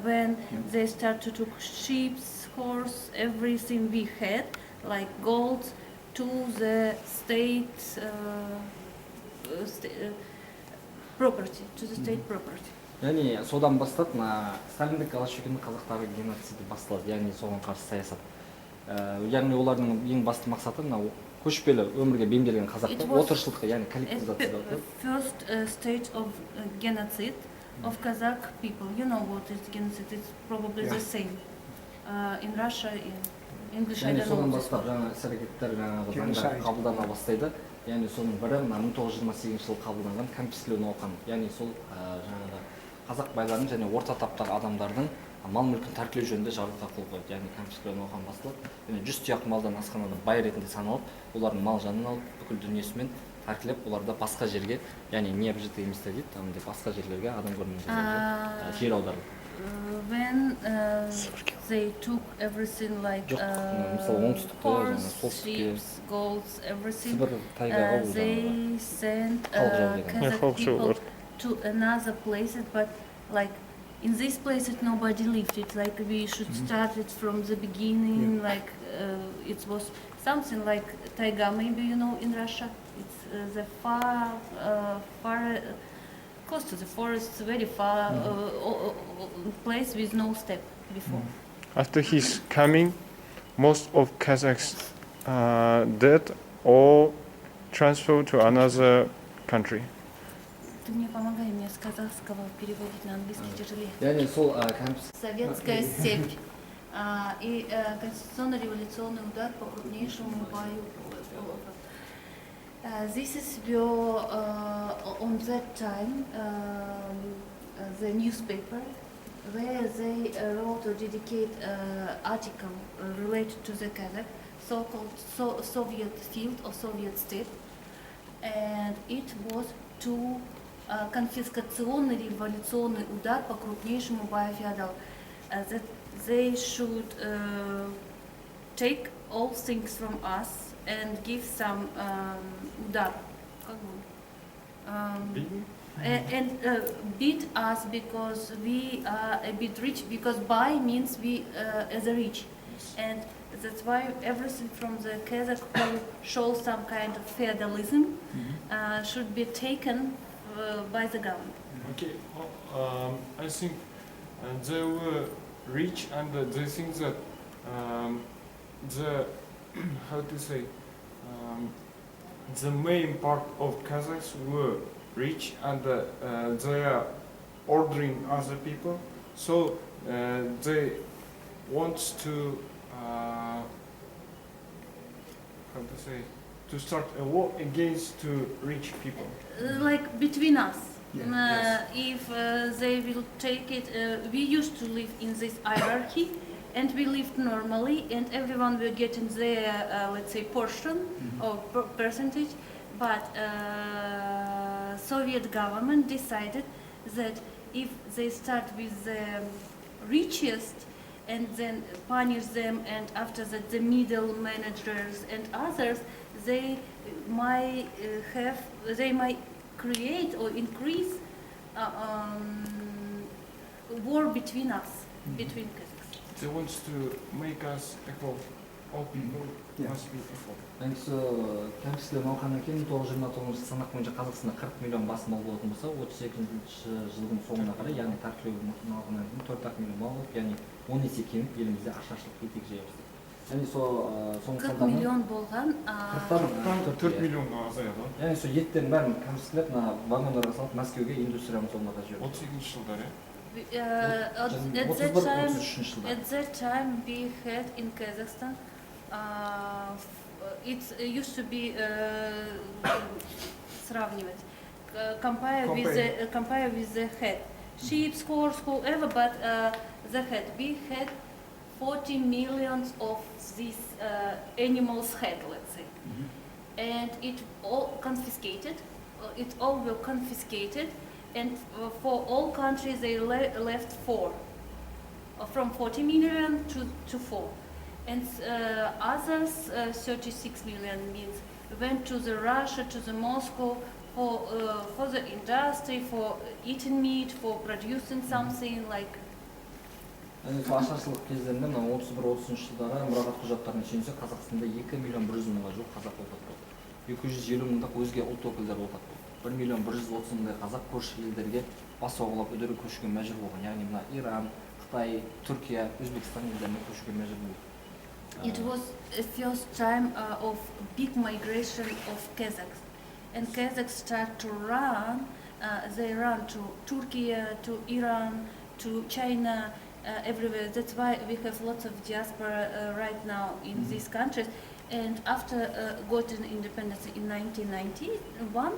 when they started to sheep, horse, everything we had, like gold, to the state property, to the state property. Яғни содан бастап Сталиндік Голощекиннің қазақтағы геноциді басталды, яғни соған қарсы саясат. Яғни олардың ең басты мақсаты мынау көшпелі өмірге бейімделген қазақты отырықшылыққа, яғни коллективизация. First stage of genocide of Kazakh people. You know what is genocide? It's probably the same in Russia, in English. I don't know. Содан бастап жаңа іс-әрекеттер жаңағы заңдар қабылдана бастайды. Яғни соның бірі 1928 жылы қабылданған конфискілеу науқаны. Яғни сол жаңағы қазақ байларының және орта таптағы адамдардың мал мүлкін тәркілеу жөнінде жарлыққа қол қойды. Яғни конфискілеу науқаны басталып, 100 тұяқ малдан асқан адам бай ретінде саналып, олардың мал жанын алып, бүкіл дүниесімен тәркілеп, оларды басқа жерге, яғни необжитый еместер дейді, басқа жерлерге адам көрмеген жер аударылды. When they took everything like horse, sheep, golds, everything, they sent Kazakh people to another places, but like in this place nobody lived it. Like we should start it from the beginning. Like it was something like taiga, maybe you know in Russia. It's the far close to the forest, very far place with no step before. After his coming, most of Kazakhs dead or transferred to another country. Ты мне помогай, мне с казахского переводить на английский тяжелее. Советская степь и конституционно-революционный удар по крупнейшему бою. This is your on that time the newspaper where they wrote or dedicate article related to the Kazakh, so-called Soviet field or Soviet steppe, and it was to конфискационный революционный удар по крупнейшему бою феодалов. That they should take all things from us and give some удар, and beat us because we are a bit rich, because buy means we as a rich, and that's why everything from the Kazakh who shows some kind of feudalism should be taken by the government. Okay, I think they were rich, and they think that the how to say the main part of Kazakhs were rich, and they are ordering other people, so they want to how to say, to start a war against to rich people. Like between us. Yes. If they will take it, we used to live in this hierarchy, and we lived normally, and everyone will get in their, let's say, portion or percentage. But Soviet government decided that if they start with the richest and then punish them, and after that the middle managers and others, they might create or increase war between us, between Kazakhs. They want to make us equal. All people must be equal. Yani кәмшілер науқаннан кейін 1929 санақ бойынша Қазақстанда 40 миллион бас мал болатын болса, 32 жылдың соңына қарай, яғни тәртілеу науқаннан кейін 4 миллион мал болып, яғни 10 есе кеміп елімізде ашаршылық етек жайып бастады. Яғни соңғы 40 миллион болған, 4 миллионға азаяды. Яғни сол еттерін бәрін кәмшілер вагондарға салып Мәскеуге индустрияны соларға жіберді. 38 жылдары. At that time we had in Kazakhstan, it used to be сравнивать, compare with the head, sheep, horse, whoever, but the head. We had 40 millions of these animals' head, let's say, and it all confiscated. It all were confiscated, and for all countries they left 4, from 40 million to 4. And others, 36 million means went to the Russia, to the Moscow for the industry, for eating meat, for producing something like. Ашаршылық кездерінде 31-30 жылдары мұрағат құжаттарына сүйенсек, Қазақстанда 2 миллион 100 мыңға жуық қазақ отырады. 250 мыңдық өзге ұлт өкілдері отырады. 1 миллион 130 мыңдай қазақ көрші елдерге бас сауғалап үдере көшуге мәжбүр болған. Яғни мына Иран, Қытай, Түркия, Өзбекстан елдеріне көшуге мәжбүр болды. It was the first time of big migration of Kazakhs, and Kazakhs start to run. They run to Turkey, to Iran, to China, everywhere. That's why we have lots of diaspora right now in these countries. And after gotten independence in 1991,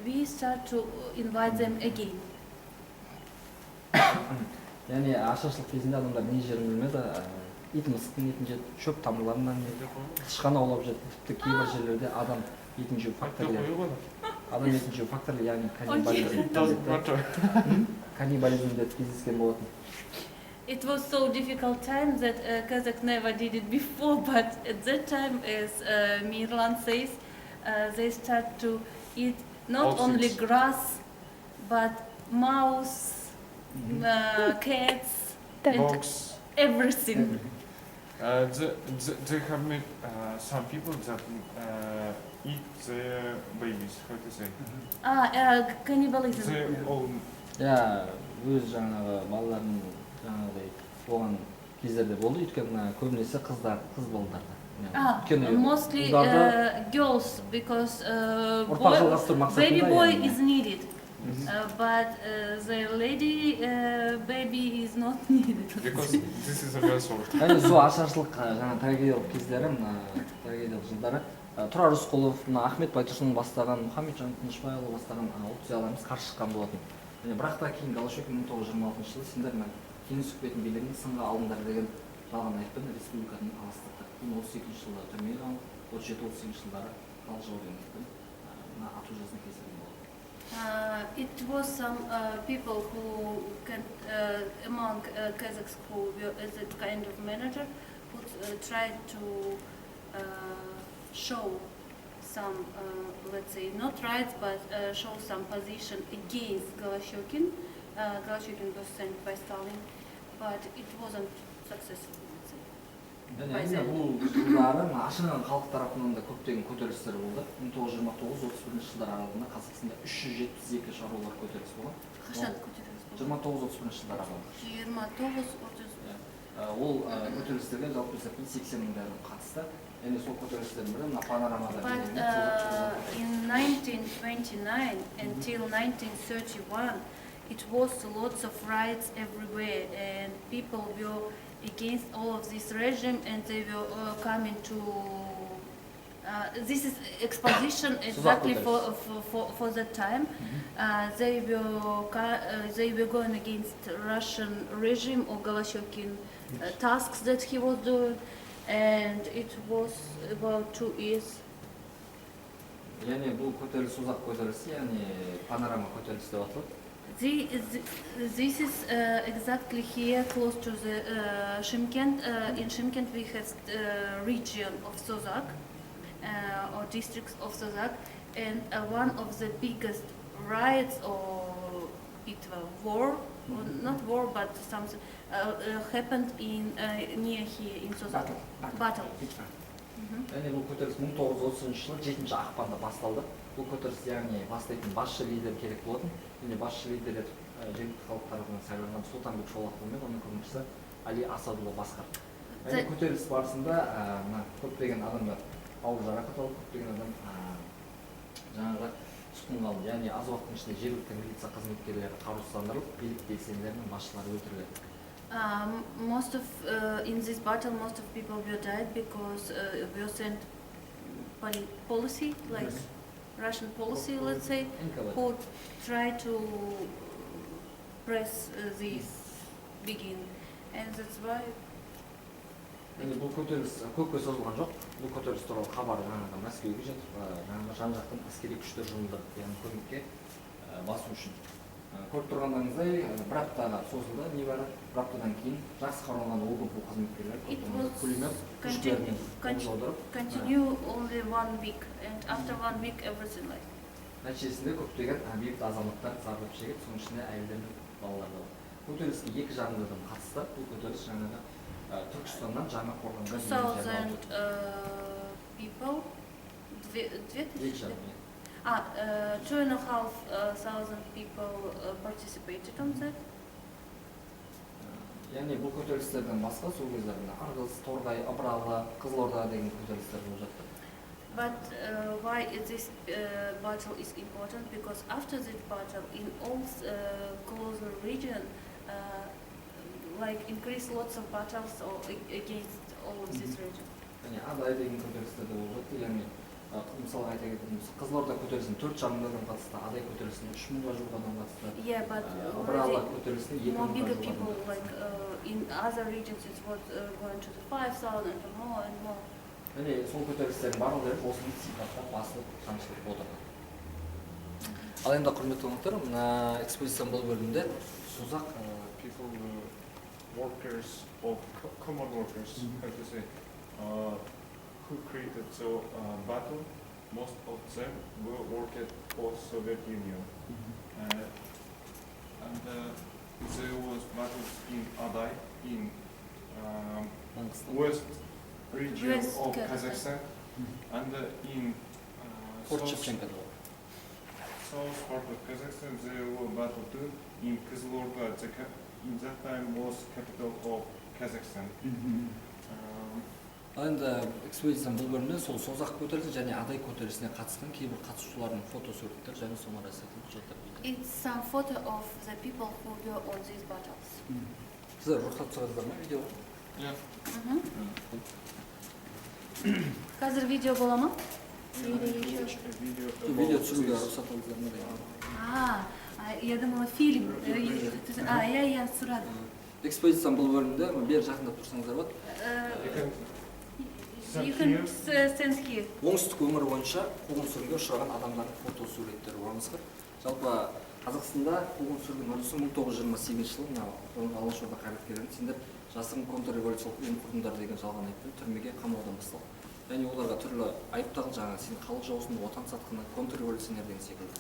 we start to invite them again. Yani ашаршылық кезінде адамдар не жерін білмеді, ит мысықтың етін жеді, шөп тамырларынан жеді, тышқан аулап жеді, тіпті кейбір жерлерде адам етін жеу факторлы, яғни каннибализмде кездескен болатын. It was so difficult time that Kazakh never did it before, but at that time, as Mirlan says, they start to eat not only grass, but mouse, cats, dogs, everything. They have made some people that eat their babies, how to say? Cannibalism. Their own. Yeah, өз жаңағы балаларын жаңағыдай болған кездерде болды, өйткені көбінесе қыз балаларда. Mostly girls, because baby boy is needed, but the lady baby is not needed. Because this is a girl sort. Яғни сол ашаршылық жаңа трагедиялық кездері, трагедиялық жылдары Тұрар Рысқұлов, Ахмет Байтұрсынов бастаған, Мұхамеджан Тынышбайұлы бастаған ұлт зиялыларымыз қарсы шыққан болатын. Бірақ та кейін Голощекин 1926 жылы сендер кеңес үкіметінің билігін сынға алыңдар деген жалған айыппен республикадан аластырды. 32 жылда түрмеге алынып, 37-38 жылдары қалжа деген айыппен ату жазасына кесілген болды. It was some people who among Kazakhs who were as a kind of manager who tried to show some, let's say, not rights, but show some position against Golощекин. Golощекin was sent by Stalin, but it wasn't successful, let's say. Бұл жылдары ашынған халық тарапынан да көптеген көтерілістер болды. 1929-31 жылдар аралығында Қазақстанда 372 шаруалар көтеріліс болған. Қашан көтеріліс болды? 29-31 жылдар аралығында. 29-30. Ол көтерілістерге жалпы 80 мыңдай қатысты. But in 1929 until 1931, it was lots of riots everywhere, and people were against all of this regime, and they were coming to This is exposition exactly for that time. They were going against Russian regime or Goloshokin tasks that he was doing, and it was about 2 years. Yani bu көтеріліс ұзақ көтеріліс, яғни панорама көтеріліс деп аталады. This is exactly here, close to the Shymkent. In Shymkent we have region of Sozak, or districts of Sozak, and one of the biggest riots or war, not war, but something happened in near here in Sozak. Battle. Яғни бұл көтеріліс 1930 жылы 7 ақпанда басталды. Бұл көтеріліс яғни бастайтын басшы лидер керек болатын. Және басшы лидер етіп жергілікті халық тарапынан сайланған Сұлтанбек Шолақұлы мен оның көмекшісі Али Асадұлы басқарды. Яғни көтеріліс барысында көптеген адамдар ауыр жарақат алып, көптеген адам жаңағы тұтқынға алынды. Яғни аз уақыттың ішінде жергілікті милиция қызметкерлері қарусыздандырылып, билік белсенділерінің басшылары өлтірілді. In this battle, most of people were died because we sent policy, like Russian policy, let's say, who tried to press this begin, and that's why. Бұл көтеріліс көпке созылған жоқ. Бұл көтеріліс туралы хабар жаңағы Мәскеуге жетіп, жаңағы жан-жақтан әскери күштер жұмылдырып, яғни көмекке басу үшін. Көріп тұрғандарыңыздай, бір аптаға созылды, небәрі бір аптадан кейін жақсы қаралған ОГПУ қызметкерлері пулемет күштерімен жаудырып. Continue only 1 week, and after 1 week everything like. Нәтижесінде көптеген бейбіт азаматтар зардап шегіп, соның ішінде әйелдер мен балалар да бар. Көтеріліске 2 жарым адам қатысты. Бұл көтеріліс жаңағы Түркістаннан жаңа қорғанға 2000 people, 2,500 people participated on that. Яғни бұл көтерілістерден басқа сол кездерінде Арғыз, Торғай, Абралы, Қызылорда деген көтерілістер болып жатты. But why this battle is important? Because after this battle, in all closer region, like increase lots of battles or against all of this region. Яғни Адай деген көтерілістер де болып жатты. Яғни мысалы айта кететін болсақ, Қызылорда көтерілісіне 4,5 адам қатысты, Адай көтерілісіне 3,000-ға жуық адам қатысты. Yeah, but Абралы көтерілісіне 2,000-ға more bigger жуық people, адам like in other regions, it was going to the 5,000 and more and more. Яғни сол көтерілістердің барлығы осы сипатта басылып қамшылып отырды. Ал енді құрметті қонақтар, мына экспозицияның бұл бөлімінде созақ people, workers of common workers, how to say, who created the battle. Most of them were worked for Soviet Union, and there was battles in Aday, in west region of Kazakhstan, and in south part of Kazakhstan there were battle too in Kizilorda. In that time was capital of Kazakhstan. Енді экспозицияның бұл бөлімінде сол созақ көтерілісі және Адай көтерілісіне қатысқан кейбір қатысушылардың фотосуреттер және соны рәсімдеп жатыр. It's some photo of the people who were on these battles. Сіздер рұқсат сұрасыздар ма видео? Қазір видео бола ма? Видео түсіруге рұқсат алыңыздар ма? Я думала фильм. Я сұрадым. Экспозицияның бұл бөлімінде бері жақындап тұрсаңыздар болады. Оңтүстік өңір бойынша қуғын-сүргінге ұшыраған адамдардың фотосуреттері орналасқан. Жалпы Қазақстанда қуғын-сүргін үрдісі 1928 жылы алашорда қайраткерлерінің сендер жасырын контрреволюциялық ұйым құрдыңдар деген жалған айыппен түрмеге қамаудан басталды. Яғни оларға түрлі айып тағылды, жаңағы сен халық жаусың, отан сатқыны, контрреволюционер деген секілді.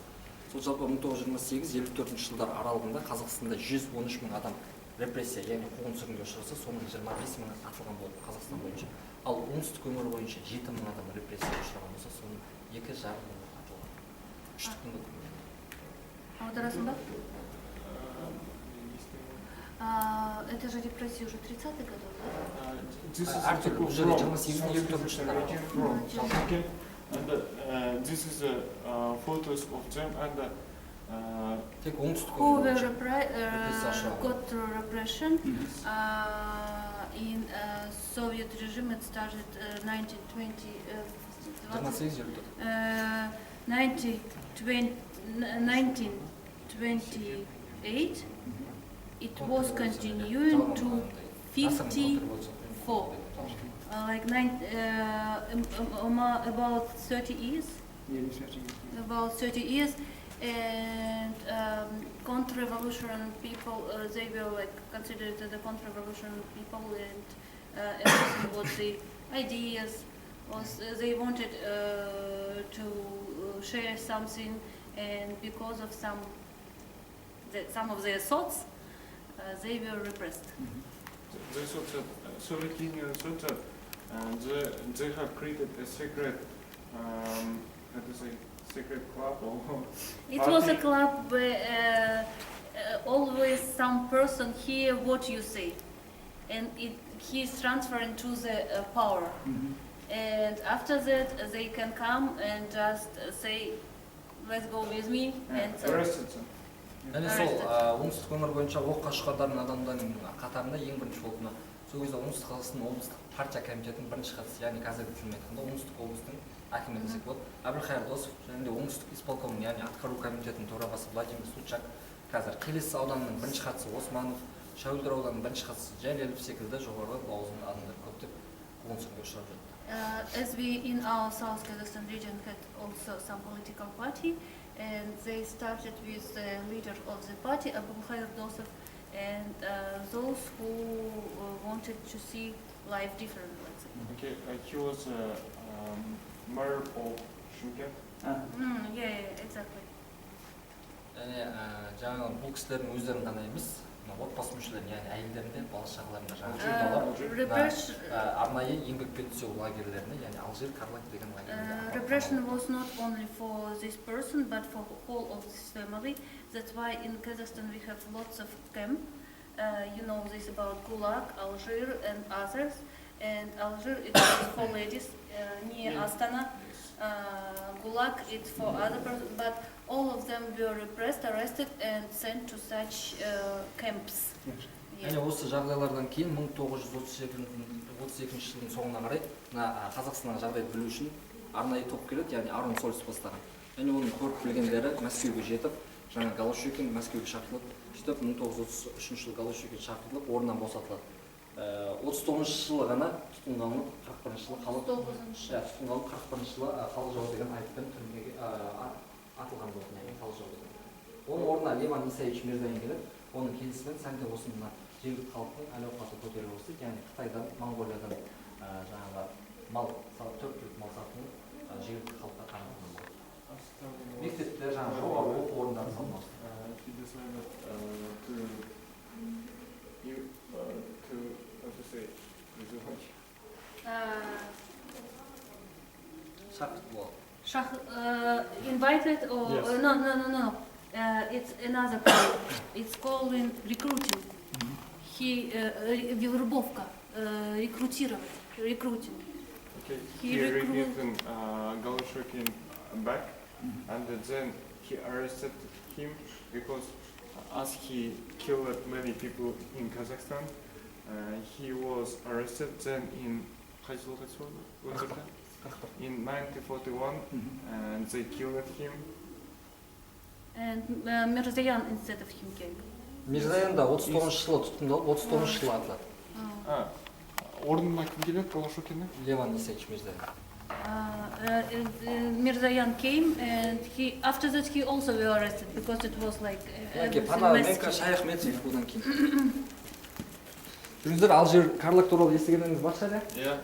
Сол жалпы 1928-54 жылдар аралығында Қазақстанда 113 мың адам репрессия, яғни қуғын-сүргінге ұшыраса, соның 25 мыңы атылған болды Қазақстан бойынша. Ал оңтүстік өңір бойынша 7 мың адам репрессияға ұшыраған болса, соның 2,5 мыңы атылған. 3,5 мың. Аударасың ба? Это же репрессии уже 30-х годов, да? Әртүрлі уже 28-54 жылдар. And this is photos of them and who were got repression in Soviet regime. It started 1920 1928, it was continuing to 54, about 30 years. About 30 years, and counter-revolution people, they were like considered the counter-revolution people, and everything was the ideas was they wanted to share something, and because of some of their thoughts, they were repressed. They thought that Soviet Union thought that they have created a secret, how to say, secret club or it was a club where always some person hear what you say, and he's transferring to the power. And after that, they can come and just say, "Let's go with me," and so. Және сол оңтүстік өңір бойынша оққа шығарған адамдардың қатарында ең бірінші болып мына сол кезде оңтүстік қазақстан облыстық партия комитетінің бірінші хатшысы, яғни қазіргі тілмен айтқанда оңтүстік облыстың әкімі десек болады, Әбілқайыр Досов, және де оңтүстік исполкомның, яғни атқару комитетінің төрағасы Владимир Сучак, қазір Келес ауданының бірінші хатшысы Османов, Шәуілдір ауданының бірінші хатшысы Жәлелов секілді жоғары лауазымды адамдар көптеп қуғын-сүргінге ұшырап жатты. As we in our South Kazakhstan region had also some political party, and they started with the leader of the party, Abulkhair Dosov, and those who wanted to see life differently. Okay, he was mayor of Shymkent. Yeah, exactly. Және жаңағы бұл кісілердің өздерін ғана емес, отбасы мүшелерін, яғни әйелдерінде, бала-шағаларында арнайы еңбекпен түсу лагерлеріне, яғни Алжир, Карлак деген лагерлеріне. Repression was not only for this person, but for whole of this family. That's why in Kazakhstan we have lots of camps. You know this about Gulag, Algier, and others. And Algier it is for ladies, near Astana. Gulag it's for other persons, but all of them were repressed, arrested, and sent to such camps. Және осы жағдайлардан кейін 1932 жылдың соңына қарай Қазақстанның жағдайды білу үшін арнайы топ келеді, яғни Арон Сольс бастаған. Және оның көріп білгендері Мәскеуге жетіп, жаңа Голощекин Мәскеуге шақырылып, сөйтіп 1933 жылы Голощекин шақырылып, орнынан босатылады. 39 жылы ғана тұтқынданып, 41 жылы халық жау деген айыппен түрмеге атылған болатын, яғни халық жау деген. Оның орнына Леван Исаевич Мирзаин келеді, оның келісімен сәнде осында жергілікті халықтың әл-ауқаты көтеріле бастайды, яғни Қытайдан, Моңғолиядан жаңағы мал, 4 түрлі мал сатылып жергілікті халыққа таратылған болады. Мектепте жаңағы жоғары оқу орындары салынады. Invited or yes. No. It's another call. It's called recruiting. Вербовка, рекрутировать, recruiting. Okay. He recruited Golощекин back, and then he arrested him because as he killed many people in Kazakhstan, he was arrested then in 1941, and they killed him. And Mirzayan instead of him came. Mirzayan da 39 жылы тұтқындалып, 39 жылы атылады. Орнына кім келеді Голощекиннің? Леван Исаевич Мирзаyan. Mirzayan came, and after that he also was arrested because it was like Шайх Метрев одан кейін. Жүріңіздер, Алжир, Карлак туралы естігеніңіз бар шығар? Иә.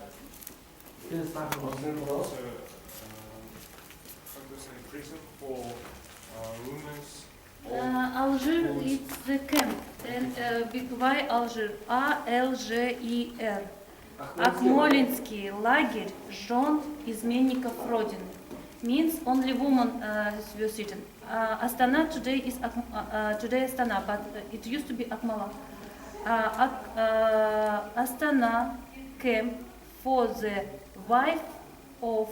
Algier is the camp, and why Algier? A-L-G-E-R. Акмолинский лагерь жен изменников Родины. Means only women were sitting. Astana today is today Astana, but it used to be Akmala. Astana camp for the wife of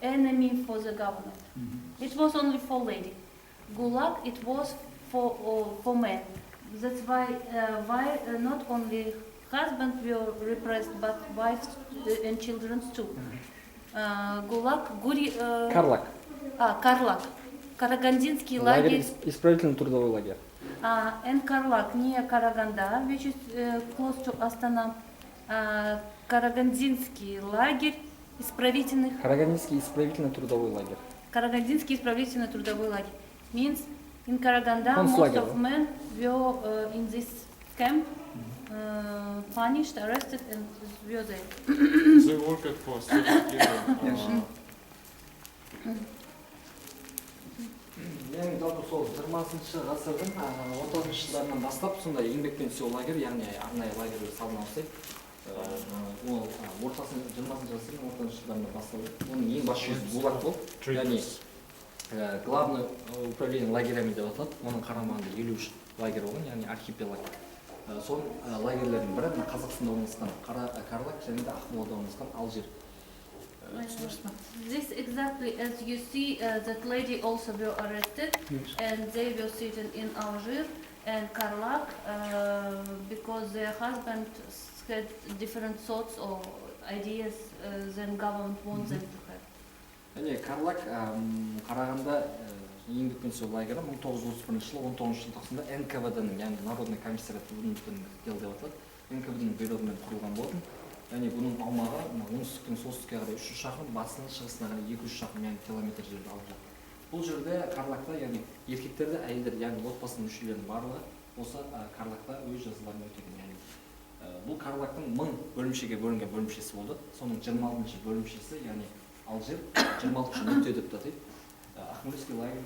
enemy for the government. It was only for lady. Gulag it was for men. That's why not only husbands were repressed, but wives and children too. ГУЛАГ, Карлак. Карлак. Карагандинский лагерь. Исправительно трудовой лагерь. And Карлак, не Караганда, which is close to Astana. Карагандинский лагерь исправительных. Карагандинский исправительно-трудовой лагерь. Карагандинский исправительно-трудовой лагерь. Means in Karaganda, most of men were in this camp, punished, arrested, and were there. They worked for Soviet Union. Яғни жалпы сол 20-шы ғасырдың 30-шы жылдарынан бастап сондай еңбекпен түсу лагерь, яғни арнайы лагерьлер салына бастайды. Ол 20-шы ғасырдың 30-шы жылдарынан басталды. Оның ең бас жүйесі ГУЛАГ болды. Яғни главный управление лагерями деп аталады. Оның қарамағында 53 лагерь болған, яғни архипелаг. Сол лагерлердің бірі Қазақстанда орналасқан Карлак және де Ақмолада орналасқан Алжир. This exactly as you see, that lady also were arrested, and they were sitting in Algiers and Karlak because their husband had different thoughts or ideas than government wants them to have. Карлак қарағанда еңбекпен түсу лагері 1931 жылы 19 желтоқсанда НКВД-ның, яғни Народный комиссариат внутренних дел деп аталады, НКВД-ның бұйрығымен құрылған болатын. Яғни бұның аумағы оңтүстіктен солтүстікке қарай 300 шақырым, батысынан шығысына қарай 200 шақырым, яғни километр жерді алып жатыр. Бұл жерде Карлакта, яғни еркектерді, әйелдер, яғни отбасының мүшелерінің барлығы осы Карлакта өз жазаларын өтеген. Яғни бұл Карлактың 1000 бөлімшеге бөлінген бөлімшесі болды. Соның 26-шы бөлімшесі, яғни Алжир 26-шы нүкте деп атайды. Акмолский лагерь,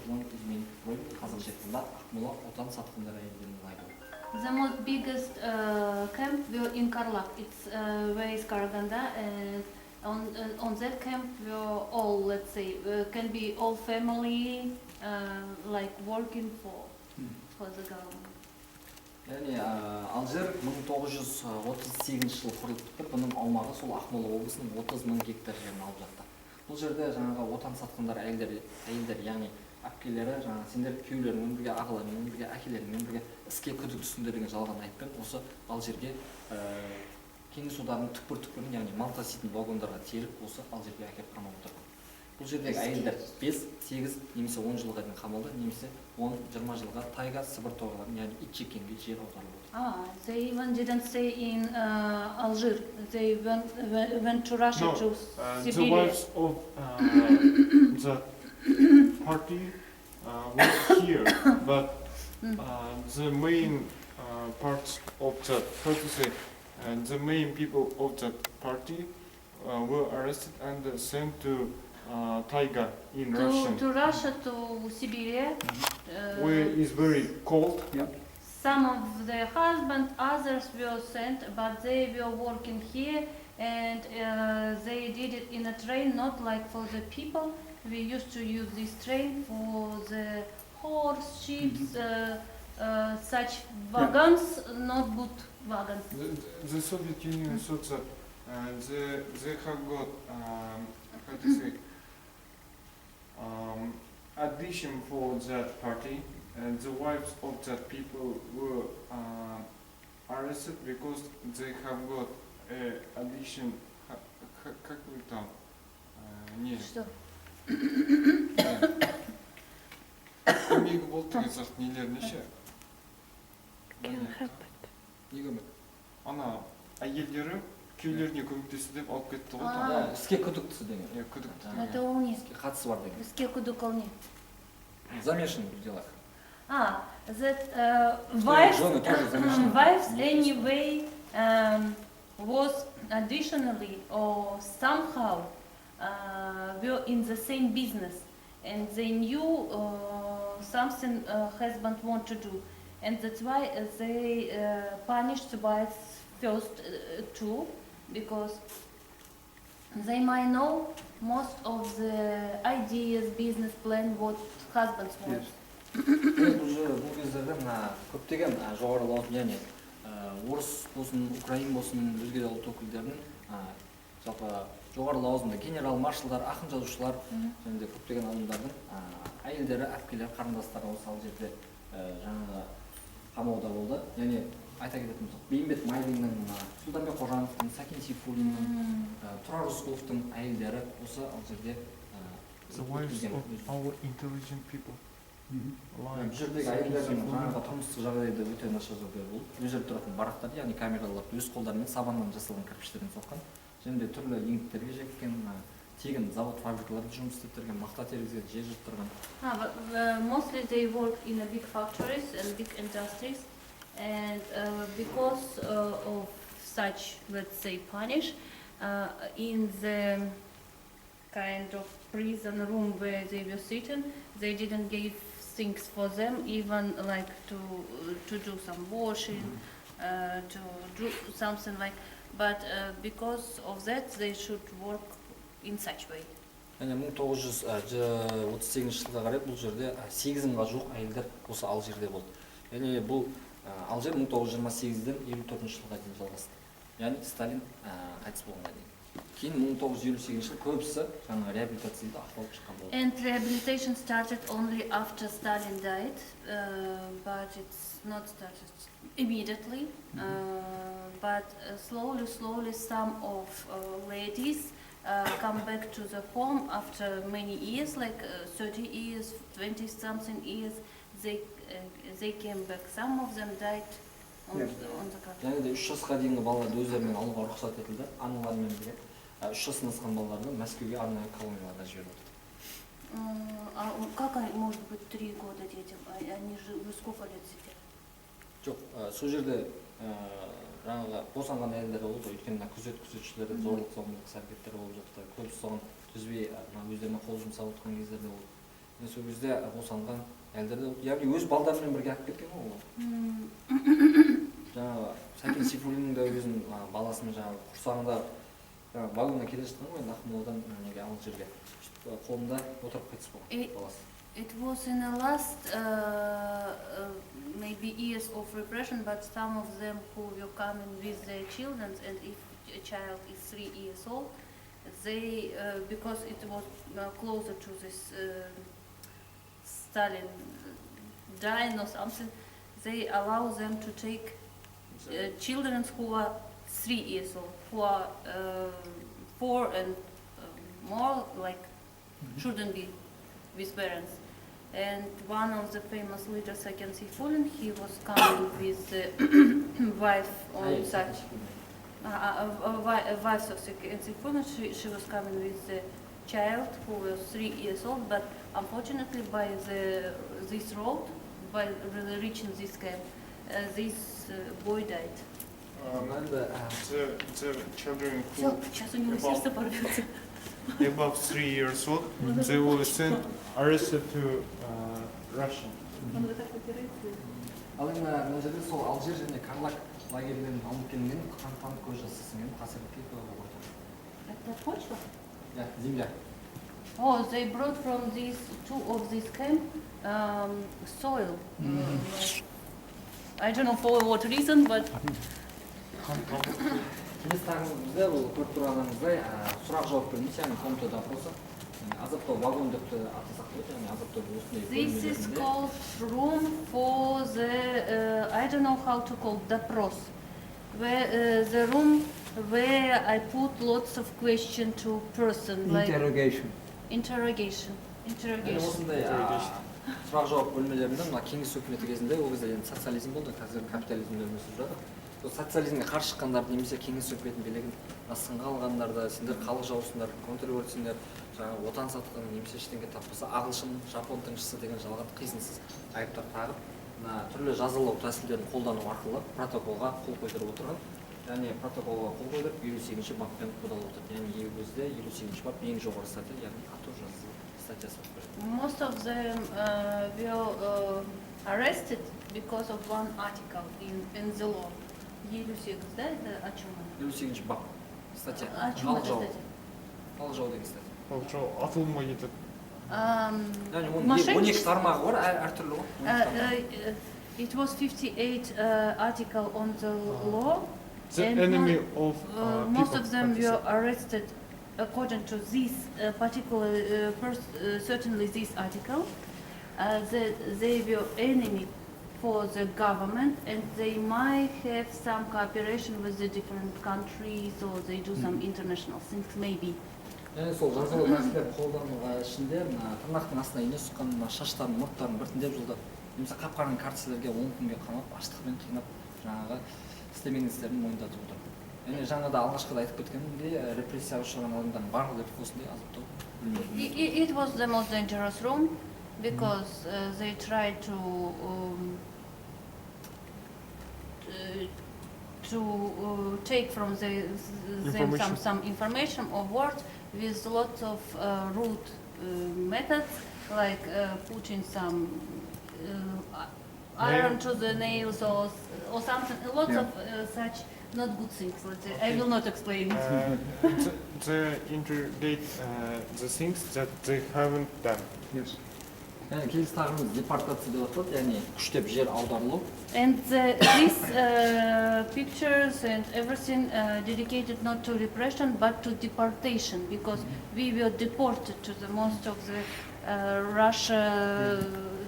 қазақ жерінде Ақмола отан сатқындар әйелдерінің лагері. The most biggest camp were in Karlak. It's where is Karaganda, and on that camp were all, let's say, can be all family, like working for the government. Яғни Алжир 1938 жылы құрылды. Бұның аумағы сол Ақмола облысының 30 000 гектар жерін алып жатты. Бұл жерде жаңағы отан сатқындар әйелдер, яғни әпкелері, жаңағы сендер күйеулеріңмен бірге, ағаларыңмен бірге, әкелеріңмен бірге іске күдіктісіңдер деген жалған айтпен осы Алжирге Кеңес одағының түкпір-түкпірін, яғни мал таситын вагондарға теріп, осы Алжирге әкеліп қамап отырды. Бұл жердегі әйелдер 5, 8 немесе 10 жылға дейін қамалды, немесе 10-20 жылға тайга, Сібір тоғайларын, яғни Итжеккенге жер аударылды. They even didn't stay in Algiers. They went to Russia, to Siberia. The wives of the party were here, but the main parts of the, how to say, the main people of the party were arrested and sent to taiga in Russia. To Russia, to Siberia. Where it's very cold. Some of their husbands, others were sent, but they were working here, and they did it in a train, not like for the people. We used to use this train for the horse, sheep, such wagons, not good wagons. The Soviet Union thought that they have got, how to say, addition for that party, and the wives of that people were arrested because they have got addition. Как вы там? Не. Что? Көмегі болды деген сияқты нелер неше? Ана әйелдері күйеулеріне көмектесті деп алып кетті ғой. Іске күдіктісі деген. Это ол не? Қатысы бар деген. Іске күдік ол не? Замешан в делах. That wives anyway was additionally or somehow were in the same business, and they knew something husband want to do, and that's why they punished the wives first too, because they might know most of the ideas, business plan, what husbands want. Бұл кездерде көптеген жоғары лауазым, яғни орыс болсын, украин болсын, өзге де ұлт өкілдерінің жалпы жоғары лауазымда генерал, маршалдар, ақын жазушылар және де көптеген адамдардың әйелдері, әпкелері, қарындастары осы жерде жаңағы қамауда болды. Яғни айта кететін болсақ, Бейімбет Майлиннің, Сұлтанбек Қожановтың, Сәкен Сейфуллиннің, Тұрар Рысқұловтың әйелдері осы Алжирде The wives of our intelligent people. бұл жердегі әйелдердің жаңағы тұрмыстық жағдайды өте нашар жағдай болып, өздері тұратын барақтар, яғни камераларды өз қолдарымен сабаннан жасалған кірпіштерден соққан, және де түрлі еңбектерге жеккен, тегін завод фабрикаларда жұмыс істеп тұрған, мақта тергізген, жер жырттырған. Mostly they work in big factories and big industries, and because of such, let's say, punish, in the kind of prison room where they were sitting, they didn't give things for them, even like to do some washing, to do something like. But because of that, they should work in such way. Және 1938 жылға қарай бұл жерде 8 мыңға жуық әйелдер осы Алжирде болды. Және бұл Алжир 1928-ден 54 жылға дейін жалғасты. Яғни Сталин қайтыс болғанға дейін. Кейін 1958 жыл көбісі жаңа реабилитацияда ахуал шыққан болды. And rehabilitation started only after Stalin died, but it's not started immediately. But slowly some of ladies come back to the home after many years, like 30 years, 20 something years. They came back. Some of them died on the country. Және де 3 жасқа дейінгі балаларды өздерімен алуға рұқсат етілді, аналармен бірге. 3 жасынан асқан балаларды Мәскеуге арнайы колонияларға жіберілді. Как может быть 3 года детям? Они же сколько лет сидят? Жоқ, сол жерде жаңағы босанған әйелдер болды, өйткені күзетшілер зорлық зомбылық әрекеттер болып жатты. Көбісі соған төзбей өздеріне қол жұмсап отырған кездерде болды. Сол кезде босанған әйелдер де болды. Яғни өз балдарымен бірге алып кеткен ғой олар. Жаңағы Сәкен Сейфуллиннің де өзінің баласының жаңағы құрсағында вагонға келе жатқан ғой, Ақмоладан Алжирге. Қолында отырып қайтыс болған баласы. It was in the last maybe years of repression, but some of them who were coming with their children, and if a child is 3 years old, they because it was closer to this Stalin dying or something, they allow them to take children who are 3 years old, who are 4 and more, like shouldn't be with parents. And one of the famous leaders, Săken Seyfullin, he was coming with the wife on such wife of Săken Seyfullin. She was coming with the child who was 3 years old, but unfortunately by this road, by reaching this camp, this boy died. The children who above 3 years old, they were sent arrested to Russia. Ал енді мына жерде сол Алжир және Карлак лагерьлерін алып келген қантан көз жасысымен қасіретке куә болып отыр. Это почва? Yeah, земля. Oh, they brought from these two of this camp soil. I don't know for what reason, but. Келесі тағымызда ол көріп тұрғанымыздай сұрақ жауап бермейді, яғни комната допроса. Азаптау вагон деп атасақ болады, яғни азаптау осындай. This is called room for the I don't know how to call допрос. Where the room where I put lots of questions to person like interrogation. Осындай сұрақ жауап бөлмелерінде мына кеңес өкіметі кезінде ол кезде социализм болды, қазір капитализмде өмір сүріп жатыр. Социализмге қарсы шыққандар немесе кеңес өкіметінің билігін астыңға алғандарды, сендер халық жаусыңдар, контрреволюционер, жаңағы отан сатқын немесе ештеңе таппаса ағылшын, жапон тыңшысы деген жалған қисынсыз айыптар тағып, түрлі жазалау тәсілдерін қолдану арқылы протоколға қол қойдырып отырған. Яғни протоколға қол қойдырып 58-ші баппен қудалап отыр. Яғни өзде 58-ші бап ең жоғары статья, яғни ату жазасы статьясы. Most of them were arrested because of one article in the law. 58, да, это о чем она? 58-ші бап статья. О чем эта статья? Халық жау деген статья. Халық жау атылмай кетеді. Яғни 12 тармағы бар, әртүрлі ғой. It was 58 article on the law. The enemy of most of them were arrested according to this particular, certainly this article. They were enemy for the government, and they might have some cooperation with the different countries, or they do some international things, maybe. Және сол жазылу нәрселер қолдануға ішінде тырнақтың астына ине сұққан шаштарын, мұрттарын біртіндеп жылдап, немесе қап-қараңғы карточкалерге 10 күнге қамап, аштықпен қинап, жаңағы істемеген істерін мойындатып отыр. Және жаңада алғашқыда айтып кеткенімдей, репрессияға ұшыраған адамдардың барлығы деп осындай азаптау. It was the most dangerous room because they tried to take from them some information or words with lots of rude methods, like putting some iron to the nails or something. Lots of such not good things. Let's say. I will not explain it. They interrogate the things that they haven't done. Yes. Yani kelesi tağımız deportasiya деп аталады, яғни күштеп жер аударылу. And these pictures and everything dedicated not to repression but to deportation, because we were deported to the most of the Russia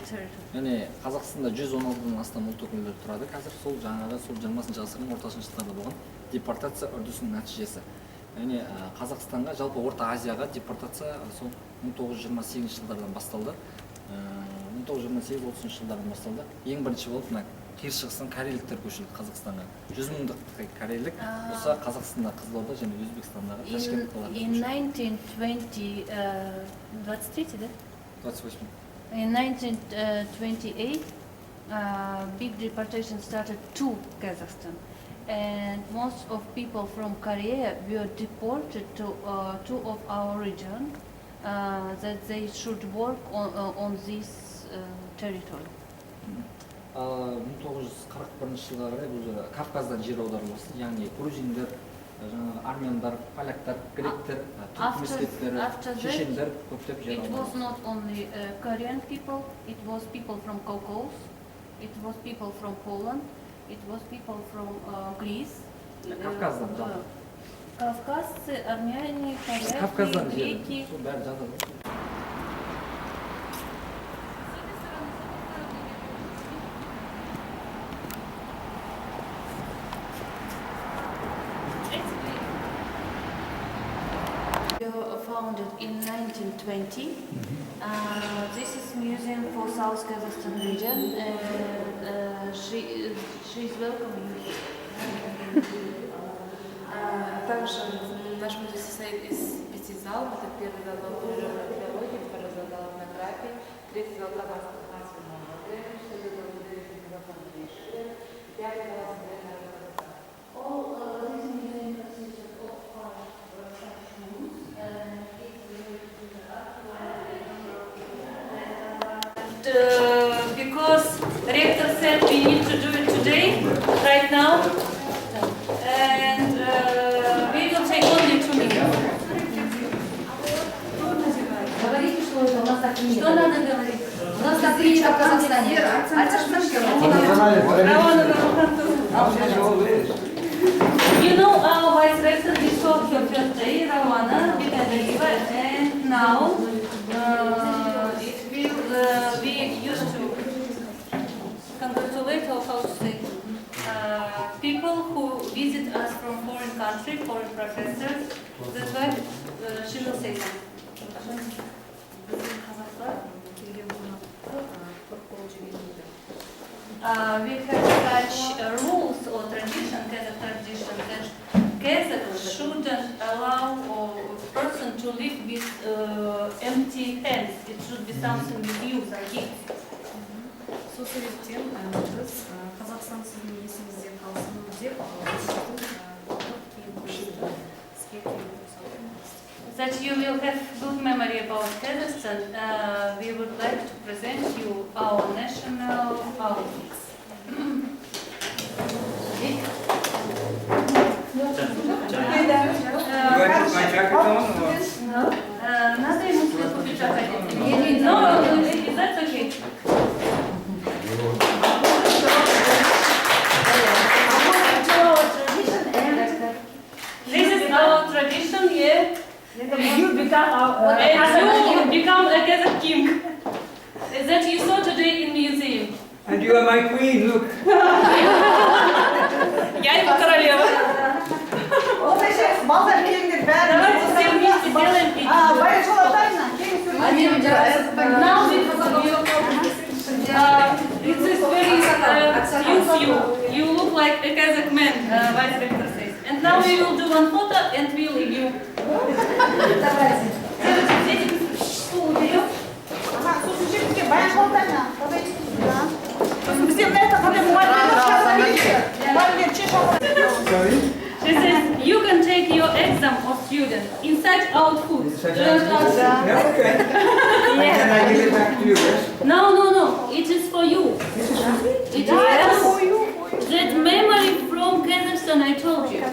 territory. Яғни Қазақстанда 116-дан астам ұлт өкілдері тұрады. Қазір сол жаңағы сол 20-шы ғасырдың ортасыншы жылдарда болған депортация үрдісінің нәтижесі. Яғни Қазақстанға, жалпы Орта Азияға депортация сол 1928 жылдардан басталды. 1928-30 жылдардан басталды. Ең бірінші болып мына қиыр шығыстан корейліктер көшілді Қазақстанға. 100 мыңдық корейлік болса Қазақстанда, Қызылорда және Өзбекстандағы Ташкент қалаларында. In 1920, 23, да? 28. In 1928, big deportation started to Kazakhstan, and most of people from Korea were deported to two of our region, that they should work on this territory. 1941 жылға қарай бұл жері Кавказдан жер аударылды, яғни грузиндер, армяндар, поляктар, гректер, түркместеттер, шешендер көптеп жер аударылды. It was not only Korean people, it was people from Caucasus, it was people from Poland, it was people from Greece. Кавказдан, да. Кавказцы, армяне, поляки, греки. Founded in 1920. This is museum for South Kazakhstan region, and she is welcome you. Также наш музей состоит из 5 залов. Это первый зал биологии, второй зал этнографии, третий зал трансформационной модели, четвертый зал безопасности, пятый зал because rector said we need to do it today, right now, and we will take only 2 minutes. Говорите, что это у нас так принято. Что надо говорить? У нас так принято в Казахстане. You know, our vice rector, we saw her first day, Ravana, and now it will be used to congratulate, or how to say, people who visit us from foreign country, foreign professors. That's why she will say something. We have such rules or tradition, Kazakh tradition, that Kazakhs shouldn't allow a person to live with empty hands. It should be something with you, like gifts. Сол себептен біз Қазақстан сіздің есіңізде қалсын деп That you will have good memory about Kazakhstan, we would like to present you our national outfits. Надо ему сверху пиджак одеть. No, that's okay. This is our tradition, yeah. You become a Kazakh king. That you saw today in museum. I And you are my queen, look. Я его королева. Вот сейчас балдар келіңдер бәрі. Давайте все вместе сделаем пикник. Байшола тайна. Now it is very use you. You look like a Kazakh man, vice rector says. And now we will do one photo and we will you. Давайте. Дети, стул уберем. Ага, слушай, байшола тайна. Подойдите сюда. Всем на это будем Sorry? She says, you can take your exam of student in such outfit. Yeah, okay. Can I give it back to you, yes? No, no, no. It is for you. It is for you. That memory from Kazakhstan I told you.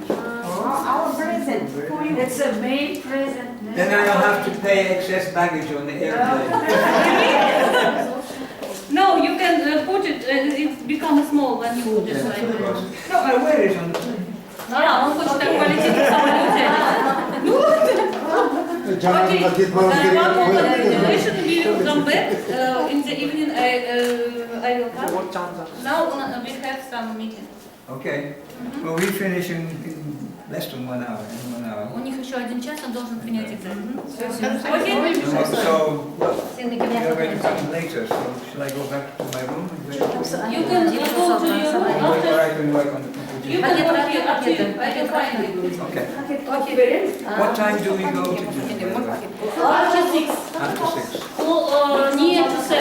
Our present. It's a main present. Then I don't have to pay excess baggage on the airplane. No, you can put it, it becomes small when you put it like that. No, I wear it on the plane. Да, он хочет так полететь в самолете. Okay, one more congratulations. We will come back in the evening. I will come. Now we have some meeting. Okay. Well, we finish in less than 1 hour. In 1 hour. У них еще 1 час, он должен принять экзамен. So, you're going to come later, so shall I go back to my room? You can go to your room Or after. I can work on the computer. You can go here, up to you. I can find it. Okay. What time do we go to dinner? After 6. After 6. Well, near to 7.